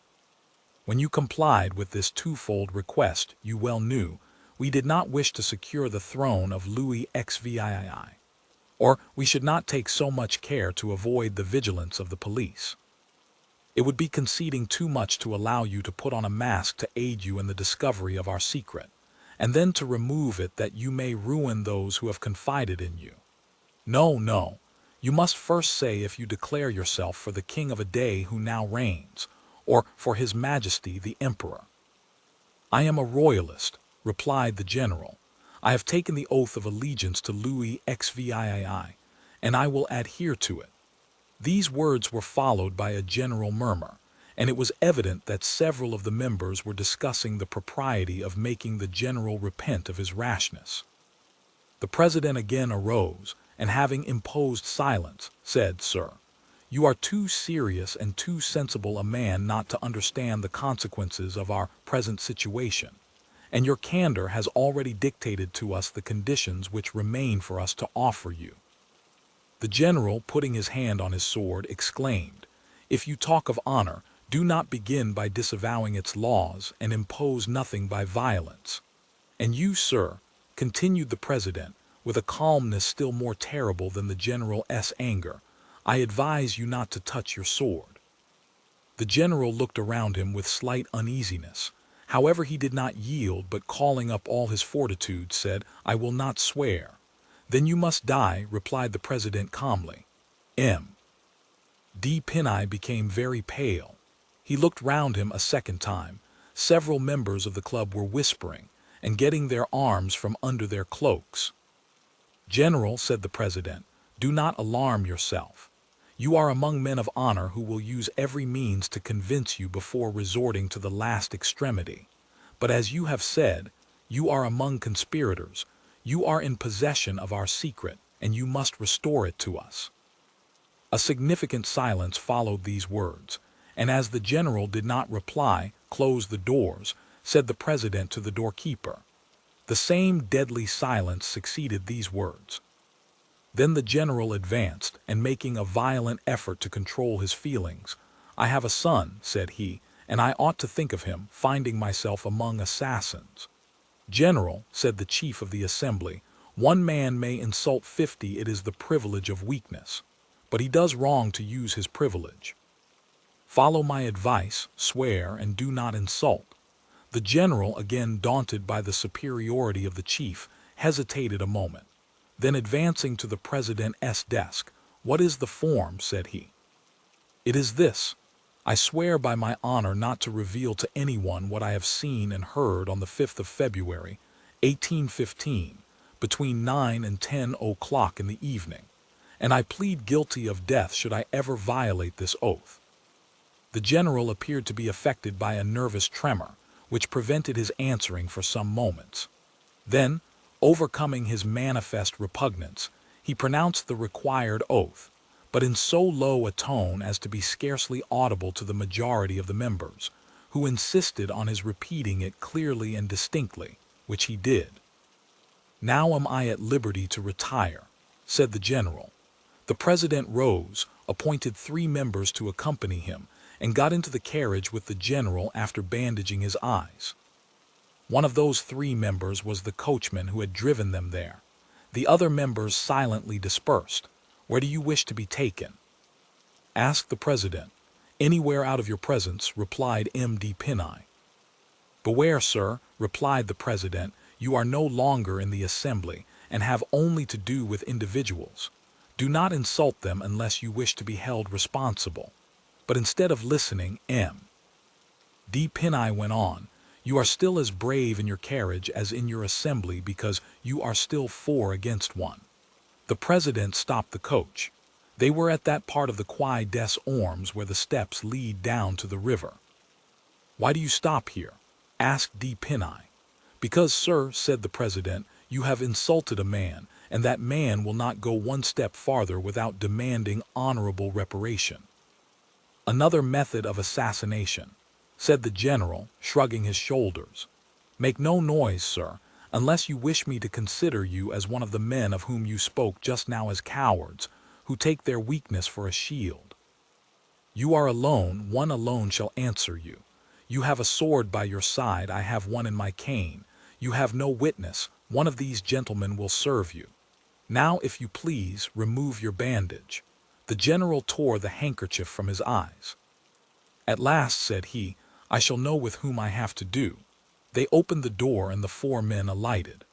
When you complied with this twofold request, you well knew we did not wish to secure the throne of Louis XVI, or we should not take so much care to avoid the vigilance of the police. It would be conceding too much to allow you to put on a mask to aid you in the discovery of our secret, and then to remove it that you may ruin those who have confided in you. No, no, you must first say if you declare yourself for the king of a day who now reigns, or for His Majesty the Emperor." "I am a royalist," replied the general. "I have taken the oath of allegiance to Louis XVI, and I will adhere to it." These words were followed by a general murmur, and it was evident that several of the members were discussing the propriety of making the general repent of his rashness. The president again arose, and having imposed silence, said, "Sir, you are too serious and too sensible a man not to understand the consequences of our present situation, and your candor has already dictated to us the conditions which remain for us to offer you." The general, putting his hand on his sword, exclaimed, "If you talk of honor, do not begin by disavowing its laws, and impose nothing by violence. And you, sir," continued the president, with a calmness still more terrible than the general's anger, "I advise you not to touch your sword." The general looked around him with slight uneasiness. However, he did not yield, but calling up all his fortitude, said, "I will not swear." "Then you must die," replied the president calmly. M.D. Pinai became very pale. He looked round him a second time. Several members of the club were whispering and getting their arms from under their cloaks. "General," said the president, "do not alarm yourself. You are among men of honor who will use every means to convince you before resorting to the last extremity. But as you have said, you are among conspirators. You are in possession of our secret, and you must restore it to us." A significant silence followed these words, and as the general did not reply, "Close the doors," said the president to the doorkeeper. The same deadly silence succeeded these words. Then the general advanced, and making a violent effort to control his feelings, "I have a son," said he, "and I ought to think of him, finding myself among assassins." "General," said the chief of the assembly, "one man may insult 50, it is the privilege of weakness. But he does wrong to use his privilege. Follow my advice, swear, and do not insult." The general, again daunted by the superiority of the chief, hesitated a moment. Then advancing to the president's desk, "What is the form?" said he. "It is this: I swear by my honor not to reveal to anyone what I have seen and heard on the 5th of February, 1815, between 9 and 10 o'clock in the evening, and I plead guilty of death should I ever violate this oath." The general appeared to be affected by a nervous tremor, which prevented his answering for some moments. Then, overcoming his manifest repugnance, he pronounced the required oath, but in so low a tone as to be scarcely audible to the majority of the members, who insisted on his repeating it clearly and distinctly, which he did. "Now am I at liberty to retire," said the general. The president rose, appointed 3 members to accompany him, and got into the carriage with the general after bandaging his eyes. One of those 3 members was the coachman who had driven them there. The other members silently dispersed. "Where do you wish to be taken?" asked the president. "Anywhere out of your presence," replied M.D. Pinai. "Beware, sir," replied the president. "You are no longer in the assembly, and have only to do with individuals. Do not insult them unless you wish to be held responsible." But instead of listening, M.D. Pinai went on, "You are still as brave in your carriage as in your assembly because you are still 4 against 1. The president stopped the coach. They were at that part of the Quai des Ormes where the steps lead down to the river. "Why do you stop here?" asked D. Pinai. "Because, sir," said the president, "you have insulted a man, and that man will not go one step farther without demanding honorable reparation." "Another method of assassination," said the general, shrugging his shoulders. "Make no noise, sir, unless you wish me to consider you as one of the men of whom you spoke just now as cowards, who take their weakness for a shield. You are alone, one alone shall answer you. You have a sword by your side, I have one in my cane. You have no witness, one of these gentlemen will serve you. Now, if you please, remove your bandage." The general tore the handkerchief from his eyes. "At last," said he, "I shall know with whom I have to do." They opened the door and the 4 men alighted.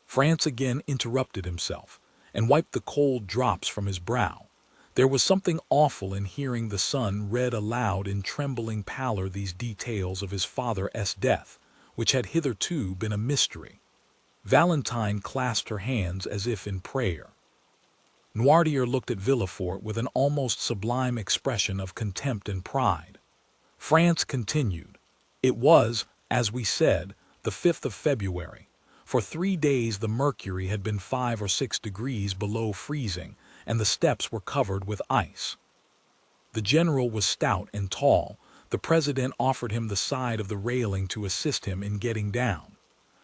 France again interrupted himself, and wiped the cold drops from his brow. There was something awful in hearing the son read aloud in trembling pallor these details of his father's death, which had hitherto been a mystery. Valentine clasped her hands as if in prayer. Noirtier looked at Villefort with an almost sublime expression of contempt and pride. France continued, "It was, as we said, the 5th of February. For 3 days the mercury had been 5 or 6 degrees below freezing, and the steps were covered with ice. The general was stout and tall. The president offered him the side of the railing to assist him in getting down.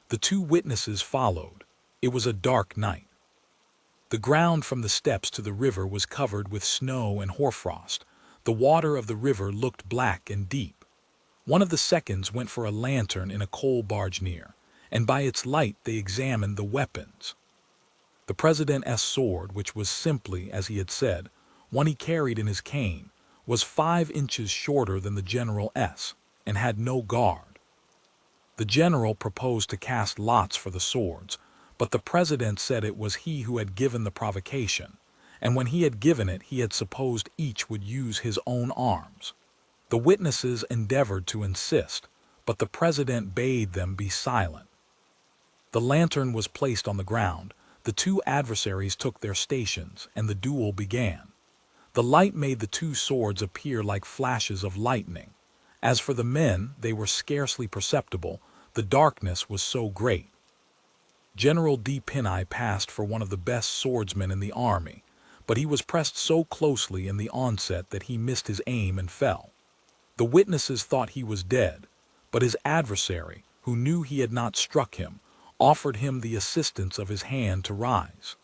The 2 witnesses followed. It was a dark night. The ground from the steps to the river was covered with snow and hoarfrost. The water of the river looked black and deep. One of the seconds went for a lantern in a coal barge near, and by its light they examined the weapons. The president's sword, which was simply, as he had said, one he carried in his cane, was 5 inches shorter than the General S, and had no guard. The general proposed to cast lots for the swords, but the president said it was he who had given the provocation, and when he had given it, he had supposed each would use his own arms. The witnesses endeavored to insist, but the president bade them be silent. The lantern was placed on the ground, the two adversaries took their stations, and the duel began. The light made the two swords appear like flashes of lightning. As for the men, they were scarcely perceptible, the darkness was so great. General D. Pinay passed for one of the best swordsmen in the army, but he was pressed so closely in the onset that he missed his aim and fell. The witnesses thought he was dead, but his adversary, who knew he had not struck him, offered him the assistance of his hand to rise.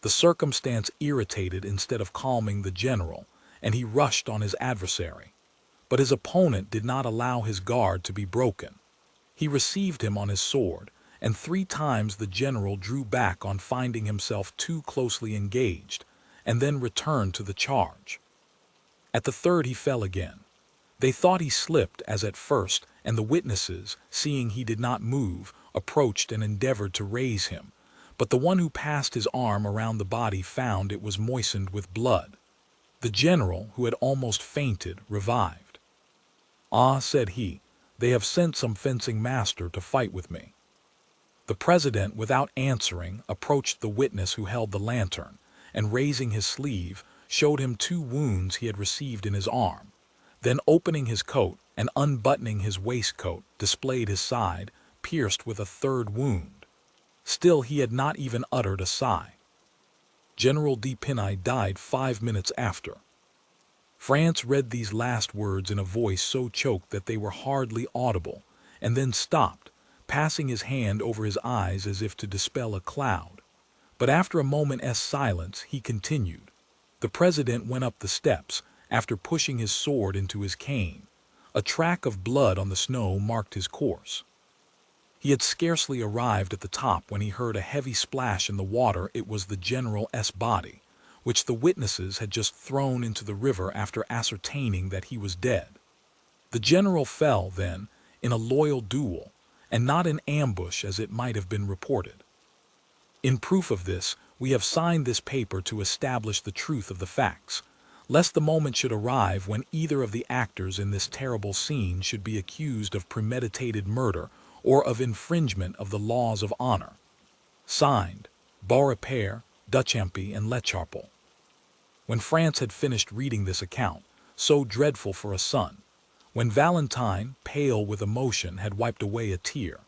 The circumstance irritated instead of calming the general, and he rushed on his adversary. But his opponent did not allow his guard to be broken. He received him on his sword, and 3 times the general drew back on finding himself too closely engaged, and then returned to the charge. At the 3rd he fell again. They thought he slipped as at first, and the witnesses, seeing he did not move, approached and endeavored to raise him, but the one who passed his arm around the body found it was moistened with blood. The general, who had almost fainted, revived. "Ah," said he, "they have sent some fencing master to fight with me." The president, without answering, approached the witness who held the lantern, and raising his sleeve, showed him 2 wounds he had received in his arm. Then opening his coat and unbuttoning his waistcoat, displayed his side, pierced with a 3rd wound. Still he had not even uttered a sigh. General D. Pinay died 5 minutes after. France read these last words in a voice so choked that they were hardly audible, and then stopped, passing his hand over his eyes as if to dispel a cloud. But after a moment's silence, he continued. The president went up the steps, after pushing his sword into his cane. A track of blood on the snow marked his course. He had scarcely arrived at the top when he heard a heavy splash in the water. It was the General's body, which the witnesses had just thrown into the river after ascertaining that he was dead. The general fell, then, in a loyal duel, and not in ambush as it might have been reported. In proof of this, we have signed this paper to establish the truth of the facts, lest the moment should arrive when either of the actors in this terrible scene should be accused of premeditated murder or of infringement of the laws of honor. Signed, Beaurepaire, Duchamp, and Lecharpel. When France had finished reading this account, so dreadful for a son, when Valentine, pale with emotion, had wiped away a tear,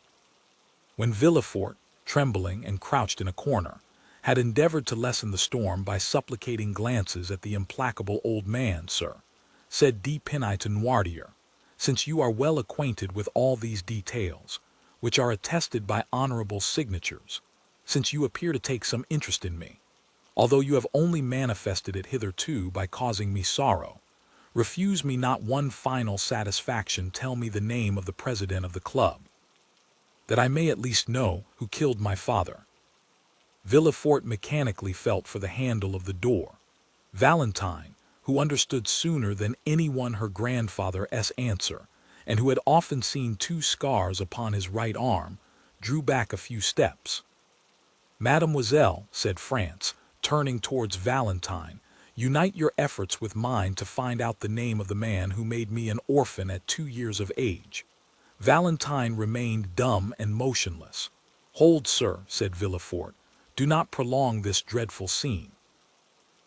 when Villefort, trembling and crouched in a corner, had endeavored to lessen the storm by supplicating glances at the implacable old man, "Sir," said D. Pinay to Noirtier, "since you are well acquainted with all these details, which are attested by honorable signatures, since you appear to take some interest in me, although you have only manifested it hitherto by causing me sorrow, refuse me not one final satisfaction. Tell me the name of the president of the club, that I may at least know who killed my father." Villefort mechanically felt for the handle of the door. Valentine, who understood sooner than anyone her grandfather's answer, and who had often seen 2 scars upon his right arm, drew back a few steps. "Mademoiselle," said France, turning towards Valentine, "unite your efforts with mine to find out the name of the man who made me an orphan at 2 years of age." Valentine remained dumb and motionless. "Hold, sir," said Villefort. "Do not prolong this dreadful scene.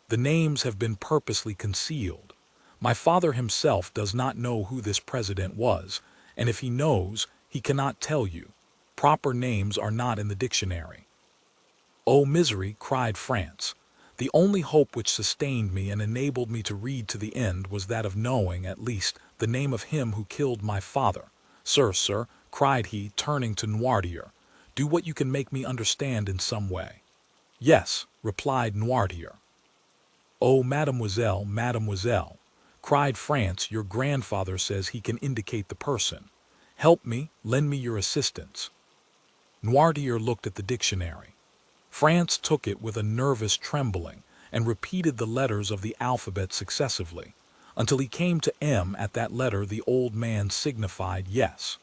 The names have been purposely concealed. My father himself does not know who this president was, and if he knows, he cannot tell you. Proper names are not in the dictionary." "Oh, misery!" cried France. "The only hope which sustained me and enabled me to read to the end was that of knowing, at least, the name of him who killed my father. Sir," cried he, turning to Noirtier, "do what you can make me understand in some way." "Yes," replied Noirtier. "Oh, mademoiselle," cried France, "your grandfather says he can indicate the person. Help me, lend me your assistance." Noirtier looked at the dictionary. France took it with a nervous trembling and repeated the letters of the alphabet successively, until he came to M. At that letter the old man signified yes.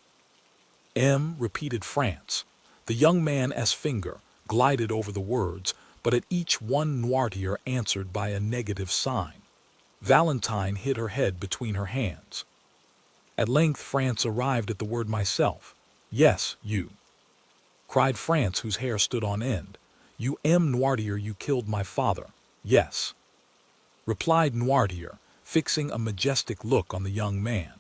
M, repeated France. The young man's finger glided over the words, but at each one Noirtier answered by a negative sign. Valentine hid her head between her hands. At length France arrived at the word myself. Yes, you, cried France, whose hair stood on end. You M. Noirtier, you killed my father. Yes, replied Noirtier, fixing a majestic look on the young man.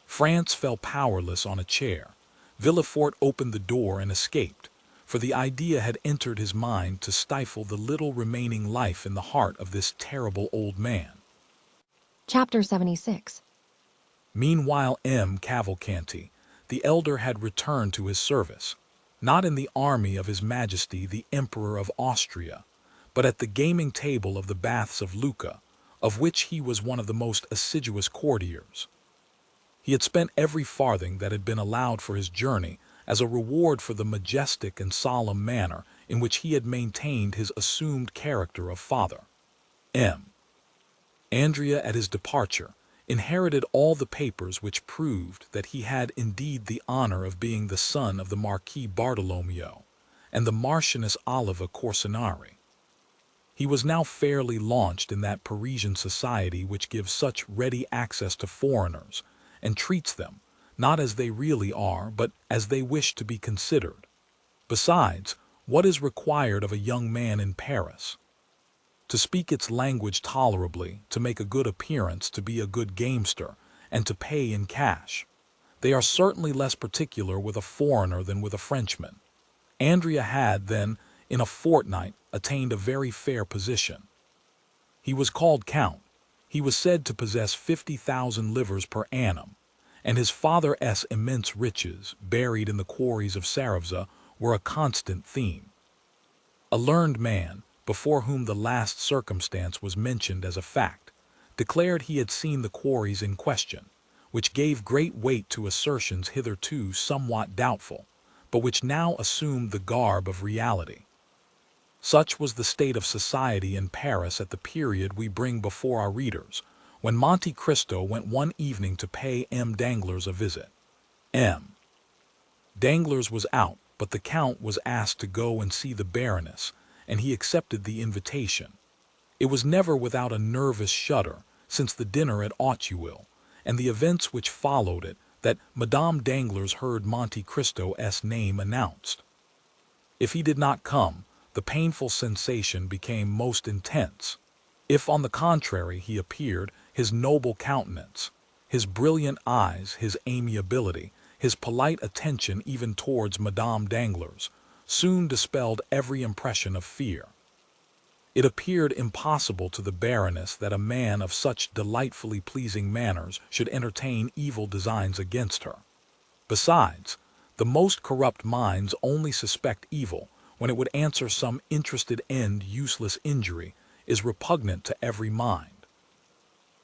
France fell powerless on a chair. Villefort opened the door and escaped, for the idea had entered his mind to stifle the little remaining life in the heart of this terrible old man. Chapter 76. Meanwhile M. Cavalcanti, the elder, had returned to his service, not in the army of His Majesty the Emperor of Austria, but at the gaming table of the baths of Lucca, of which he was one of the most assiduous courtiers. He had spent every farthing that had been allowed for his journey as a reward for the majestic and solemn manner in which he had maintained his assumed character of father. M. Andrea, at his departure, inherited all the papers which proved that he had indeed the honor of being the son of the Marquis Bartolomeo and the Marchioness Oliva Corsinari. He was now fairly launched in that Parisian society which gives such ready access to foreigners and treats them, not as they really are, but as they wish to be considered. Besides, what is required of a young man in Paris? To speak its language tolerably, to make a good appearance, to be a good gamester, and to pay in cash. They are certainly less particular with a foreigner than with a Frenchman. Andrea had, then, in a fortnight, attained a very fair position. He was called Count. He was said to possess 50,000 livres per annum, and his father's immense riches, buried in the quarries of Sarevza, were a constant theme. A learned man, before whom the last circumstance was mentioned as a fact, declared he had seen the quarries in question, which gave great weight to assertions hitherto somewhat doubtful, but which now assumed the garb of reality. Such was the state of society in Paris at the period we bring before our readers, when Monte Cristo went one evening to pay M. Danglars a visit. M. Danglars was out, but the Count was asked to go and see the Baroness, and he accepted the invitation. It was never without a nervous shudder, since the dinner at Auteuil, and the events which followed it, that Madame Danglars heard Monte Cristo's name announced. If he did not come, the painful sensation became most intense. If, on the contrary, he appeared, his noble countenance, his brilliant eyes, his amiability, his polite attention even towards Madame Danglars, soon dispelled every impression of fear. It appeared impossible to the Baroness that a man of such delightfully pleasing manners should entertain evil designs against her. Besides, the most corrupt minds only suspect evil when it would answer some interested end. Useless injury is repugnant to every mind.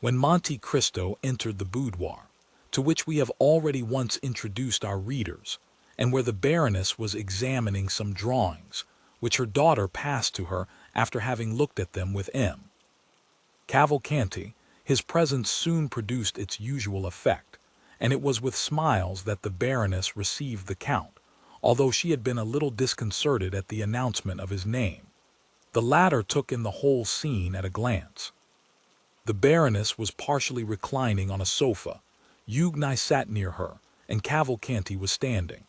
When Monte Cristo entered the boudoir, to which we have already once introduced our readers, and where the Baroness was examining some drawings, which her daughter passed to her after having looked at them with M. Cavalcanti, his presence soon produced its usual effect, and it was with smiles that the Baroness received the Count, although she had been a little disconcerted at the announcement of his name. The latter took in the whole scene at a glance. The Baroness was partially reclining on a sofa. Hugues sat near her, and Cavalcanti was standing.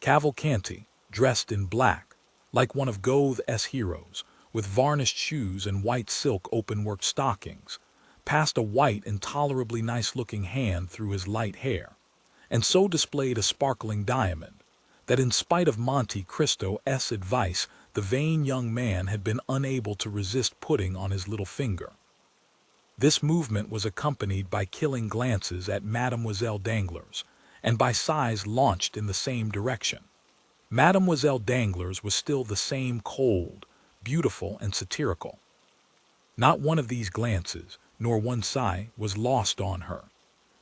Cavalcanti, dressed in black, like one of Goethe's heroes, with varnished shoes and white silk open-work stockings, passed a white and tolerably nice-looking hand through his light hair, and so displayed a sparkling diamond, that in spite of Monte Cristo's advice, the vain young man had been unable to resist putting on his little finger. This movement was accompanied by killing glances at Mademoiselle Danglars, and by sighs launched in the same direction. Mademoiselle Danglars was still the same cold, beautiful, and satirical. Not one of these glances, nor one sigh, was lost on her.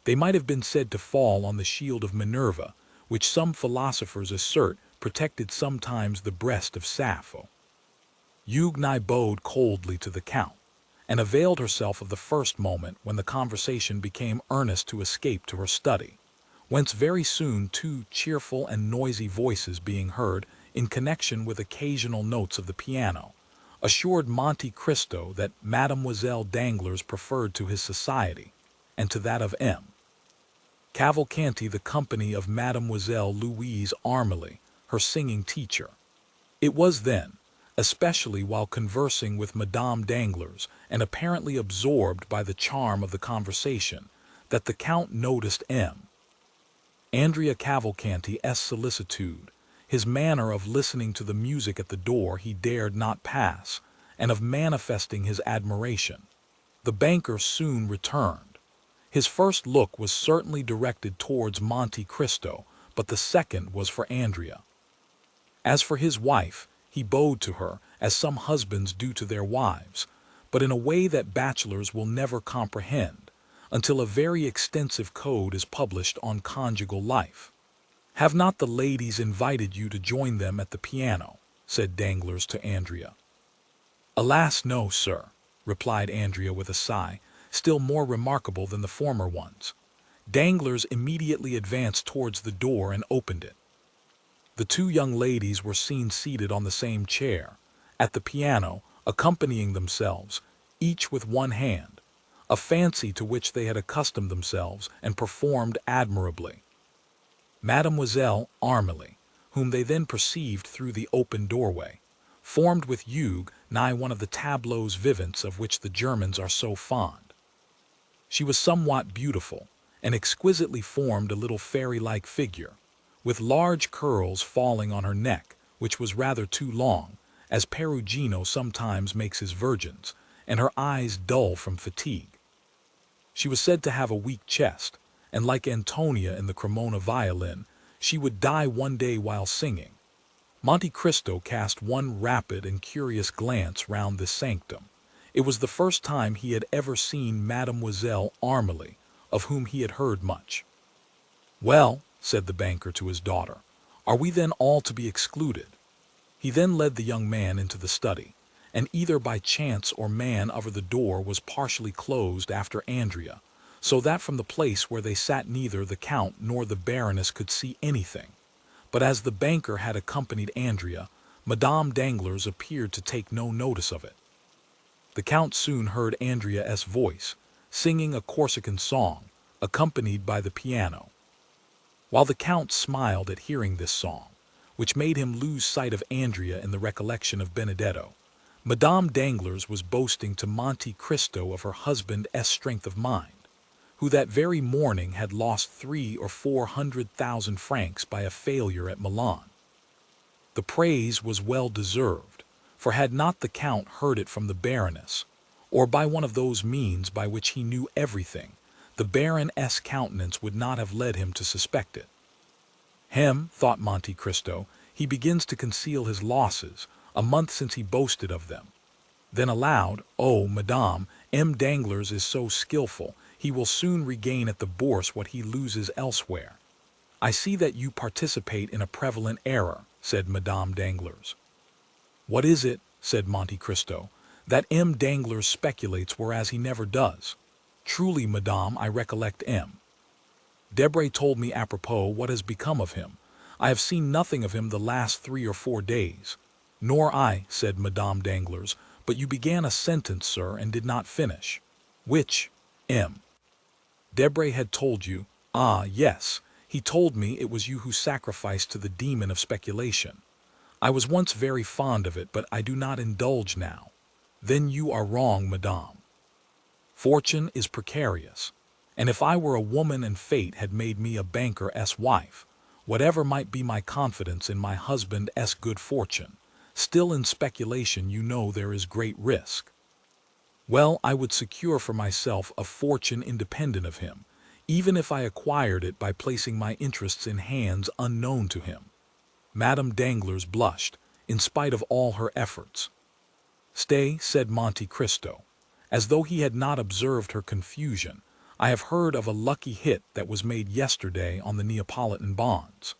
They might have been said to fall on the shield of Minerva, which some philosophers assert protected sometimes the breast of Sappho. Hugues bowed coldly to the Count, and availed herself of the first moment when the conversation became earnest to escape to her study, whence very soon two cheerful and noisy voices being heard in connection with occasional notes of the piano, assured Monte Cristo that Mademoiselle Danglars preferred to his society, and to that of M. Cavalcanti the company of Mademoiselle Louise Armely, her singing teacher. It was then, especially while conversing with Madame Danglars and apparently absorbed by the charm of the conversation, that the Count noticed M. Andrea Cavalcanti's solicitude, his manner of listening to the music at the door he dared not pass, and of manifesting his admiration. The banker soon returned. His first look was certainly directed towards Monte Cristo, but the second was for Andrea. As for his wife, he bowed to her, as some husbands do to their wives, but in a way that bachelors will never comprehend, until a very extensive code is published on conjugal life. "Have not the ladies invited you to join them at the piano?" said Danglars to Andrea. "Alas, no, sir," replied Andrea with a sigh, still more remarkable than the former ones. Danglars immediately advanced towards the door and opened it. The two young ladies were seen seated on the same chair, at the piano, accompanying themselves, each with one hand, a fancy to which they had accustomed themselves and performed admirably. Mademoiselle Armely, whom they then perceived through the open doorway, formed with Hugues nigh one of the tableaux vivants of which the Germans are so fond. She was somewhat beautiful, and exquisitely formed a little fairy-like figure, with large curls falling on her neck, which was rather too long, as Perugino sometimes makes his virgins, and her eyes dull from fatigue. She was said to have a weak chest, and like Antonia in the Cremona violin, she would die one day while singing. Monte Cristo cast one rapid and curious glance round this sanctum. It was the first time he had ever seen Mademoiselle Armely, of whom he had heard much. "Well," said the banker to his daughter, "are we then all to be excluded?" He then led the young man into the study, and either by chance or man over the door was partially closed after Andrea, so that from the place where they sat neither the Count nor the Baroness could see anything. But as the banker had accompanied Andrea, Madame Danglars appeared to take no notice of it. The Count soon heard Andrea's voice, singing a Corsican song, accompanied by the piano. While the Count smiled at hearing this song, which made him lose sight of Andrea in the recollection of Benedetto, Madame Danglars was boasting to Monte Cristo of her husband's strength of mind, who that very morning had lost 300,000 or 400,000 francs by a failure at Milan. The praise was well deserved, for had not the Count heard it from the Baroness, or by one of those means by which he knew everything, the Baroness' countenance would not have led him to suspect it. Thought Monte Cristo, he begins to conceal his losses, a month since he boasted of them. Then aloud, "Oh, Madame, M. Danglars is so skillful, he will soon regain at the Bourse what he loses elsewhere." "I see that you participate in a prevalent error," said Madame Danglars. "What is it?" said Monte Cristo. "That M. Danglars speculates, whereas he never does." "Truly, Madame, I recollect M. Debray told me apropos what has become of him. I have seen nothing of him the last 3 or 4 days." "Nor I," said Madame Danglars, "but you began a sentence, sir, and did not finish." "Which? M. Debray had told you." "Ah, yes, he told me it was you who sacrificed to the demon of speculation. I was once very fond of it, but I do not indulge now." "Then you are wrong, Madame. Fortune is precarious, and if I were a woman and fate had made me a banker's wife, whatever might be my confidence in my husband's good fortune, still in speculation you know there is great risk. Well, I would secure for myself a fortune independent of him, even if I acquired it by placing my interests in hands unknown to him." Madame Danglars blushed, in spite of all her efforts. "Stay," said Monte Cristo, as though he had not observed her confusion. "I have heard of a lucky hit that was made yesterday on the Neapolitan bonds.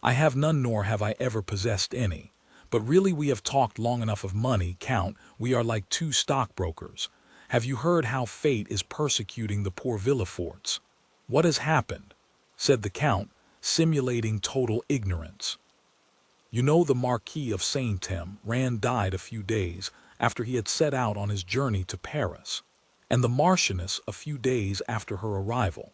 I have none, nor have I ever possessed any, But really we have talked long enough of money, Count. We are like two stockbrokers. Have you heard how fate is persecuting the poor Villaforts? What has happened? Said the Count, simulating total ignorance. You know the Marquis of Saint-Rand died a few days after he had set out on his journey to Paris, and the Marchioness a few days after her arrival.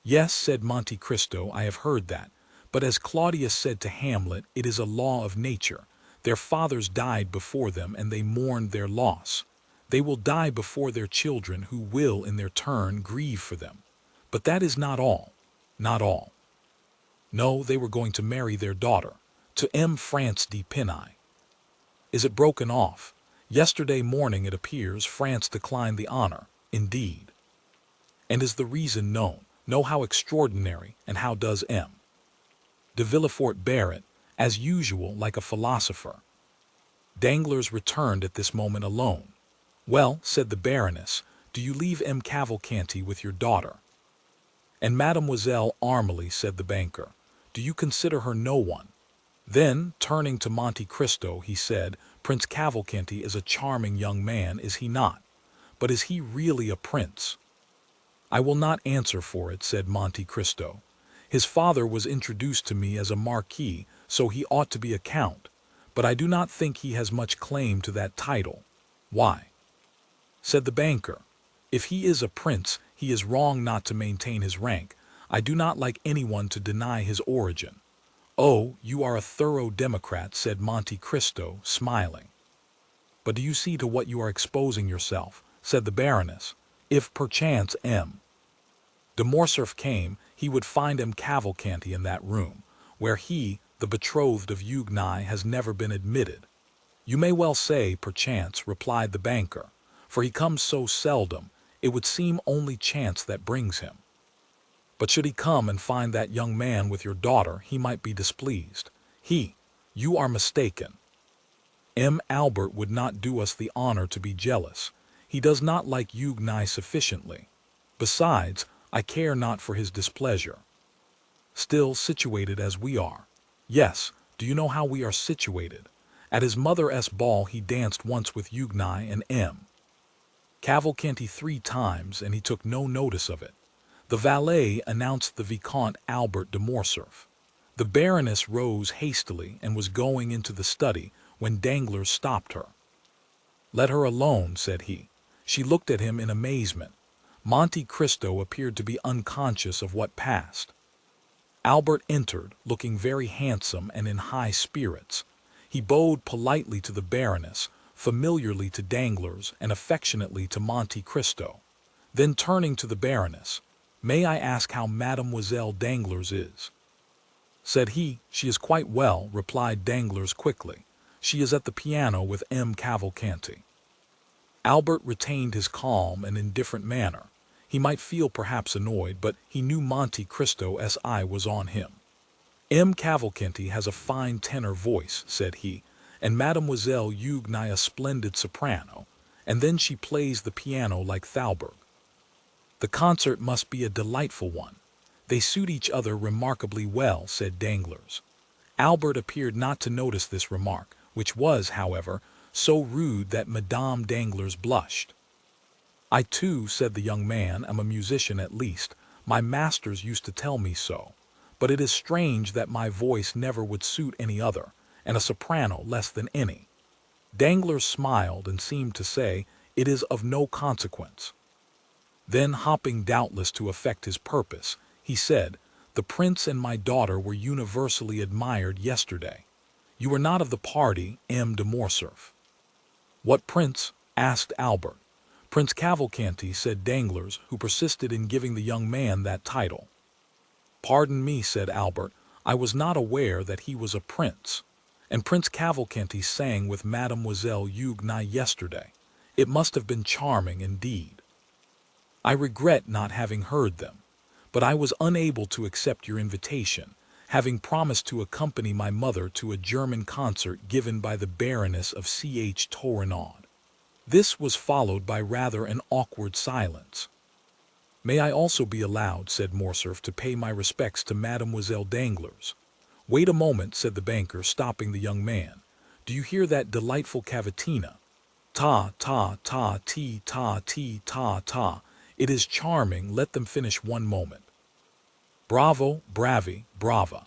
Yes, said Monte Cristo, I have heard that, but as Claudius said to Hamlet, it is a law of nature. Their fathers died before them and they mourned their loss. They will die before their children, who will in their turn grieve for them. But that is not all. Not all. No, they were going to marry their daughter, to M. France de Pinay. Is it broken off? Yesterday morning it appears France declined the honor, indeed. And is the reason known? Know how extraordinary, and how does M. de Villefort bear it, as usual, like a philosopher? Danglars returned at this moment alone. Well, said the Baroness, do you leave M. Cavalcanti with your daughter? And Mademoiselle Armely, said the banker, do you consider her no one? Then, turning to Monte Cristo, he said, Prince Cavalcanti is a charming young man, is he not? But is he really a prince? I will not answer for it, said Monte Cristo. His father was introduced to me as a marquis, so he ought to be a count, but I do not think he has much claim to that title. Why? Said the banker. If he is a prince, he is wrong not to maintain his rank. I do not like anyone to deny his origin. Oh, you are a thorough democrat, said Monte Cristo, smiling. But do you see to what you are exposing yourself? Said the Baroness. If perchance M. de Morcerf came, he would find M. Cavalcanti in that room, where he, the betrothed of Huguenot, has never been admitted. You may well say, perchance, replied the banker, for he comes so seldom, it would seem only chance that brings him. But should he come and find that young man with your daughter, he might be displeased. You are mistaken. M. Albert would not do us the honor to be jealous. He does not like Huguenot sufficiently. Besides, I care not for his displeasure. Still, situated as we are. Yes, do you know how we are situated? At his mother's ball he danced once with Huguenot and M. Cavalcanti 3 times, and he took no notice of it. The valet announced the Vicomte Albert de Morcerf. The Baroness rose hastily and was going into the study when Danglars stopped her. Let her alone, said he. She looked at him in amazement. Monte Cristo appeared to be unconscious of what passed. Albert entered, looking very handsome and in high spirits. He bowed politely to the Baroness, familiarly to Danglars, and affectionately to Monte Cristo. Then turning to the Baroness, May I ask how Mademoiselle Danglars is? Said he. She is quite well, replied Danglars quickly. She is at the piano with M. Cavalcanti. Albert retained his calm and indifferent manner. He might feel perhaps annoyed, but he knew Monte Cristo's eye was on him. M. Cavalcanti has a fine tenor voice, said he, and Mademoiselle Huguenot a splendid soprano, and then she plays the piano like Thalberg. The concert must be a delightful one. They suit each other remarkably well, said Danglars. Albert appeared not to notice this remark, which was, however, so rude that Madame Danglars blushed. I too, said the young man, am a musician at least. My masters used to tell me so. But it is strange that my voice never would suit any other, and a soprano less than any. Danglars smiled and seemed to say, it is of no consequence. Then, hopping doubtless to effect his purpose, he said, the prince and my daughter were universally admired yesterday. You were not of the party, M. de Morcerf. What prince? Asked Albert. Prince Cavalcanti, said Danglars, who persisted in giving the young man that title. Pardon me, said Albert, I was not aware that he was a prince. And Prince Cavalcanti sang with Mademoiselle Huguenot yesterday. It must have been charming indeed. I regret not having heard them, but I was unable to accept your invitation, having promised to accompany my mother to a German concert given by the Baroness of Ch. Torrenaud. This was followed by rather an awkward silence. May I also be allowed, said Morcerf, to pay my respects to Mademoiselle Danglars? Wait a moment, said the banker, stopping the young man. Do you hear that delightful cavatina? Ta, ta, ta, ti, ta, ti, ta, ta. It is charming. Let them finish one moment. Bravo, bravi, brava.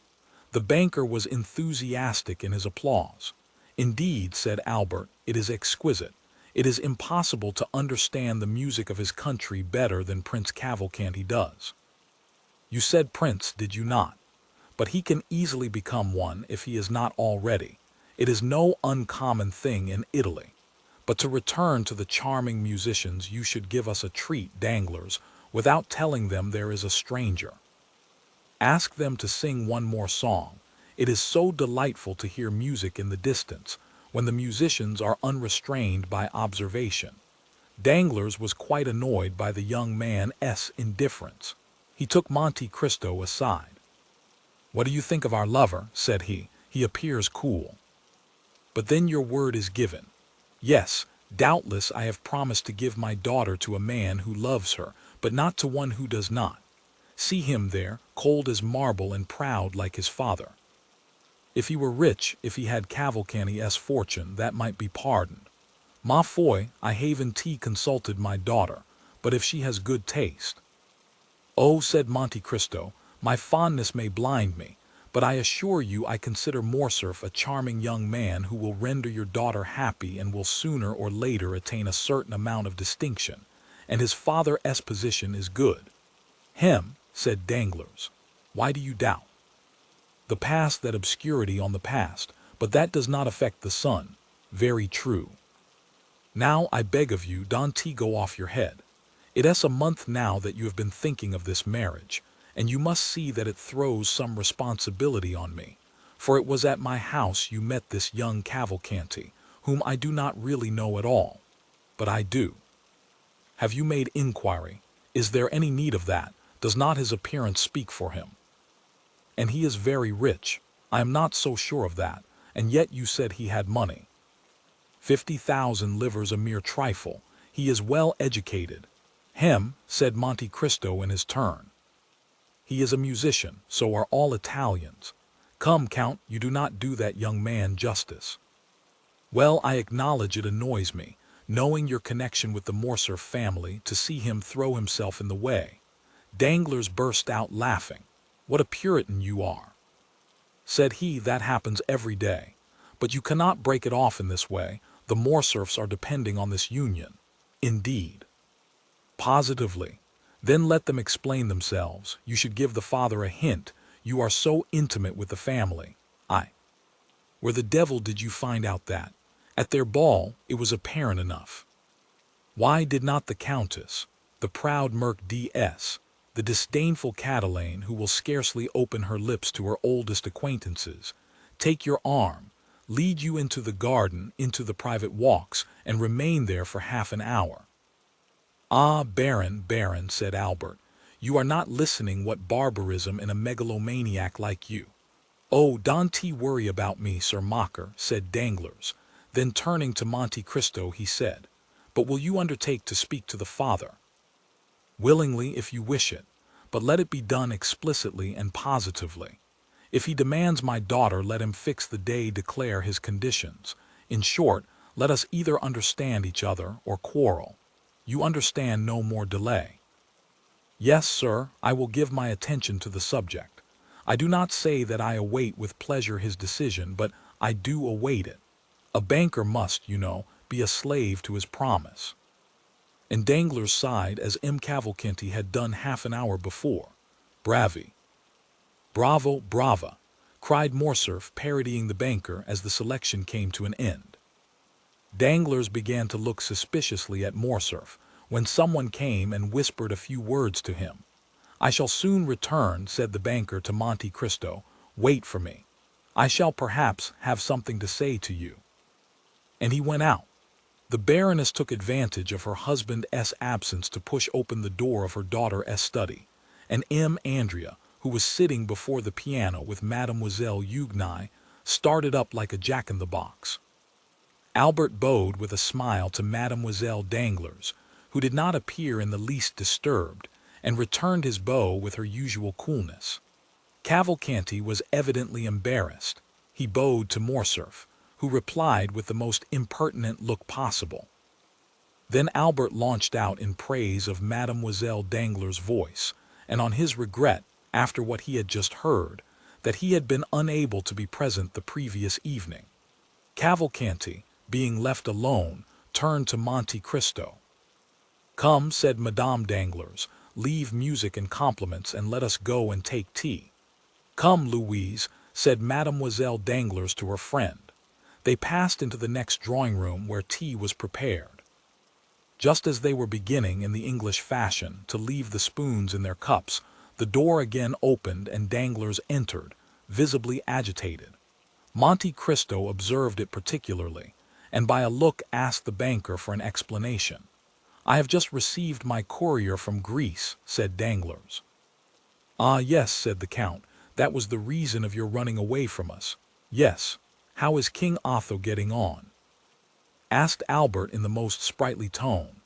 The banker was enthusiastic in his applause. Indeed, said Albert, it is exquisite. It is impossible to understand the music of his country better than Prince Cavalcanti does. You said prince, did you not? But he can easily become one if he is not already. It is no uncommon thing in Italy. But to return to the charming musicians, you should give us a treat, Danglars, without telling them there is a stranger. Ask them to sing one more song. It is so delightful to hear music in the distance, when the musicians are unrestrained by observation. Danglars was quite annoyed by the young man's indifference. He took Monte Cristo aside. "What do you think of our lover?" said he. "He appears cool." "But then your word is given." "Yes, doubtless I have promised to give my daughter to a man who loves her, but not to one who does not. See him there, cold as marble and proud like his father. If he were rich, if he had Cavalcanti's fortune, that might be pardoned. Ma foi, I haven't consulted my daughter, but if she has good taste—" "Oh," said Monte Cristo, "my fondness may blind me, but I assure you I consider Morcerf a charming young man who will render your daughter happy and will sooner or later attain a certain amount of distinction, and his father's position is good." "Hem," said Danglars. "Why do you doubt?" "The past, that obscurity on the past, but that does not affect the sun." "Very true." "Now, I beg of you, don't go off your head. It is a month now that you have been thinking of this marriage, and you must see that it throws some responsibility on me, for it was at my house you met this young Cavalcanti, whom I do not really know at all. But I do. Have you made inquiry? Is there any need of that? Does not his appearance speak for him? And he is very rich. I am not so sure of that, and yet you said he had money. 50,000 livres, a mere trifle. He is well educated." "Hem," said Monte Cristo in his turn. "He is a musician, so are all Italians. Come, Count, you do not do that young man justice." "Well, I acknowledge it annoys me, knowing your connection with the Morcerf family, to see him throw himself in the way." Danglars burst out laughing. "What a Puritan you are!" Said he. "That happens every day. But you cannot break it off in this way. The Morcerfs are depending on this union." "Indeed." "Positively. Then let them explain themselves. You should give the father a hint. You are so intimate with the family." "Where the devil did you find out that?" "At their ball. It was apparent enough." "Why did not the Countess, the proud Merc-DS, the disdainful Catalane, who will scarcely open her lips to her oldest acquaintances, take your arm, lead you into the garden, into the private walks, and remain there for half an hour?" "Ah, Baron, Baron," said Albert, "you are not listening. What barbarism in a megalomaniac like you!" "Oh, don't worry about me, Sir Mocker," said Danglars. Then turning to Monte Cristo he said, "But will you undertake to speak to the father?" "Willingly, if you wish it, but let it be done explicitly and positively. If he demands my daughter, let him fix the day, declare his conditions. In short, let us either understand each other or quarrel. You understand, no more delay." "Yes, sir, I will give my attention to the subject. I do not say that I await with pleasure his decision, but I do await it. A banker must, you know, be a slave to his promise." And Danglars sighed as M. Cavalcanti had done half an hour before. "Bravi." "Bravo, brava," cried Morcerf, parodying the banker as the selection came to an end. Danglars began to look suspiciously at Morcerf, when someone came and whispered a few words to him. "I shall soon return," said the banker to Monte Cristo. "Wait for me. I shall perhaps have something to say to you." And he went out. The Baroness took advantage of her husband's absence to push open the door of her daughter's study, and Andrea, who was sitting before the piano with Mademoiselle Huguenot, started up like a jack-in-the-box. Albert bowed with a smile to Mademoiselle Danglars, who did not appear in the least disturbed, and returned his bow with her usual coolness. Cavalcanti was evidently embarrassed. He bowed to Morcerf, who replied with the most impertinent look possible. Then Albert launched out in praise of Mademoiselle Danglars' voice, and on his regret, after what he had just heard, that he had been unable to be present the previous evening. Cavalcanti, being left alone, turned to Monte Cristo. "Come," said Madame Danglars, "leave music and compliments and let us go and take tea." "Come, Louise," said Mademoiselle Danglars to her friend. They passed into the next drawing-room where tea was prepared. Just as they were beginning, in the English fashion, to leave the spoons in their cups, the door again opened and Danglars entered, visibly agitated. Monte Cristo observed it particularly, and by a look asked the banker for an explanation. "I have just received my courier from Greece," said Danglars. "Ah, yes," said the Count, "that was the reason of your running away from us. Yes. How is King Otho getting on?" asked Albert in the most sprightly tone.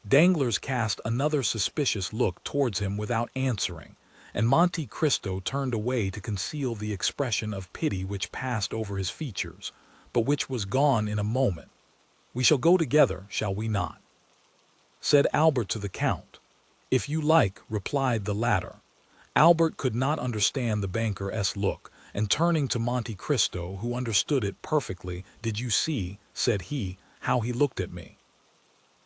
Danglars cast another suspicious look towards him without answering, and Monte Cristo turned away to conceal the expression of pity which passed over his features, but which was gone in a moment. "We shall go together, shall we not?" said Albert to the Count. "If you like," replied the latter. Albert could not understand the banker's look, and turning to Monte Cristo, who understood it perfectly, "Did you see," said he, "how he looked at me?"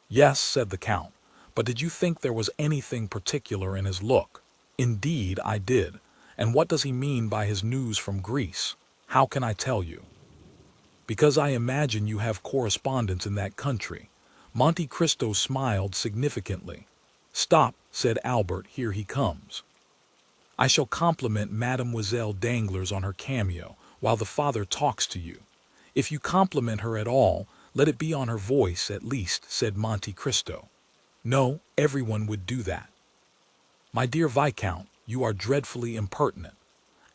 "Yes," said the Count, "but did you think there was anything particular in his look?" "Indeed, I did. And what does he mean by his news from Greece?" "How can I tell you?" "Because I imagine you have correspondents in that country." Monte Cristo smiled significantly. "Stop," said Albert, "here he comes." "I shall compliment Mademoiselle Danglars on her cameo, while the father talks to you. If you compliment her at all, let it be on her voice at least," said Monte Cristo. "No, everyone would do that." "My dear Viscount, you are dreadfully impertinent."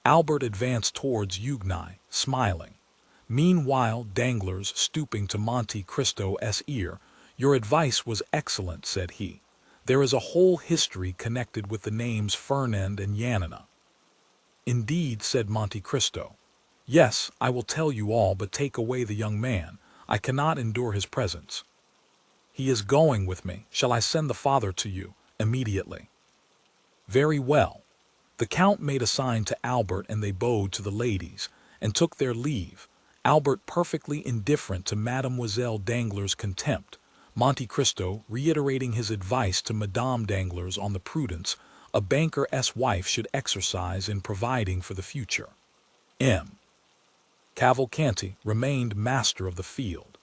Albert advanced towards Eugne, smiling. Meanwhile Danglars, stooping to Monte Cristo's ear, "Your advice was excellent," said he. "There is a whole history connected with the names Fernand and Yanina." "Indeed," said Monte Cristo. "Yes, I will tell you all, but take away the young man. I cannot endure his presence." "He is going with me. Shall I send the father to you?" "Immediately." "Very well." The Count made a sign to Albert, and they bowed to the ladies, and took their leave, Albert perfectly indifferent to Mademoiselle Danglars' contempt, Monte Cristo reiterating his advice to Madame Danglars on the prudence a banker's wife should exercise in providing for the future. M. Cavalcanti remained master of the field.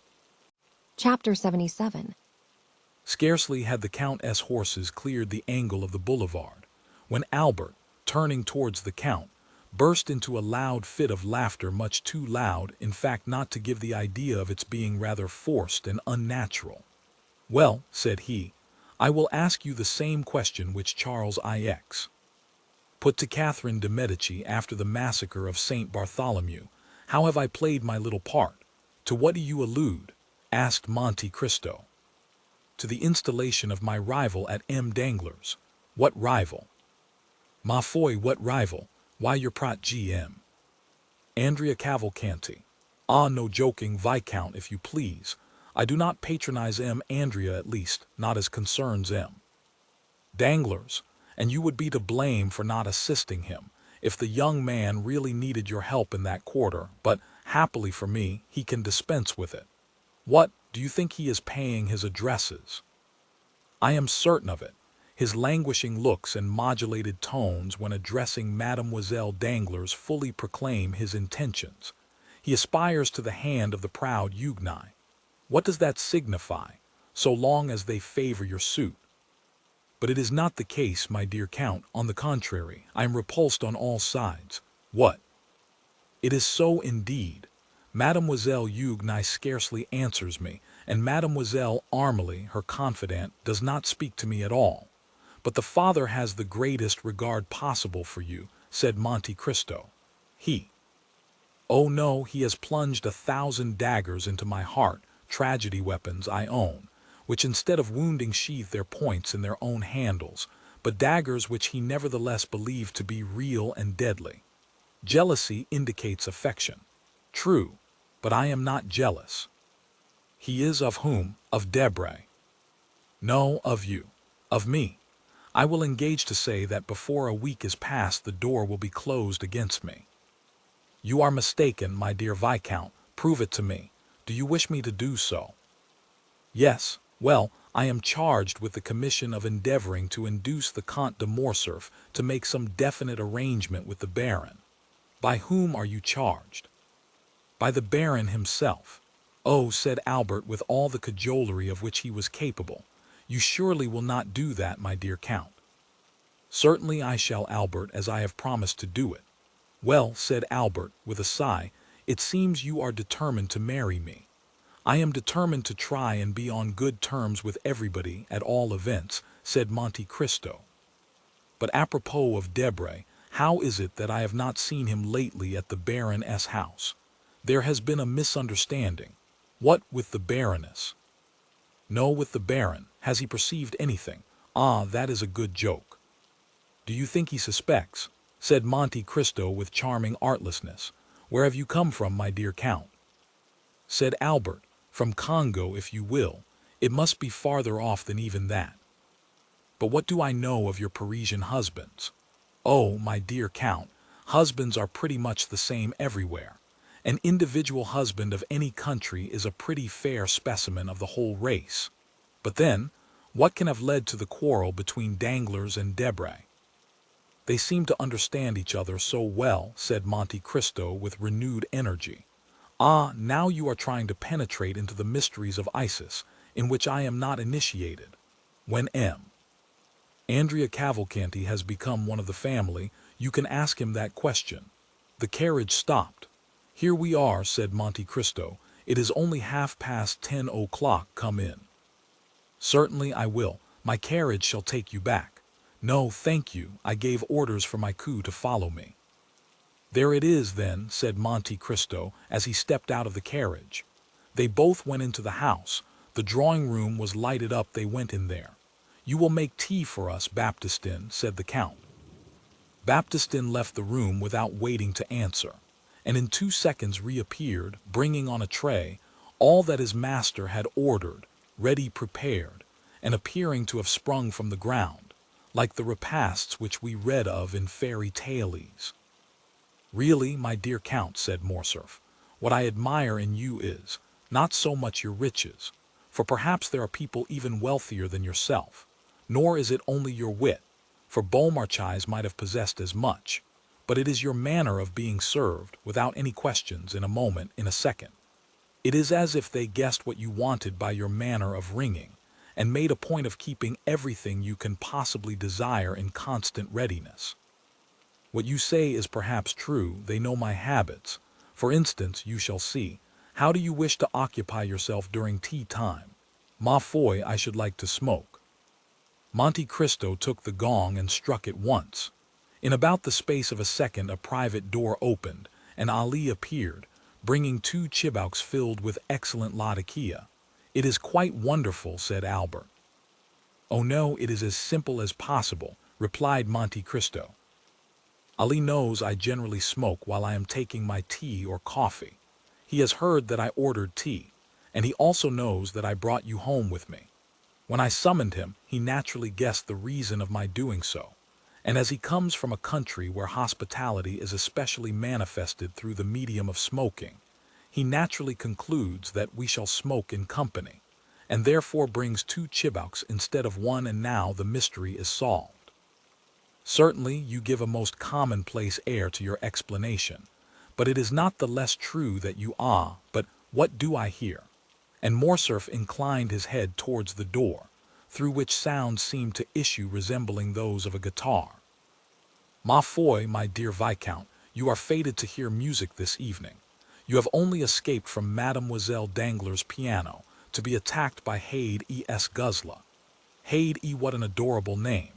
Chapter 77. Scarcely had the Count's horses cleared the angle of the boulevard, when Albert, turning towards the Count, burst into a loud fit of laughter, much too loud, in fact, not to give the idea of its being rather forced and unnatural. "Well," said he, "I will ask you the same question which Charles Ix put to Catherine de' Medici after the massacre of St. Bartholomew. How have I played my little part?" "To what do you allude?" asked Monte Cristo. "To the installation of my rival at M. Danglars." "What rival?" "Ma foi, what rival? Why, your prot G.M. Andrea Cavalcanti." "Ah, no joking, Viscount, if you please. I do not patronize M. Andrea, at least, not as concerns M. Danglars, and you would be to blame for not assisting him, if the young man really needed your help in that quarter, but, happily for me, he can dispense with it." "What, do you think he is paying his addresses?" "I am certain of it. His languishing looks and modulated tones when addressing Mademoiselle Danglars fully proclaim his intentions. He aspires to the hand of the proud Eugne. What does that signify, so long as they favor your suit? But it is not the case, my dear Count. On the contrary, I am repulsed on all sides." "What?" "It is so indeed. Mademoiselle Eugne scarcely answers me, and Mademoiselle Armely, her confidante, does not speak to me at all. But the father has the greatest regard possible for you," said Monte Cristo. "He—" "Oh no, he has plunged 1,000 daggers into my heart, tragedy weapons, I own, which instead of wounding sheathe their points in their own handles, but daggers which he nevertheless believed to be real and deadly. Jealousy indicates affection. True, but I am not jealous. He is of whom? Of Debray. No, of you. Of me. I will engage to say that before a week is past the door will be closed against me. You are mistaken, my dear Viscount. Prove it to me. Do you wish me to do so? Yes. Well, I am charged with the commission of endeavoring to induce the Comte de Morcerf to make some definite arrangement with the Baron. By whom are you charged? By the Baron himself. Oh, said Albert with all the cajolery of which he was capable, you surely will not do that, my dear Count. Certainly I shall, Albert, as I have promised to do it. Well, said Albert, with a sigh, it seems you are determined to marry me. I am determined to try and be on good terms with everybody, at all events, said Monte Cristo. But apropos of Debray, how is it that I have not seen him lately at the Baroness' house? There has been a misunderstanding. What with the Baroness? No, with the Baron. Has he perceived anything? Ah, that is a good joke. Do you think he suspects? Said Monte Cristo with charming artlessness. Where have you come from, my dear Count? Said Albert. From Congo, if you will. It must be farther off than even that. But what do I know of your Parisian husbands? Oh, my dear Count, husbands are pretty much the same everywhere. An individual husband of any country is a pretty fair specimen of the whole race. But then, what can have led to the quarrel between Danglars and Debray? They seem to understand each other so well, said Monte Cristo with renewed energy. Ah, now you are trying to penetrate into the mysteries of Isis, in which I am not initiated. When Andrea Cavalcanti has become one of the family, you can ask him that question. The carriage stopped. Here we are, said Monte Cristo. It is only 10:30 o'clock. Come in. Certainly I will. My carriage shall take you back. No, thank you. I gave orders for my coup to follow me. There it is, then, said Monte Cristo as he stepped out of the carriage. They both went into the house. The drawing-room was lighted up. They went in there. You will make tea for us, Baptistin, said the Count. Baptistin left the room without waiting to answer, and in 2 seconds reappeared, bringing on a tray all that his master had ordered, ready prepared, and appearing to have sprung from the ground, like the repasts which we read of in fairy tales. Really, my dear Count, said Morcerf, what I admire in you is, not so much your riches, for perhaps there are people even wealthier than yourself, nor is it only your wit, for Beaumarchais might have possessed as much, but it is your manner of being served, without any questions, in a moment, in a second. It is as if they guessed what you wanted by your manner of ringing, and made a point of keeping everything you can possibly desire in constant readiness. What you say is perhaps true. They know my habits. For instance, you shall see. How do you wish to occupy yourself during tea time? Ma foi, I should like to smoke. Monte Cristo took the gong and struck it once. In about the space of a second a private door opened, and Ali appeared, bringing 2 chibouks filled with excellent latakia. It is quite wonderful, said Albert. Oh no, it is as simple as possible, replied Monte Cristo. Ali knows I generally smoke while I am taking my tea or coffee. He has heard that I ordered tea, and he also knows that I brought you home with me. When I summoned him, he naturally guessed the reason of my doing so, and as he comes from a country where hospitality is especially manifested through the medium of smoking, he naturally concludes that we shall smoke in company, and therefore brings 2 chibouks instead of 1, and now the mystery is solved. Certainly you give a most commonplace air to your explanation, but it is not the less true that you but what do I hear? And Morcerf inclined his head towards the door, through which sounds seemed to issue resembling those of a guitar. Ma foi, my dear Viscount, you are fated to hear music this evening. You have only escaped from Mademoiselle Danglars' piano, to be attacked by Haid es Guzla. Haid what an adorable name.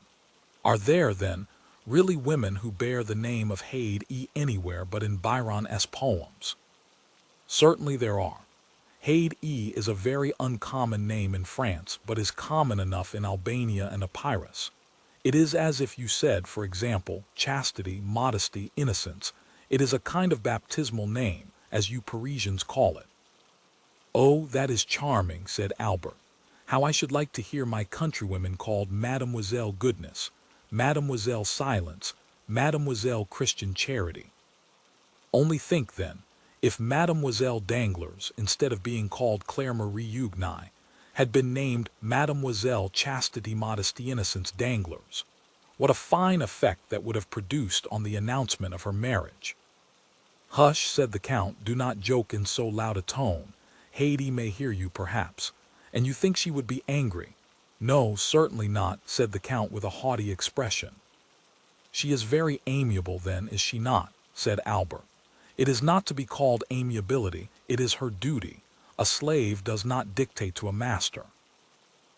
Are there, then, really women who bear the name of Haid anywhere but in Byron's poems? Certainly there are. Haid is a very uncommon name in France, but is common enough in Albania and Epirus. It is as if you said, for example, chastity, modesty, innocence. It is a kind of baptismal name, as you Parisians call it." "Oh, that is charming," said Albert. "How I should like to hear my countrywomen called Mademoiselle Goodness, Mademoiselle Silence, Mademoiselle Christian Charity. Only think, then, if Mademoiselle Danglars, instead of being called Claire Marie Huguenot, had been named Mademoiselle Chastity Modesty Innocence Danglars, what a fine effect that would have produced on the announcement of her marriage." "Hush," said the Count, "do not joke in so loud a tone. Haydée may hear you, perhaps. And you think she would be angry?" "No, certainly not," said the Count with a haughty expression. "She is very amiable, then, is she not?" said Albert. "It is not to be called amiability, it is her duty. A slave does not dictate to a master."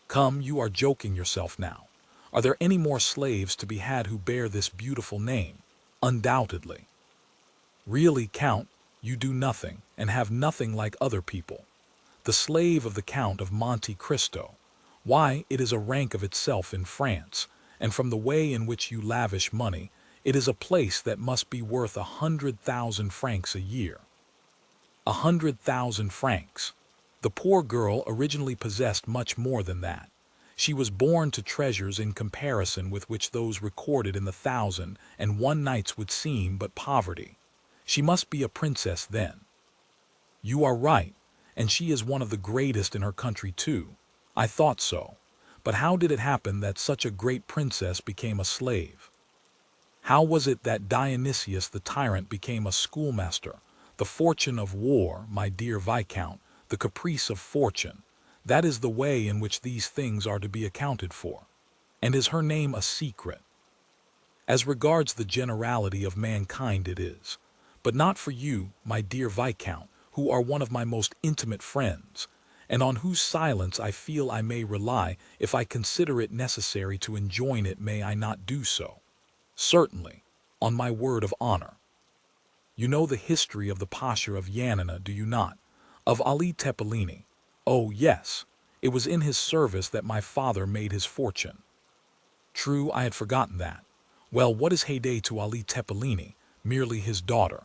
"Come, you are joking yourself now. Are there any more slaves to be had who bear this beautiful name?" "Undoubtedly." "Really, Count, you do nothing, and have nothing like other people. The slave of the Count of Monte Cristo, why, it is a rank of itself in France, and from the way in which you lavish money, it is a place that must be worth 100,000 francs a year." 100,000 francs! The poor girl originally possessed much more than that. She was born to treasures in comparison with which those recorded in the 1,001 Nights would seem but poverty. She must be a princess then. "You are right, and she is one of the greatest in her country too. I thought so. But how did it happen that such a great princess became a slave? How was it that Dionysius the tyrant became a schoolmaster? The fortune of war, my dear Viscount, the caprice of fortune, that is the way in which these things are to be accounted for. And is her name a secret? As regards the generality of mankind it is, but not for you, my dear Viscount, who are one of my most intimate friends, and on whose silence I feel I may rely. If I consider it necessary to enjoin it, may I not do so? Certainly, on my word of honor. You know the history of the Pasha of Yanina, do you not? Of Ali Tepelini? Oh, yes. It was in his service that my father made his fortune. True, I had forgotten that. Well, what is Haydée to Ali Tepelini? Merely his daughter.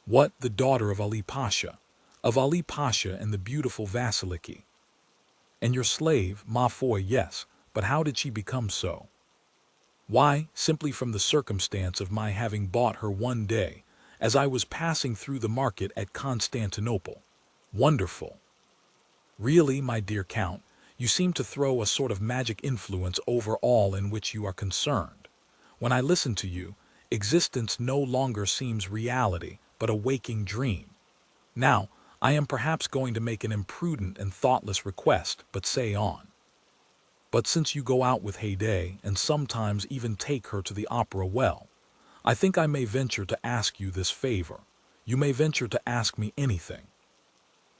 What, the daughter of Ali Pasha? Of Ali Pasha and the beautiful Vasiliki? And your slave, ma foi, yes, but how did she become so? Why, simply from the circumstance of my having bought her one day, as I was passing through the market at Constantinople. Wonderful! Really, my dear Count, you seem to throw a sort of magic influence over all in which you are concerned. When I listen to you, existence no longer seems reality, but a waking dream. Now, I am perhaps going to make an imprudent and thoughtless request, but say on. But since you go out with Haydée, and sometimes even take her to the opera, well, I think I may venture to ask you this favor. You may venture to ask me anything.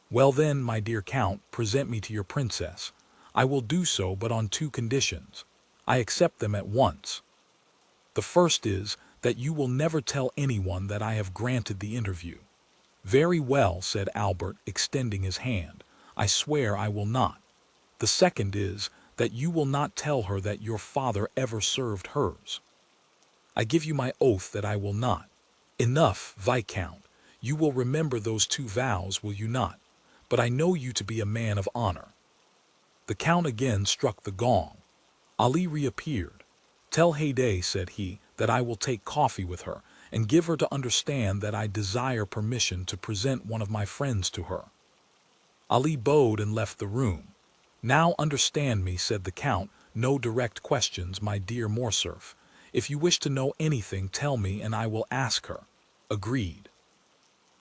Well then, my dear Count, present me to your princess. I will do so, but on two conditions. I accept them at once. The first is, that you will never tell anyone that I have granted the interview. Very well, said Albert, extending his hand. I swear I will not. The second is, that you will not tell her that your father ever served hers. I give you my oath that I will not. Enough, Viscount. You will remember those two vows, will you not? But I know you to be a man of honor. The Count again struck the gong. Ali reappeared. Tell Haydée, said he, that I will take coffee with her, and give her to understand that I desire permission to present one of my friends to her. Ali bowed and left the room. Now understand me, said the Count, no direct questions, my dear Morcerf. If you wish to know anything, tell me, and I will ask her. Agreed.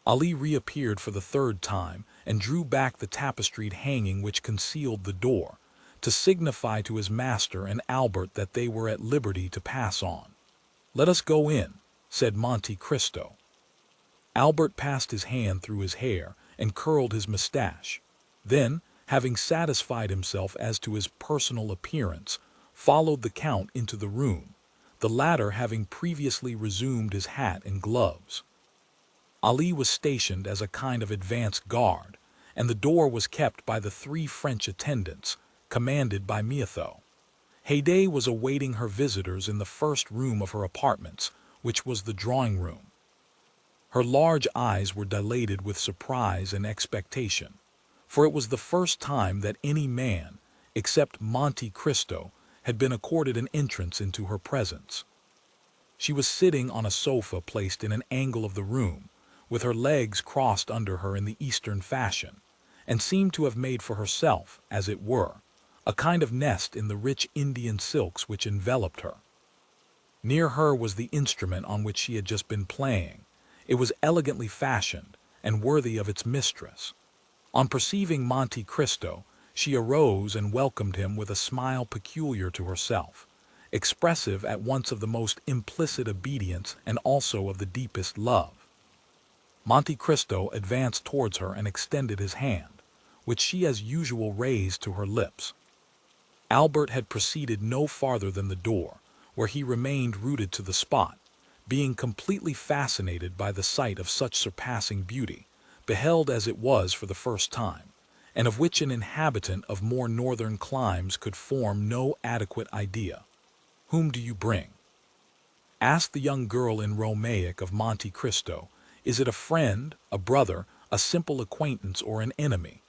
Ali reappeared for the third time, and drew back the tapestried hanging which concealed the door, to signify to his master and Albert that they were at liberty to pass on. Let us go in, said Monte Cristo. Albert passed his hand through his hair, and curled his mustache. Then, having satisfied himself as to his personal appearance, followed the Count into the room, the latter having previously resumed his hat and gloves. Ali was stationed as a kind of advance guard, and the door was kept by the 3 French attendants, commanded by Mietho. Haydée was awaiting her visitors in the first room of her apartments, which was the drawing-room. Her large eyes were dilated with surprise and expectation, for it was the first time that any man, except Monte Cristo, had been accorded an entrance into her presence. She was sitting on a sofa placed in an angle of the room, with her legs crossed under her in the Eastern fashion, and seemed to have made for herself, as it were, a kind of nest in the rich Indian silks which enveloped her. Near her was the instrument on which she had just been playing. It was elegantly fashioned and worthy of its mistress. On perceiving Monte Cristo, she arose and welcomed him with a smile peculiar to herself, expressive at once of the most implicit obedience and also of the deepest love. Monte Cristo advanced towards her and extended his hand, which she as usual raised to her lips. Albert had proceeded no farther than the door, where he remained rooted to the spot, being completely fascinated by the sight of such surpassing beauty, beheld as it was for the first time, and of which an inhabitant of more northern climes could form no adequate idea. "Whom do you bring?" asked the young girl in Romaic of Monte Cristo. "Is it a friend, a brother, a simple acquaintance, or an enemy?"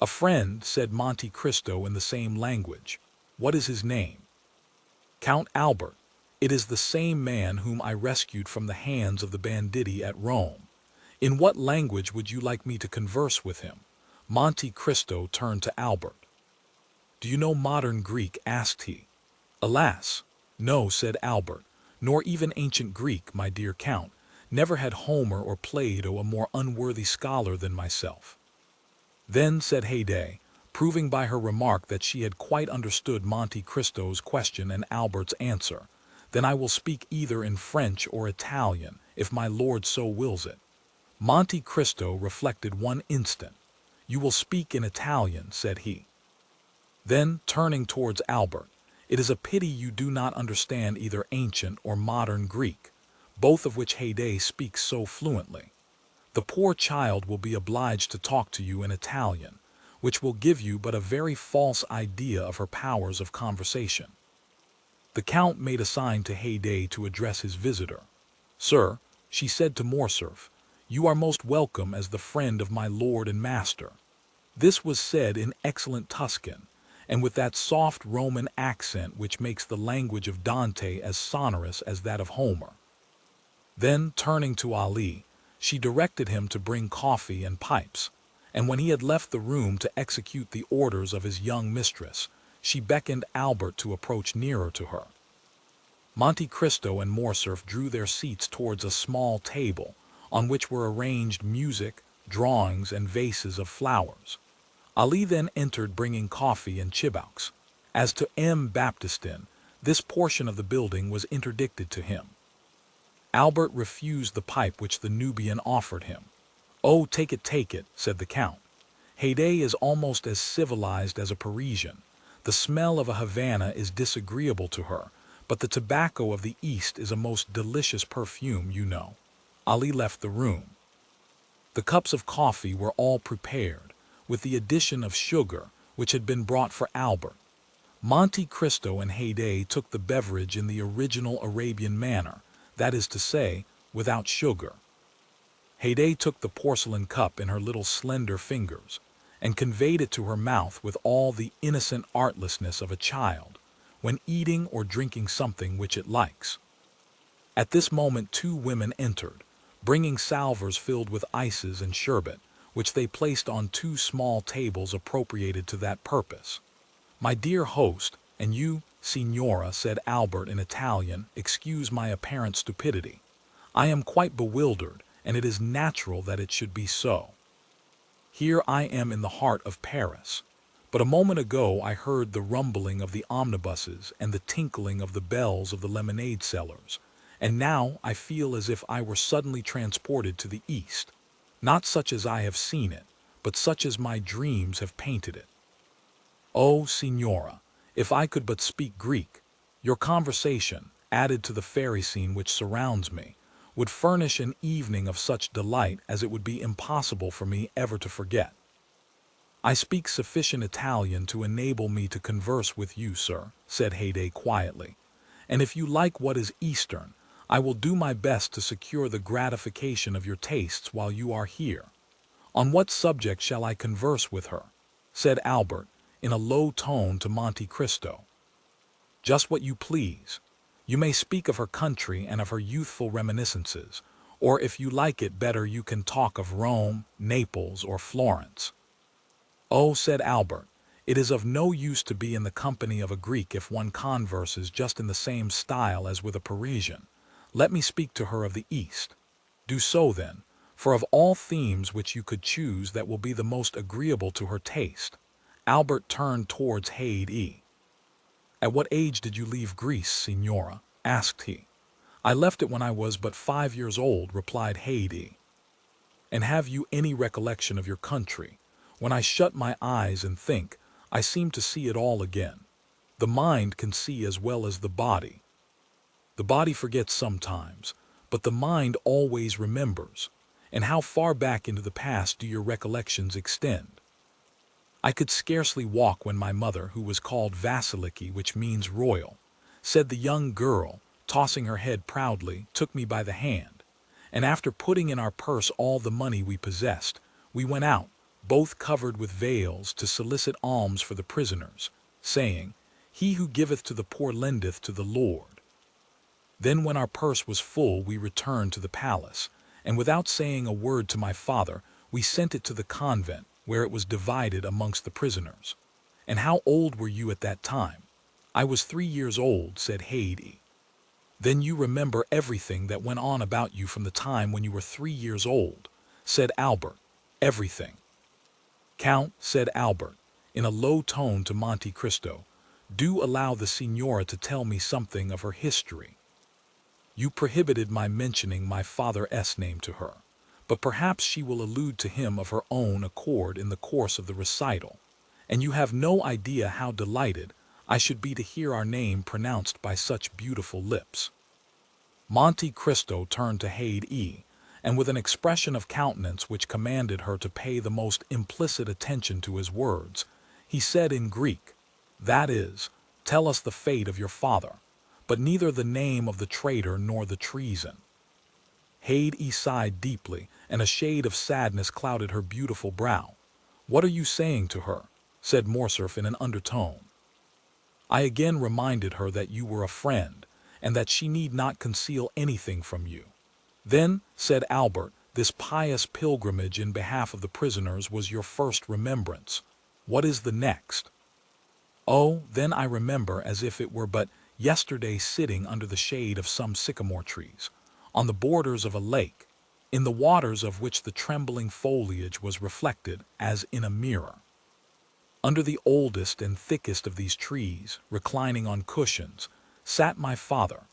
"A friend," said Monte Cristo in the same language. "What is his name?" "Count Albert. It is the same man whom I rescued from the hands of the banditti at Rome. In what language would you like me to converse with him?" Monte Cristo turned to Albert. "Do you know modern Greek?" asked he. "Alas, no," said Albert, "nor even ancient Greek, my dear Count. Never had Homer or Plato a more unworthy scholar than myself." "Then," said Haydée, proving by her remark that she had quite understood Monte Cristo's question and Albert's answer, "then I will speak either in French or Italian, if my lord so wills it." Monte Cristo reflected one instant. "You will speak in Italian," said he. Then, turning towards Albert, "It is a pity you do not understand either ancient or modern Greek, both of which Haydée speaks so fluently. The poor child will be obliged to talk to you in Italian, which will give you but a very false idea of her powers of conversation." The Count made a sign to Haydée to address his visitor. "Sir," she said to Morcerf, "you are most welcome as the friend of my lord and master." This was said in excellent Tuscan, and with that soft Roman accent which makes the language of Dante as sonorous as that of Homer. Then, turning to Ali, she directed him to bring coffee and pipes, and when he had left the room to execute the orders of his young mistress, she beckoned Albert to approach nearer to her. Monte Cristo and Morcerf drew their seats towards a small table, on which were arranged music, drawings, and vases of flowers. Ali then entered bringing coffee and chibouques. As to M. Baptistin, this portion of the building was interdicted to him. Albert refused the pipe which the Nubian offered him. "Oh, take it," said the Count. "Haydée is almost as civilized as a Parisian. The smell of a Havana is disagreeable to her, but the tobacco of the East is a most delicious perfume, you know." Ali left the room. The cups of coffee were all prepared, with the addition of sugar, which had been brought for Albert. Monte Cristo and Haydée took the beverage in the original Arabian manner, that is to say, without sugar. Haydée took the porcelain cup in her little slender fingers, and conveyed it to her mouth with all the innocent artlessness of a child, when eating or drinking something which it likes. At this moment 2 women entered, bringing salvers filled with ices and sherbet, which they placed on 2 small tables appropriated to that purpose. "My dear host, and you, Signora," said Albert in Italian, "excuse my apparent stupidity. I am quite bewildered, and it is natural that it should be so. Here I am in the heart of Paris, but a moment ago I heard the rumbling of the omnibuses and the tinkling of the bells of the lemonade sellers, and now I feel as if I were suddenly transported to the East, not such as I have seen it, but such as my dreams have painted it. Oh, Signora, if I could but speak Greek, your conversation, added to the fairy scene which surrounds me, would furnish an evening of such delight as it would be impossible for me ever to forget." "I speak sufficient Italian to enable me to converse with you, sir," said Haydée quietly, "and if you like what is Eastern, I will do my best to secure the gratification of your tastes while you are here. On what subject shall I converse with her? Said Albert, in a low tone to Monte Cristo. Just what you please. You may speak of her country and of her youthful reminiscences, or if you like it better you can talk of Rome, Naples, or Florence. Oh, said Albert, it is of no use to be in the company of a Greek if one converses just in the same style as with a Parisian. Let me speak to her of the East. Do so then, for of all themes which you could choose that will be the most agreeable to her taste. Albert turned towards Haydée. At what age did you leave Greece, Signora? Asked he. I left it when I was but 5 years old, replied Haydée. And have you any recollection of your country? When I shut my eyes and think, I seem to see it all again. The mind can see as well as the body. The body forgets sometimes, but the mind always remembers. And how far back into the past do your recollections extend? I could scarcely walk when my mother, who was called Vasiliki, which means royal, said the young girl, tossing her head proudly, took me by the hand, and after putting in our purse all the money we possessed, we went out, both covered with veils, to solicit alms for the prisoners, saying, He who giveth to the poor lendeth to the Lord. Then when our purse was full, we returned to the palace, and without saying a word to my father, we sent it to the convent, where it was divided amongst the prisoners. And how old were you at that time? I was 3 years old, said Haydée. Then you remember everything that went on about you from the time when you were 3 years old, said Albert. Everything. Count, said Albert, in a low tone to Monte Cristo, do allow the Signora to tell me something of her history. You prohibited my mentioning my father's name to her, but perhaps she will allude to him of her own accord in the course of the recital, and you have no idea how delighted I should be to hear our name pronounced by such beautiful lips. Monte Cristo turned to Haydée, and with an expression of countenance which commanded her to pay the most implicit attention to his words, he said in Greek, that is, tell us the fate of your father, but neither the name of the traitor nor the treason. Haydée sighed deeply, and a shade of sadness clouded her beautiful brow. What are you saying to her? Said Morcerf in an undertone. I again reminded her that you were a friend, and that she need not conceal anything from you. Then, said Albert, this pious pilgrimage in behalf of the prisoners was your first remembrance. What is the next? Oh, then I remember as if it were but yesterday sitting under the shade of some sycamore trees, on the borders of a lake, in the waters of which the trembling foliage was reflected as in a mirror. Under the oldest and thickest of these trees, reclining on cushions, sat my father.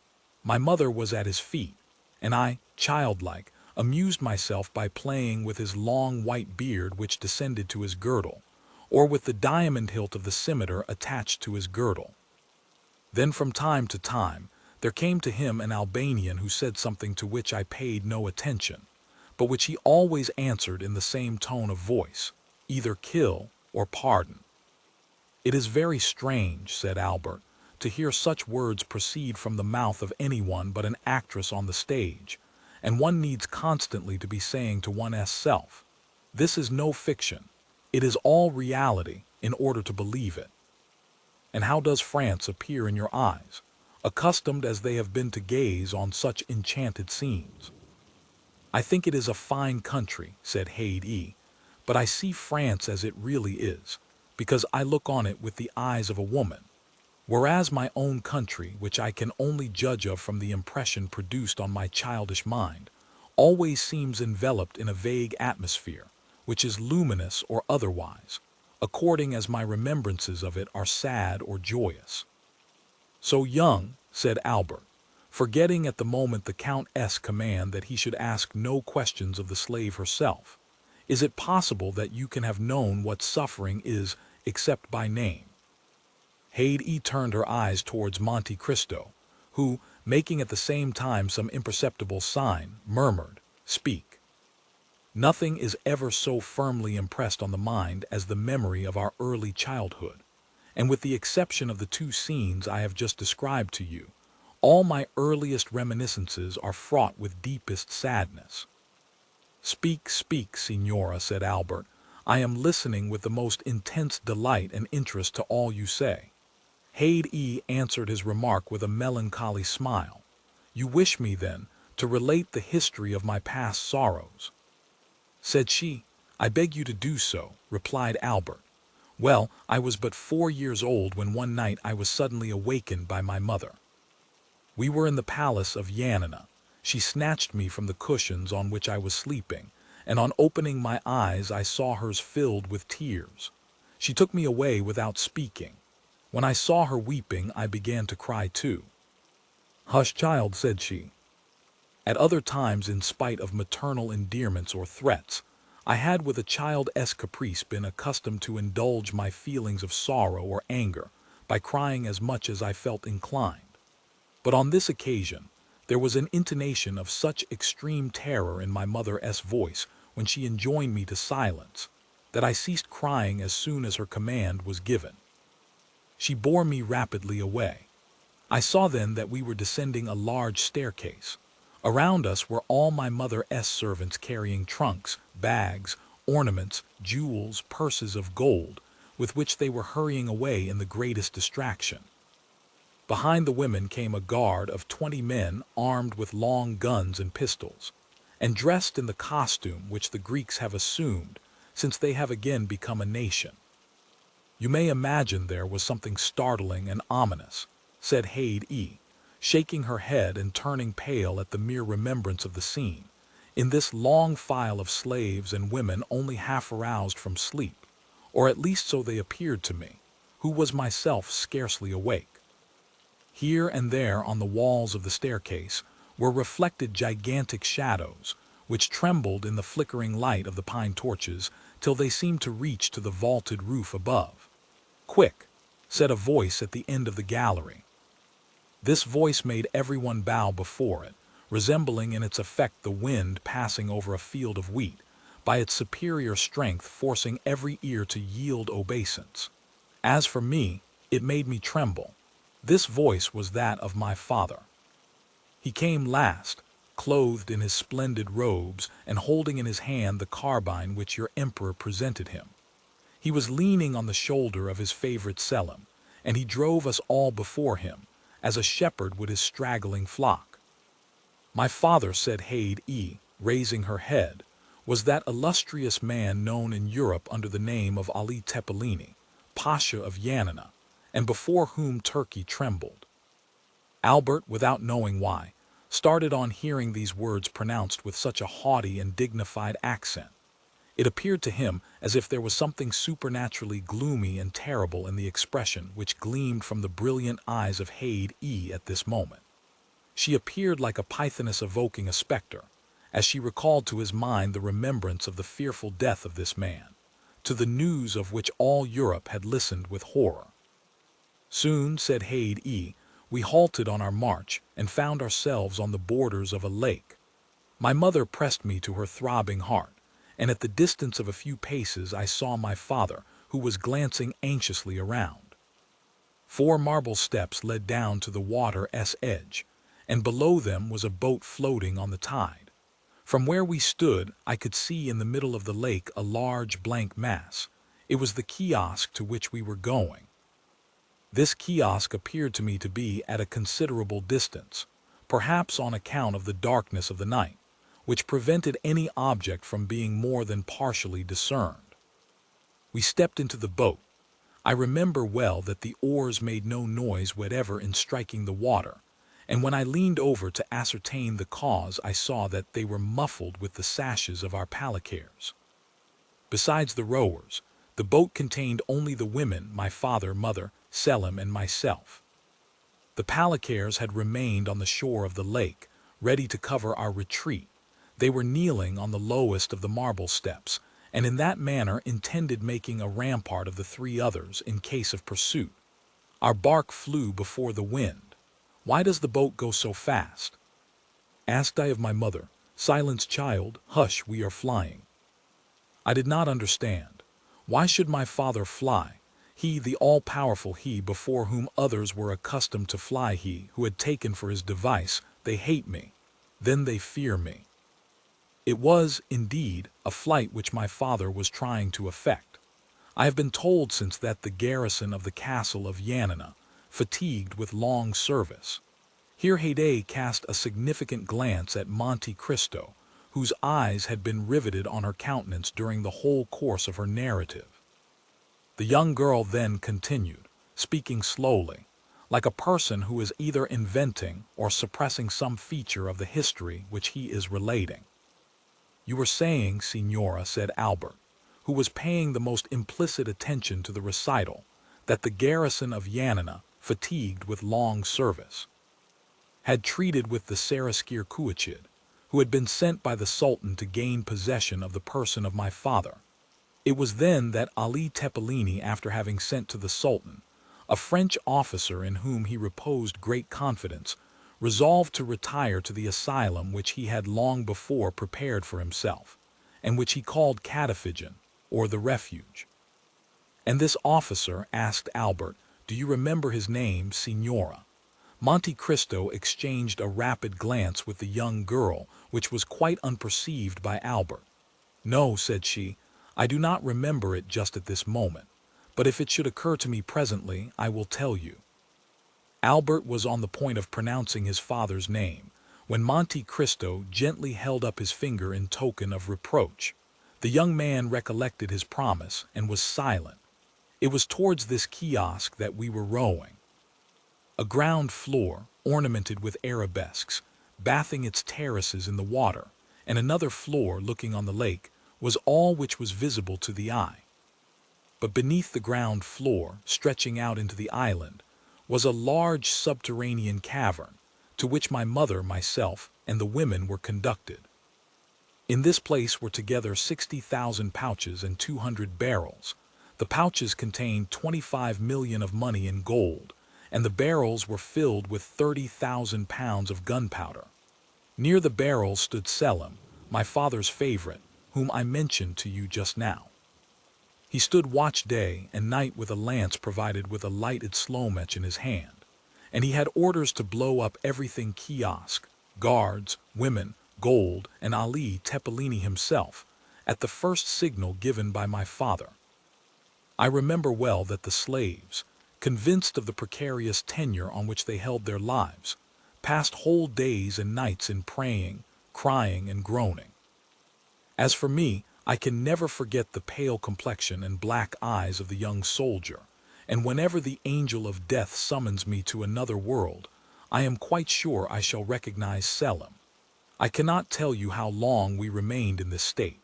My mother was at his feet, and I, childlike, amused myself by playing with his long white beard which descended to his girdle, or with the diamond hilt of the scimitar attached to his girdle. Then from time to time there came to him an Albanian who said something to which I paid no attention, but which he always answered in the same tone of voice, either kill or pardon. It is very strange, said Albert, to hear such words proceed from the mouth of anyone but an actress on the stage, and one needs constantly to be saying to one's self, this is no fiction, it is all reality, in order to believe it. And how does France appear in your eyes, accustomed as they have been to gaze on such enchanted scenes? I think it is a fine country, said Haydée, but I see France as it really is, because I look on it with the eyes of a woman, whereas my own country, which I can only judge of from the impression produced on my childish mind, always seems enveloped in a vague atmosphere, which is luminous or otherwise, according as my remembrances of it are sad or joyous. So young, said Albert, forgetting at the moment the Countess' command that he should ask no questions of the slave herself, is it possible that you can have known what suffering is except by name? Haydée turned her eyes towards Monte Cristo, who, making at the same time some imperceptible sign, murmured, Speak. Nothing is ever so firmly impressed on the mind as the memory of our early childhood, and with the exception of the 2 scenes I have just described to you, All my earliest reminiscences are fraught with deepest sadness. Speak, speak, Signora, said Albert. I am listening with the most intense delight and interest to all you say. Haid answered his remark with a melancholy smile. You wish me, then, to relate the history of my past sorrows? Said she. I beg you to do so, replied Albert. Well, I was but 4 years old when one night I was suddenly awakened by my mother. We were in the palace of Yanina. She snatched me from the cushions on which I was sleeping, and on opening my eyes I saw hers filled with tears. She took me away without speaking. When I saw her weeping, I began to cry too. Hush, child, said she. At other times, in spite of maternal endearments or threats, I had with a child's caprice been accustomed to indulge my feelings of sorrow or anger by crying as much as I felt inclined. But on this occasion, there was an intonation of such extreme terror in my mother's voice when she enjoined me to silence, that I ceased crying as soon as her command was given. She bore me rapidly away. I saw then that we were descending a large staircase. Around us were all my mother's servants carrying trunks, bags, ornaments, jewels, purses of gold, with which they were hurrying away in the greatest distraction. Behind the women came a guard of 20 men armed with long guns and pistols, and dressed in the costume which the Greeks have assumed since they have again become a nation. You may imagine there was something startling and ominous, said Haid, shaking her head and turning pale at the mere remembrance of the scene, in this long file of slaves and women only half aroused from sleep, or at least so they appeared to me, who was myself scarcely awake. Here and there on the walls of the staircase were reflected gigantic shadows, which trembled in the flickering light of the pine torches till they seemed to reach to the vaulted roof above. Quick, said a voice at the end of the gallery. This voice made everyone bow before it, resembling in its effect the wind passing over a field of wheat, by its superior strength forcing every ear to yield obeisance. As for me, it made me tremble. This voice was that of my father. He came last, clothed in his splendid robes and holding in his hand the carbine which your emperor presented him. He was leaning on the shoulder of his favorite Selim, and he drove us all before him, as a shepherd would his straggling flock. My father, said Haid, raising her head, was that illustrious man known in Europe under the name of Ali Tepelini, Pasha of Yanina, and before whom Turkey trembled. Albert, without knowing why, started on hearing these words pronounced with such a haughty and dignified accent. It appeared to him as if there was something supernaturally gloomy and terrible in the expression which gleamed from the brilliant eyes of Haid at this moment. She appeared like a pythoness evoking a spectre, as she recalled to his mind the remembrance of the fearful death of this man, to the news of which all Europe had listened with horror. Soon, said Haid, we halted on our march and found ourselves on the borders of a lake. My mother pressed me to her throbbing heart, and at the distance of a few paces I saw my father, who was glancing anxiously around. 4 marble steps led down to the water's edge, and below them was a boat floating on the tide. From where we stood, I could see in the middle of the lake a large blank mass. It was the kiosk to which we were going. This kiosk appeared to me to be at a considerable distance, perhaps on account of the darkness of the night, which prevented any object from being more than partially discerned. We stepped into the boat. I remember well that the oars made no noise whatever in striking the water, and when I leaned over to ascertain the cause, I saw that they were muffled with the sashes of our palanquins. Besides the rowers, the boat contained only the women, my father, mother, Selim, and myself. The palanquins had remained on the shore of the lake, ready to cover our retreat. They were kneeling on the lowest of the marble steps, and in that manner intended making a rampart of the 3 others in case of pursuit. Our bark flew before the wind. Why does the boat go so fast? Asked I of my mother. Silence, child, hush, we are flying. I did not understand. Why should my father fly? He, the all-powerful he before whom others were accustomed to fly, he who had taken for his device, they hate me, then they fear me. It was, indeed, a flight which my father was trying to effect. I have been told since that the garrison of the castle of Yanina, fatigued with long service. Here Haydée cast a significant glance at Monte Cristo, whose eyes had been riveted on her countenance during the whole course of her narrative. The young girl then continued, speaking slowly, like a person who is either inventing or suppressing some feature of the history which he is relating. "You were saying, Signora," said Albert, who was paying the most implicit attention to the recital, "that the garrison of Yanina, fatigued with long service, had treated with the Saraskir Kuachid, who had been sent by the Sultan to gain possession of the person of my father. It was then that Ali Tepelini, after having sent to the Sultan, a French officer in whom he reposed great confidence, resolved to retire to the asylum which he had long before prepared for himself, and which he called Cataphygin, or the Refuge." "And this officer," asked Albert, "do you remember his name, Signora?" Monte Cristo exchanged a rapid glance with the young girl, which was quite unperceived by Albert. "No," said she, "I do not remember it just at this moment, but if it should occur to me presently, I will tell you." Albert was on the point of pronouncing his father's name, when Monte Cristo gently held up his finger in token of reproach. The young man recollected his promise and was silent. It was towards this kiosk that we were rowing. A ground floor, ornamented with arabesques, bathing its terraces in the water, and another floor looking on the lake, was all which was visible to the eye. But beneath the ground floor, stretching out into the island, was a large subterranean cavern, to which my mother, myself, and the women were conducted. In this place were together 60,000 pouches and 200 barrels. The pouches contained 25 million of money in gold, and the barrels were filled with 30,000 pounds of gunpowder. Near the barrels stood Selim, my father's favorite, whom I mentioned to you just now. He stood watch day and night with a lance provided with a lighted slow match in his hand, and he had orders to blow up everything kiosk, guards, women, gold, and Ali Tepelini himself, at the first signal given by my father. I remember well that the slaves, convinced of the precarious tenure on which they held their lives, passed whole days and nights in praying, crying, and groaning. As for me, I can never forget the pale complexion and black eyes of the young soldier, and whenever the angel of death summons me to another world, I am quite sure I shall recognize Selim. I cannot tell you how long we remained in this state.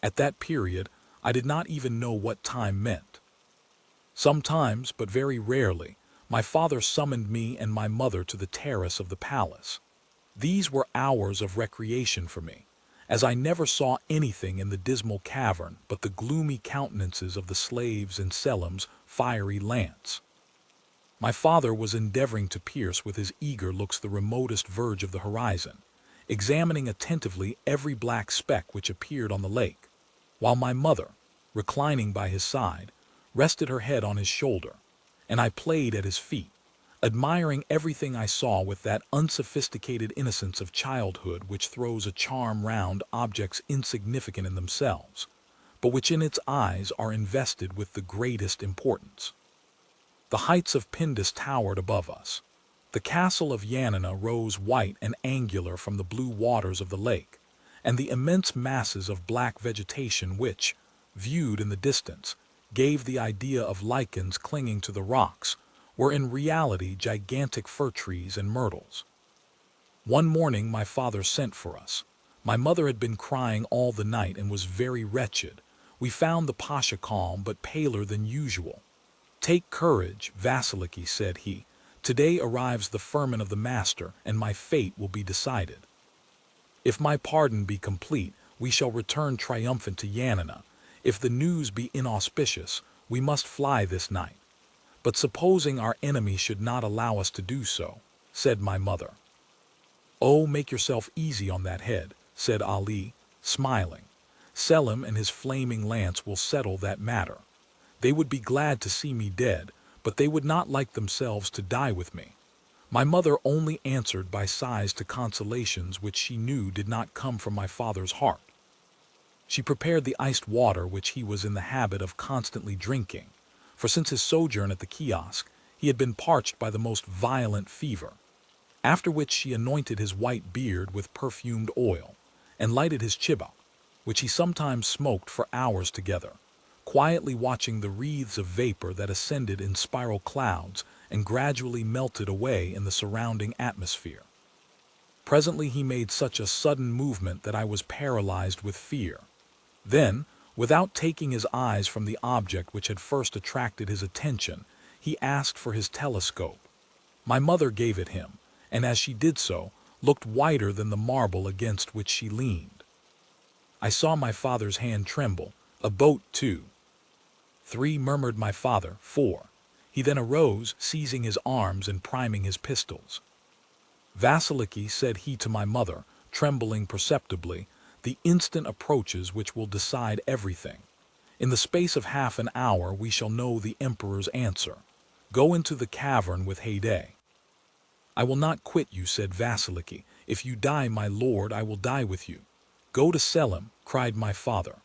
At that period, I did not even know what time meant. Sometimes, but very rarely, my father summoned me and my mother to the terrace of the palace. These were hours of recreation for me, as I never saw anything in the dismal cavern but the gloomy countenances of the slaves and Selim's fiery lance. My father was endeavoring to pierce with his eager looks the remotest verge of the horizon, examining attentively every black speck which appeared on the lake, while my mother, reclining by his side, rested her head on his shoulder, and I played at his feet, admiring everything I saw with that unsophisticated innocence of childhood which throws a charm round objects insignificant in themselves, but which in its eyes are invested with the greatest importance. The heights of Pindus towered above us. The castle of Yanina rose white and angular from the blue waters of the lake, and the immense masses of black vegetation which, viewed in the distance, gave the idea of lichens clinging to the rocks, were in reality gigantic fir trees and myrtles. One morning my father sent for us. My mother had been crying all the night and was very wretched. We found the Pasha calm but paler than usual. "Take courage, Vasiliki," said he. "Today arrives the firman of the master, and my fate will be decided. If my pardon be complete, we shall return triumphant to Yanina. If the news be inauspicious, we must fly this night. But supposing our enemy should not allow us to do so," said my mother. "Oh, make yourself easy on that head," said Ali, smiling. "Selim and his flaming lance will settle that matter. They would be glad to see me dead, but they would not like themselves to die with me. My mother only answered by sighs to consolations which she knew did not come from my father's heart. She prepared the iced water which he was in the habit of constantly drinking, for since his sojourn at the kiosk, he had been parched by the most violent fever. After which she anointed his white beard with perfumed oil, and lighted his chibok, which he sometimes smoked for hours together, quietly watching the wreaths of vapor that ascended in spiral clouds and gradually melted away in the surrounding atmosphere. Presently he made such a sudden movement that I was paralyzed with fear. Then, without taking his eyes from the object which had first attracted his attention, he asked for his telescope. My mother gave it him, and as she did so, looked whiter than the marble against which she leaned. I saw my father's hand tremble. "A boat, too." "3," murmured my father. "4." He then arose, seizing his arms and priming his pistols. "Vasiliki," said he to my mother, trembling perceptibly, "the instant approaches which will decide everything. In the space of half an hour we shall know the emperor's answer. Go into the cavern with Haydée." "I will not quit you," said Vasiliki. "If you die, my lord, I will die with you." "Go to Selim," cried my father.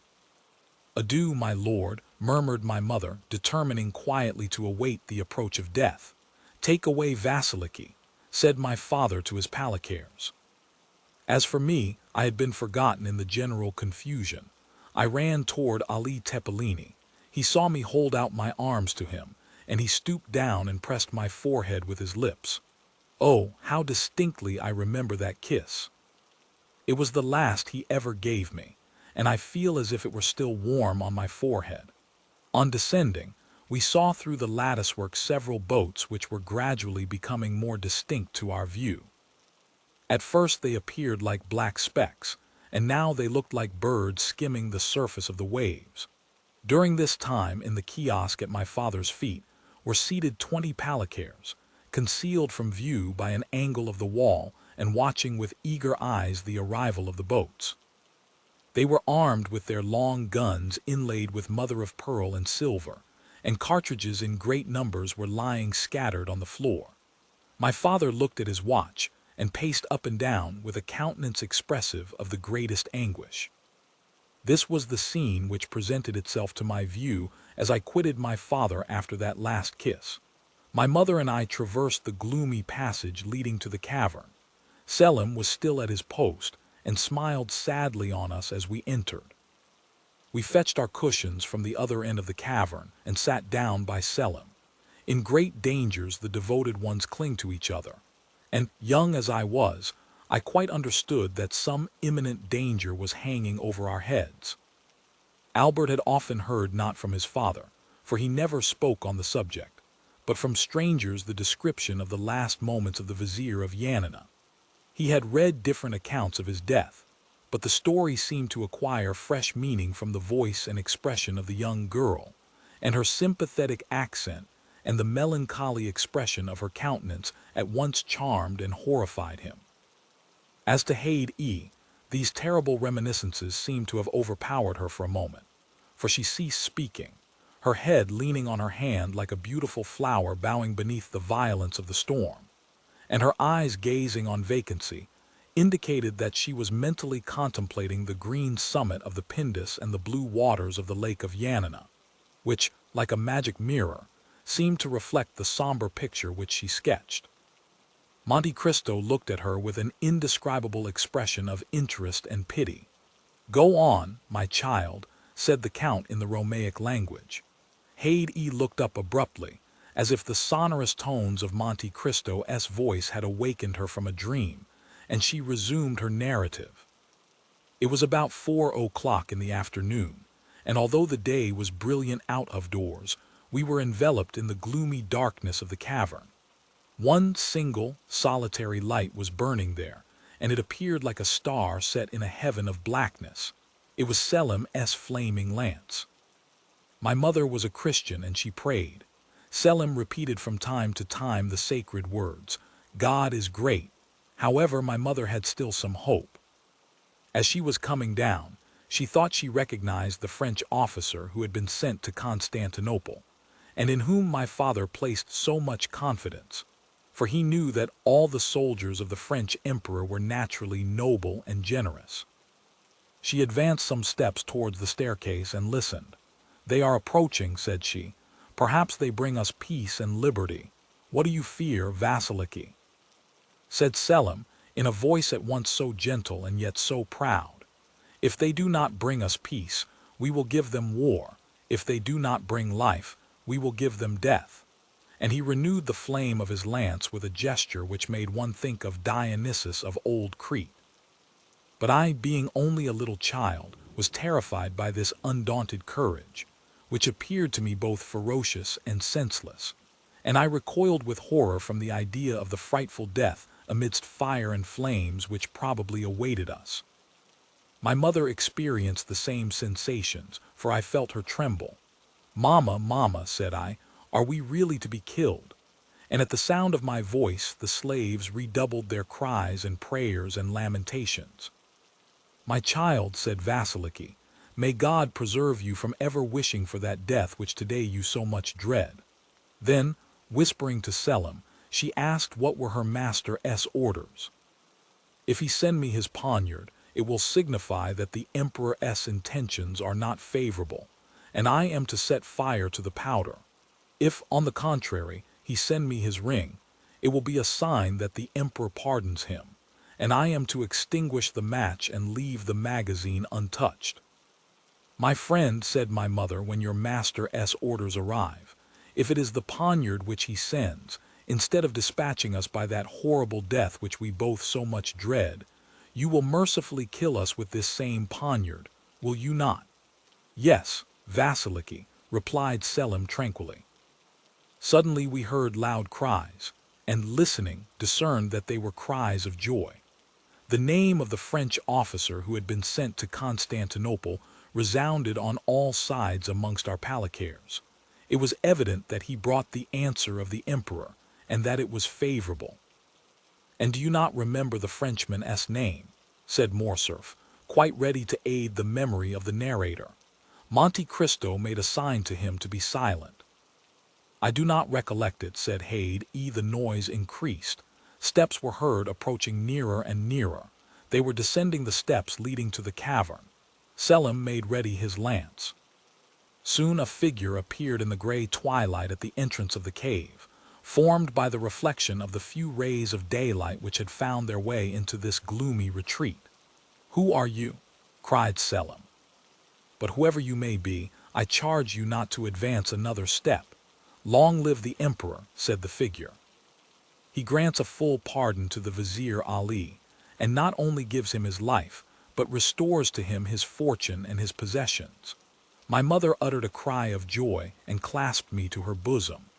"Adieu, my lord," murmured my mother, determining quietly to await the approach of death. "Take away Vasiliki," said my father to his palicares. As for me, I had been forgotten in the general confusion. I ran toward Ali Tepelini. He saw me hold out my arms to him, and he stooped down and pressed my forehead with his lips. Oh, how distinctly I remember that kiss! It was the last he ever gave me, and I feel as if it were still warm on my forehead. On descending, we saw through the latticework several boats which were gradually becoming more distinct to our view. At first they appeared like black specks, and now they looked like birds skimming the surface of the waves. During this time, in the kiosk at my father's feet, were seated 20 palicares, concealed from view by an angle of the wall and watching with eager eyes the arrival of the boats. They were armed with their long guns inlaid with mother-of-pearl and silver, and cartridges in great numbers were lying scattered on the floor. My father looked at his watch and paced up and down with a countenance expressive of the greatest anguish. This was the scene which presented itself to my view as I quitted my father after that last kiss. My mother and I traversed the gloomy passage leading to the cavern. Selim was still at his post and smiled sadly on us as we entered. We fetched our cushions from the other end of the cavern and sat down by Selim. In great dangers the devoted ones cling to each other, and, young as I was, I quite understood that some imminent danger was hanging over our heads. Albert had often heard not from his father, for he never spoke on the subject, but from strangers the description of the last moments of the vizier of Yanina. He had read different accounts of his death, but the story seemed to acquire fresh meaning from the voice and expression of the young girl, and her sympathetic accent and the melancholy expression of her countenance at once charmed and horrified him. As to Haydée, these terrible reminiscences seemed to have overpowered her for a moment, for she ceased speaking, her head leaning on her hand like a beautiful flower bowing beneath the violence of the storm, and her eyes gazing on vacancy, indicated that she was mentally contemplating the green summit of the Pindus and the blue waters of the lake of Yanina, which, like a magic mirror, seemed to reflect the somber picture which she sketched. Monte Cristo looked at her with an indescribable expression of interest and pity. "Go on, my child," said the Count in the Romaic language. Haydée looked up abruptly, as if the sonorous tones of Monte Cristo's voice had awakened her from a dream, and she resumed her narrative. It was about 4 o'clock in the afternoon, and although the day was brilliant out of doors, we were enveloped in the gloomy darkness of the cavern. One single, solitary light was burning there, and it appeared like a star set in a heaven of blackness. It was Selim's flaming lance. My mother was a Christian, and she prayed. Selim repeated from time to time the sacred words, "God is great." However, my mother had still some hope. As she was coming down, She thought she recognized the French officer who had been sent to Constantinople, and in whom my father placed so much confidence, for he knew that all the soldiers of the French emperor were naturally noble and generous. She advanced some steps towards the staircase and listened. "They are approaching," said she. "Perhaps they bring us peace and liberty. What do you fear, Vasiliki?" Said Selim, in a voice at once so gentle and yet so proud. "If they do not bring us peace, we will give them war. If they do not bring life, we will give them death." And he renewed the flame of his lance with a gesture which made one think of Dionysus of old Crete. But I, being only a little child, was terrified by this undaunted courage, which appeared to me both ferocious and senseless, and I recoiled with horror from the idea of the frightful death amidst fire and flames which probably awaited us. My mother experienced the same sensations, for I felt her tremble. "Mamma, mamma," said I, "are we really to be killed?" And at the sound of my voice the slaves redoubled their cries and prayers and lamentations. "My child," said Vasiliki, "may God preserve you from ever wishing for that death which today you so much dread." Then, whispering to Selim, she asked what were her master's orders. "If he send me his poniard, it will signify that the emperor's intentions are not favorable, and I am to set fire to the powder. If, on the contrary, he send me his ring, it will be a sign that the emperor pardons him, and I am to extinguish the match and leave the magazine untouched." "My friend," said my mother, "when your master's orders arrive, if it is the poniard which he sends, instead of dispatching us by that horrible death which we both so much dread, you will mercifully kill us with this same poniard, will you not?" "Yes, Vasiliki," replied Selim tranquilly. Suddenly we heard loud cries, and listening, discerned that they were cries of joy. The name of the French officer who had been sent to Constantinople resounded on all sides amongst our palacares. It was evident that he brought the answer of the emperor, and that it was favorable. "And do you not remember the Frenchman's name?" said Morcerf, quite ready to aid the memory of the narrator. Monte Cristo made a sign to him to be silent. "I do not recollect it," said Haid. The noise increased. Steps were heard approaching nearer and nearer. They were descending the steps leading to the cavern. Selim made ready his lance. Soon a figure appeared in the gray twilight at the entrance of the cave, formed by the reflection of the few rays of daylight which had found their way into this gloomy retreat. "Who are you?" cried Selim. "But whoever you may be, I charge you not to advance another step. Long live the emperor," said the figure. "He grants a full pardon to the Vizier Ali, and not only gives him his life, but restores to him his fortune and his possessions." My mother uttered a cry of joy and clasped me to her bosom.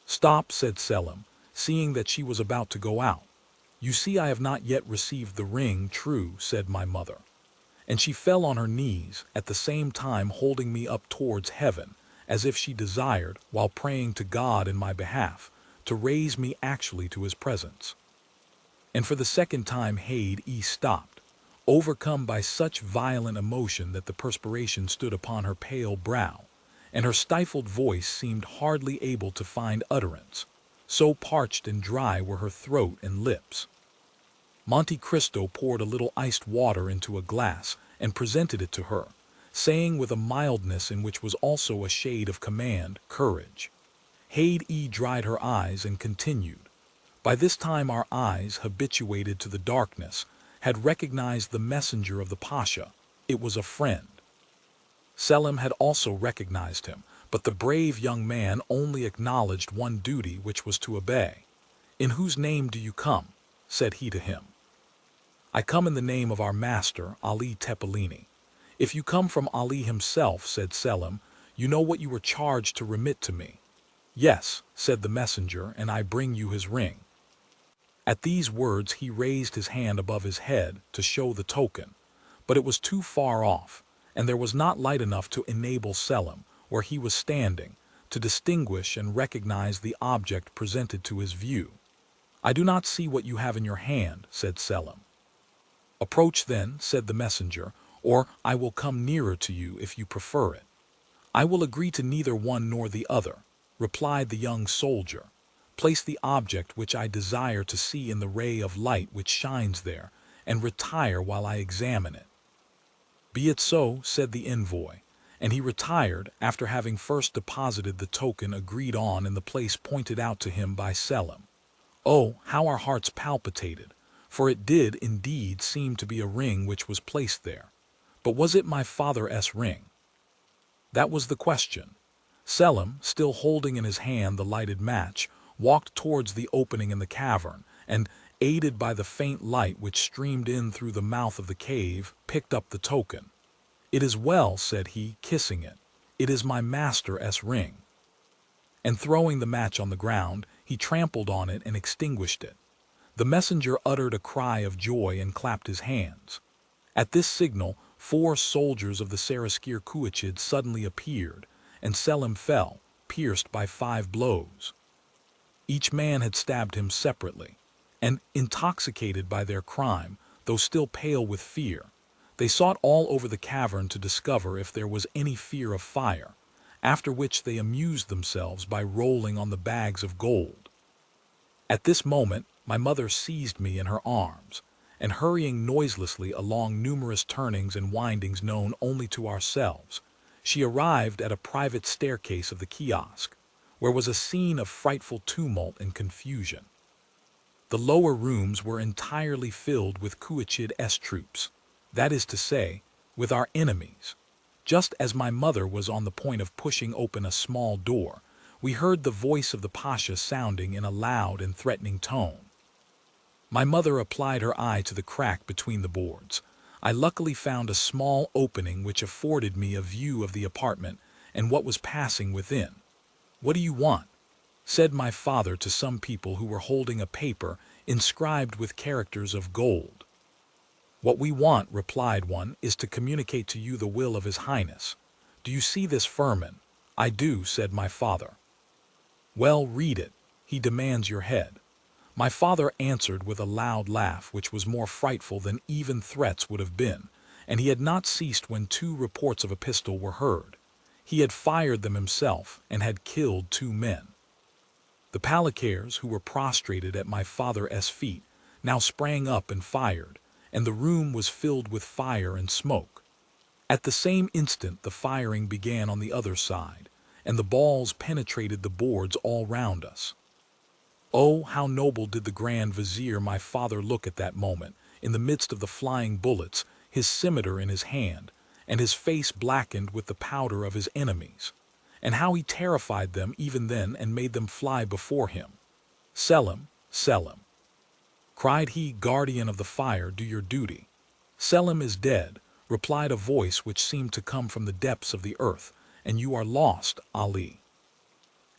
"Stop," said Selim, seeing that she was about to go out. "You see I have not yet received the ring." "True," said my mother. And she fell on her knees, at the same time holding me up towards heaven, as if she desired, while praying to God in my behalf, to raise me actually to his presence. And for the second time Haid stopped, overcome by such violent emotion that the perspiration stood upon her pale brow, and her stifled voice seemed hardly able to find utterance, so parched and dry were her throat and lips. Monte Cristo poured a little iced water into a glass and presented it to her, saying with a mildness in which was also a shade of command, "Courage." Haid dried her eyes and continued. By this time our eyes, habituated to the darkness, had recognized the messenger of the Pasha. It was a friend. Selim had also recognized him, but the brave young man only acknowledged one duty, which was to obey. "In whose name do you come?" said he to him. "I come in the name of our master, Ali Tepelini." "If you come from Ali himself," said Selim, "you know what you were charged to remit to me." "Yes," said the messenger, "and I bring you his ring." At these words he raised his hand above his head to show the token, but it was too far off, and there was not light enough to enable Selim, where he was standing, to distinguish and recognize the object presented to his view. "I do not see what you have in your hand," said Selim. "Approach then," said the messenger, or I will come nearer to you if you prefer it." "I will agree to neither one nor the other," replied the young soldier. "Place the object which I desire to see in the ray of light which shines there, and retire while I examine it." "Be it so," said the envoy, and he retired after having first deposited the token agreed on in the place pointed out to him by Selim. Oh, how our hearts palpitated, for it did indeed seem to be a ring which was placed there. But was it my father's ring? That was the question. Selim, still holding in his hand the lighted match, walked towards the opening in the cavern, and, aided by the faint light which streamed in through the mouth of the cave, picked up the token. "It is well," said he, kissing it. "It is my master's ring." And throwing the match on the ground, he trampled on it and extinguished it. The messenger uttered a cry of joy and clapped his hands. At this signal, 4 soldiers of the Saraskir Kuachid suddenly appeared, and Selim fell, pierced by 5 blows. Each man had stabbed him separately, and, intoxicated by their crime, though still pale with fear, they sought all over the cavern to discover if there was any fear of fire, after which they amused themselves by rolling on the bags of gold. At this moment, my mother seized me in her arms, and hurrying noiselessly along numerous turnings and windings known only to ourselves, she arrived at a private staircase of the kiosk, where was a scene of frightful tumult and confusion. The lower rooms were entirely filled with Kuachid's troops, that is to say, with our enemies. Just as my mother was on the point of pushing open a small door, we heard the voice of the Pasha sounding in a loud and threatening tone. My mother applied her eye to the crack between the boards. I luckily found a small opening which afforded me a view of the apartment and what was passing within. "What do you want?" said my father to some people who were holding a paper inscribed with characters of gold. "What we want," replied one, "is to communicate to you the will of His Highness. Do you see this firman?" "I do," said my father. "Well, read it. He demands your head." My father answered with a loud laugh which was more frightful than even threats would have been, and he had not ceased when 2 reports of a pistol were heard. He had fired them himself and had killed 2 men. The Palicares, who were prostrated at my father's feet, now sprang up and fired, and the room was filled with fire and smoke. At the same instant the firing began on the other side, and the balls penetrated the boards all round us. Oh, how noble did the Grand Vizier my father look at that moment, in the midst of the flying bullets, his scimitar in his hand, and his face blackened with the powder of his enemies, and how he terrified them even then and made them fly before him. "Selim, Selim," cried he, "guardian of the fire, do your duty." "Selim is dead," replied a voice which seemed to come from the depths of the earth, "and you are lost, Ali."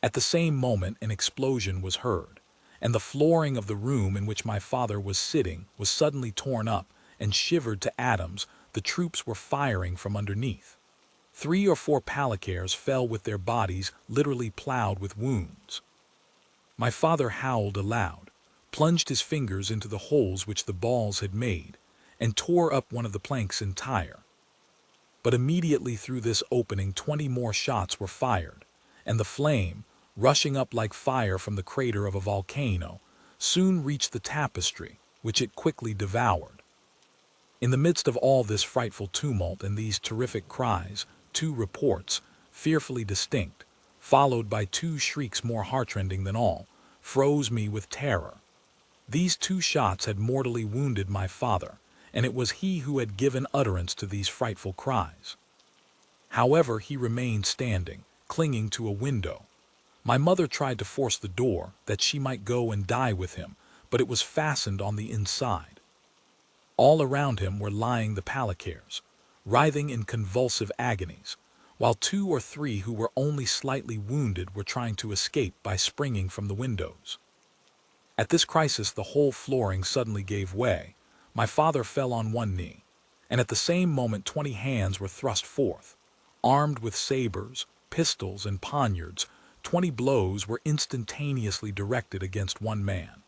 At the same moment an explosion was heard, and the flooring of the room in which my father was sitting was suddenly torn up and shivered to atoms. The troops were firing from underneath. 3 or 4 Palicares fell with their bodies literally plowed with wounds. My father howled aloud, plunged his fingers into the holes which the balls had made, and tore up one of the planks entire. But immediately through this opening 20 more shots were fired, and the flame, rushing up like fire from the crater of a volcano, soon reached the tapestry, which it quickly devoured. In the midst of all this frightful tumult and these terrific cries, 2 reports, fearfully distinct, followed by 2 shrieks more heartrending than all, froze me with terror. These 2 shots had mortally wounded my father, and it was he who had given utterance to these frightful cries. However, he remained standing, clinging to a window. My mother tried to force the door, that she might go and die with him, but it was fastened on the inside. All around him were lying the Palicares, writhing in convulsive agonies, while 2 or 3 who were only slightly wounded were trying to escape by springing from the windows. At this crisis the whole flooring suddenly gave way. My father fell on one knee, and at the same moment 20 hands were thrust forth. Armed with sabers, pistols, and poniards, 20 blows were instantaneously directed against one man,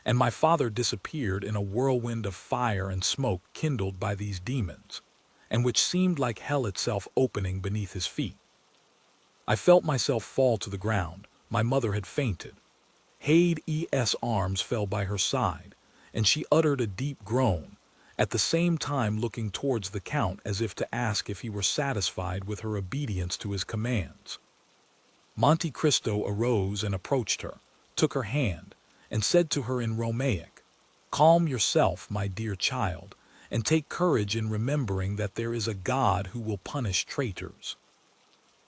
and my father disappeared in a whirlwind of fire and smoke kindled by these demons, and which seemed like hell itself opening beneath his feet. I felt myself fall to the ground. My mother had fainted. Hade's arms fell by her side, and she uttered a deep groan, at the same time looking towards the Count as if to ask if he were satisfied with her obedience to his commands. Monte Cristo arose and approached her, took her hand, and said to her in Romaic, "Calm yourself, my dear child, and take courage in remembering that there is a God who will punish traitors."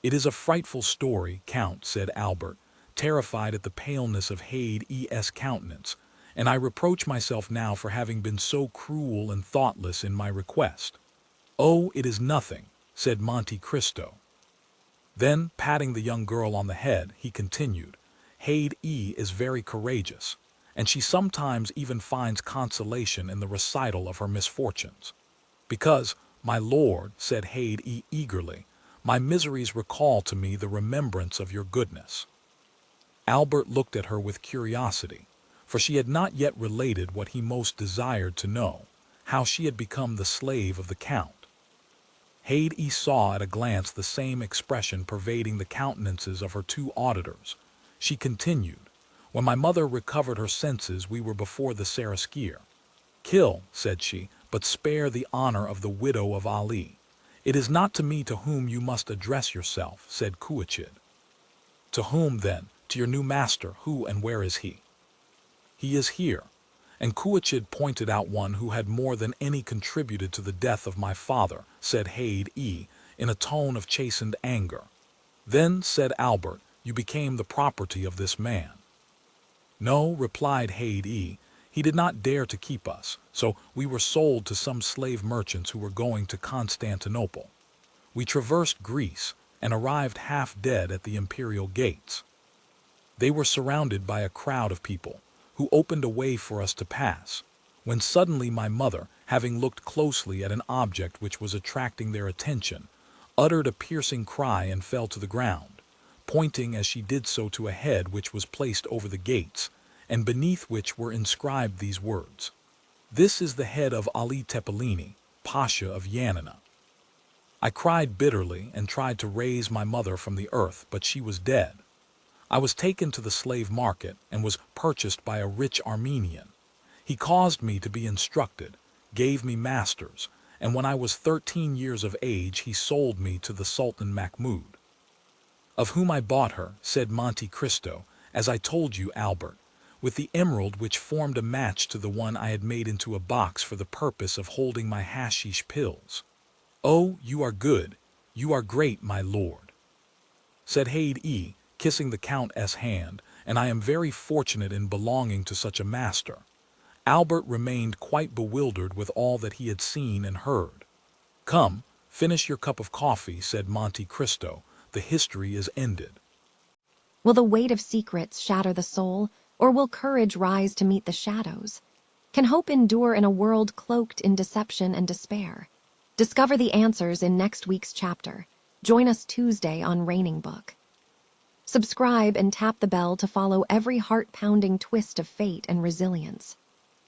"It is a frightful story, Count," said Albert, terrified at the paleness of Hade's countenance, "and I reproach myself now for having been so cruel and thoughtless in my request." "Oh, it is nothing," said Monte Cristo. Then, patting the young girl on the head, he continued, "Hade is very courageous, and she sometimes even finds consolation in the recital of her misfortunes. Because, my lord," said Hade eagerly, "my miseries recall to me the remembrance of your goodness." Albert looked at her with curiosity, for she had not yet related what he most desired to know, how she had become the slave of the Count. Hade saw at a glance the same expression pervading the countenances of her two auditors. She continued, "When my mother recovered her senses, we were before the Seraskier. 'Kill,' said she, 'but spare the honor of the widow of Ali.' 'It is not to me to whom you must address yourself,' said Couachid. 'To whom, then?' 'To your new master. Who and where is he?' 'He is here.' And Couachid pointed out one who had more than any contributed to the death of my father, said Hade in a tone of chastened anger. 'Then,' said Albert, 'you became the property of this man.' 'No,' replied Hade, 'he did not dare to keep us, so we were sold to some slave merchants who were going to Constantinople. We traversed Greece and arrived half dead at the imperial gates. They were surrounded by a crowd of people, who opened a way for us to pass, when suddenly my mother, having looked closely at an object which was attracting their attention, uttered a piercing cry and fell to the ground, pointing as she did so to a head which was placed over the gates, and beneath which were inscribed these words: 'This is the head of Ali Tepelini, Pasha of Yanina.' I cried bitterly and tried to raise my mother from the earth, but she was dead. I was taken to the slave market and was purchased by a rich Armenian. He caused me to be instructed, gave me masters, and when I was 13 years of age he sold me to the Sultan Mahmud. Of whom I bought her, said Monte Cristo, as I told you, Albert, with the emerald which formed a match to the one I had made into a box for the purpose of holding my hashish pills. Oh, you are good, you are great, my lord," said Hade, kissing the Count's hand, "and I am very fortunate in belonging to such a master." Albert remained quite bewildered with all that he had seen and heard. "Come, finish your cup of coffee," said Monte Cristo. "The history is ended." Will the weight of secrets shatter the soul, or will courage rise to meet the shadows? Can hope endure in a world cloaked in deception and despair? Discover the answers in next week's chapter. Join us Tuesday on Raining Book. Subscribe and tap the bell to follow every heart-pounding twist of fate and resilience.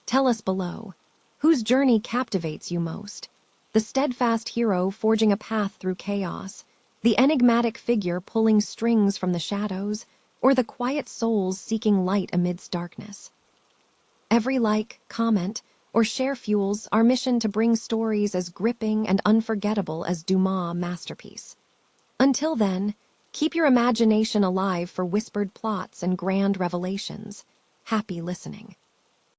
Tell us below, whose journey captivates you most? The steadfast hero forging a path through chaos, the enigmatic figure pulling strings from the shadows, or the quiet souls seeking light amidst darkness? Every like, comment, or share fuels our mission to bring stories as gripping and unforgettable as Dumas' masterpiece. Until then, keep your imagination alive for whispered plots and grand revelations. Happy listening.